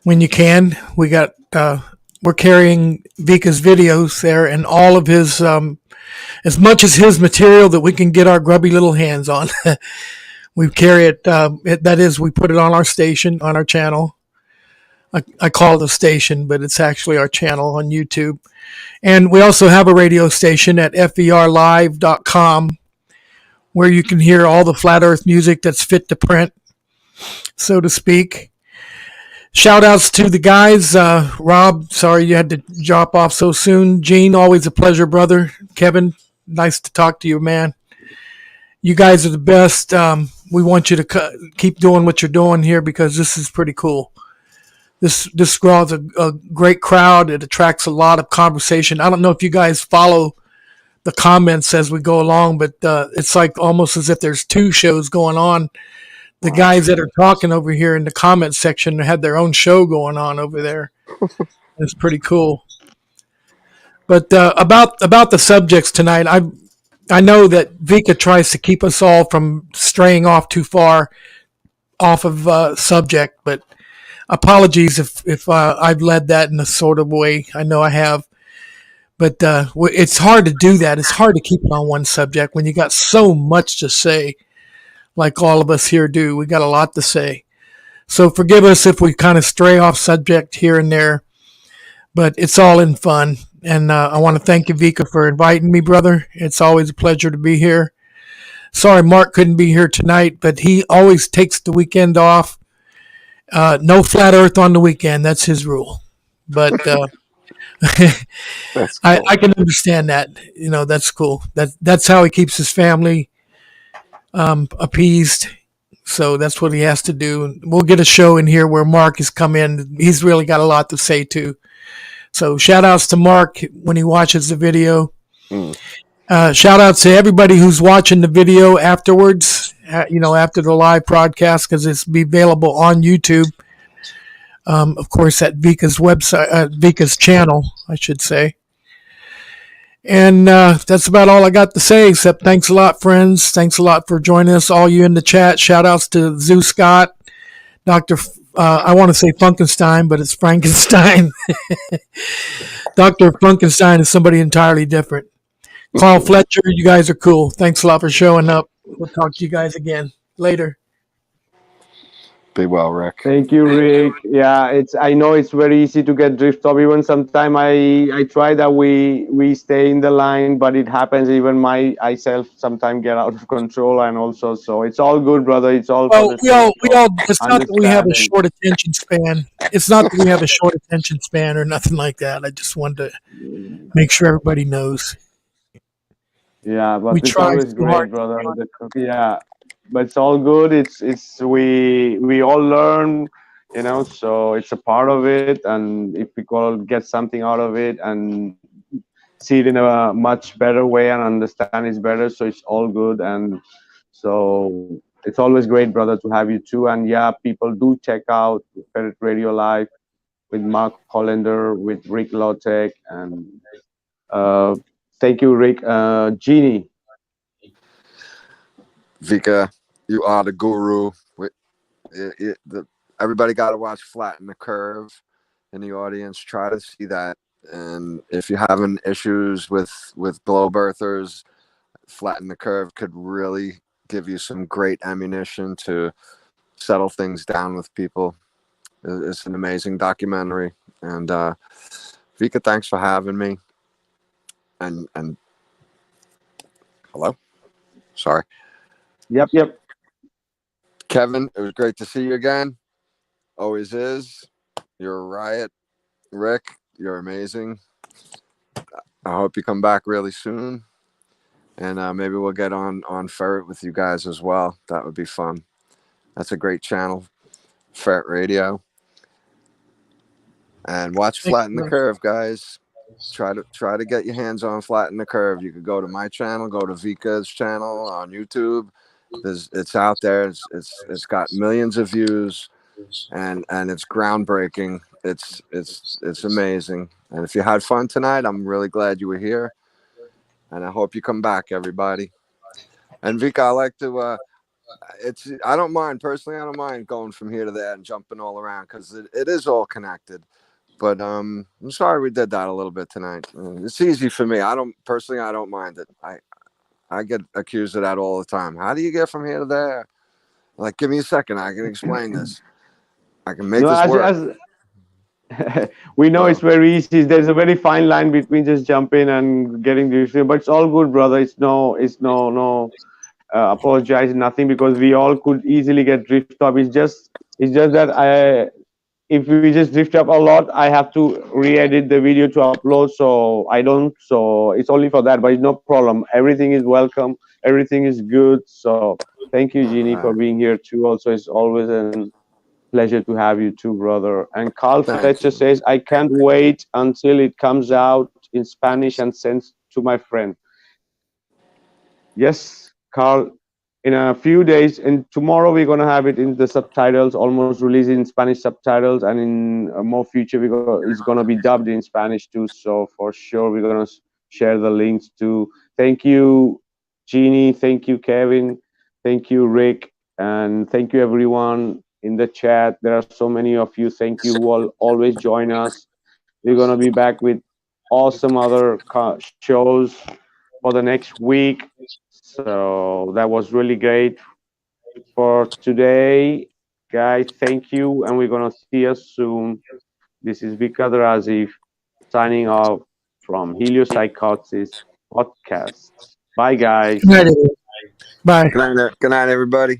when you can. We're carrying Vikka's videos there and all of his, as much as his material that we can get our grubby little hands on. We carry it, that is, we put it on our station, on our channel. I call it a station, but it's actually our channel on YouTube. And we also have a radio station at ferlive.com where you can hear all the flat earth music that's fit to print, so to speak. Shout outs to the guys. Rob, sorry you had to drop off so soon. Gene, always a pleasure, brother. Kevin, nice to talk to you, man. You guys are the best. We want you to keep doing what you're doing here because this is pretty cool. This draws a great crowd. It attracts a lot of conversation. I don't know if you guys follow the comments as we go along, but it's like almost as if there's two shows going on. The guys that are talking over here in the comment section had their own show going on over there. It's pretty cool. But about the subjects tonight, I know that Vikka tries to keep us all from straying off too far off of subject, but apologies if I've led that in a sort of way. I know I have. But it's hard to do that. It's hard to keep it on one subject when you got so much to say, like all of us here do. We got a lot to say. So forgive us if we kind of stray off subject here and there, but it's all in fun. And I want to thank you, Vikka, for inviting me, brother. It's always a pleasure to be here. Sorry Mark couldn't be here tonight, but he always takes the weekend off. No flat earth on the weekend. That's his rule. But That's cool. I can understand that. You know, that's cool. That's how he keeps his family appeased. So that's what he has to do. We'll get a show in here where Mark has come in. He's really got a lot to say too. So shout outs to Mark when he watches the video. Shout outs to everybody who's watching the video afterwards, after the live broadcast, because it's be available on YouTube. Of course, at Vikka's website, Vikka's channel, I should say. And that's about all I got to say, except thanks a lot, friends. Thanks a lot for joining us, all you in the chat. Shout outs to Zeus Scott, Dr. I want to say Funkenstein, but it's Frankenstein. Dr. Funkenstein is somebody entirely different. Carl Fletcher, you guys are cool. Thanks a lot for showing up. We'll talk to you guys again later. Be well, Rick. Thank you, Rick. Yeah, I know it's very easy to get drift off. Even sometimes I try that we stay in the line, but it happens. Even myself sometimes get out of control, and also so it's all good, brother. It's all well. We all. It's not that we have a short attention span. It's not that we have a short attention span or nothing like that. I just wanted to make sure everybody knows. Yeah, but We it's try always so great, hard. brother. Yeah, but it's all good. It's we all learn, so it's a part of it, and if we all get something out of it and see it in a much better way and understand it's better, so it's all good. And so it's always great, brother, to have you too. And yeah, people do check out Ferret Radio Live with Mark Hollander, with Rick Lotek, and thank you, Rick. Jeannie. Vikka, you are the guru. Everybody got to watch Flatten the Curve in the audience. Try to see that. And if you're having issues with glow birthers, Flatten the Curve could really give you some great ammunition to settle things down with people. It's an amazing documentary. And Vikka, thanks for having me. And hello? Sorry. Yep. Kevin, it was great to see you again. Always is. You're a riot. Rick, you're amazing. I hope you come back really soon. And maybe we'll get on Ferret with you guys as well. That would be fun. That's a great channel, Ferret Radio. And watch Flatten the Curve, guys. Try to get your hands on Flatten the Curve. You could go to my channel, go to Vikka's channel on YouTube. It's out there. It's got millions of views, and it's groundbreaking. It's amazing. And if you had fun tonight, I'm really glad you were here, and I hope you come back, everybody. And Vikka, I like to. I don't mind personally. I don't mind going from here to there and jumping all around because it is all connected. But I'm sorry we did that a little bit tonight. It's easy for me. I don't mind it. I get accused of that all the time. How do you get from here to there? Like, give me a second. I can explain this. I can make this work. We know it's Well, very easy. There's a very fine line between just jumping and getting the issue, but it's all good, brother. It's no apologize, nothing, because we all could easily get drift up. It's just that if we just drift up a lot, I have to re-edit the video to upload, so I don't. So it's only for that, but it's no problem. Everything is welcome. Everything is good. So thank you, Jeannie, for being here too. Also, it's always a pleasure to have you too, brother. And Carl Thank Fletcher you. says, I can't wait until it comes out in Spanish and sent to my friend. Yes, Carl, in a few days, and tomorrow we're gonna have it in the subtitles, almost released in Spanish subtitles, and in a more future it's gonna be dubbed in Spanish too. So for sure we're gonna share the links too. Thank you, Jeannie. Thank you, Kevin. Thank you, Rick, and thank you everyone in the chat. There are so many of you. Thank you who all always join us. We're gonna be back with awesome other shows for the next week. So that was really great for today, guys. Thank you, and we're gonna see us soon. This is Vikka Draziv signing off from HelioPsychosis podcast. Bye, Good night, guys. everyone. Bye. Good night, everybody.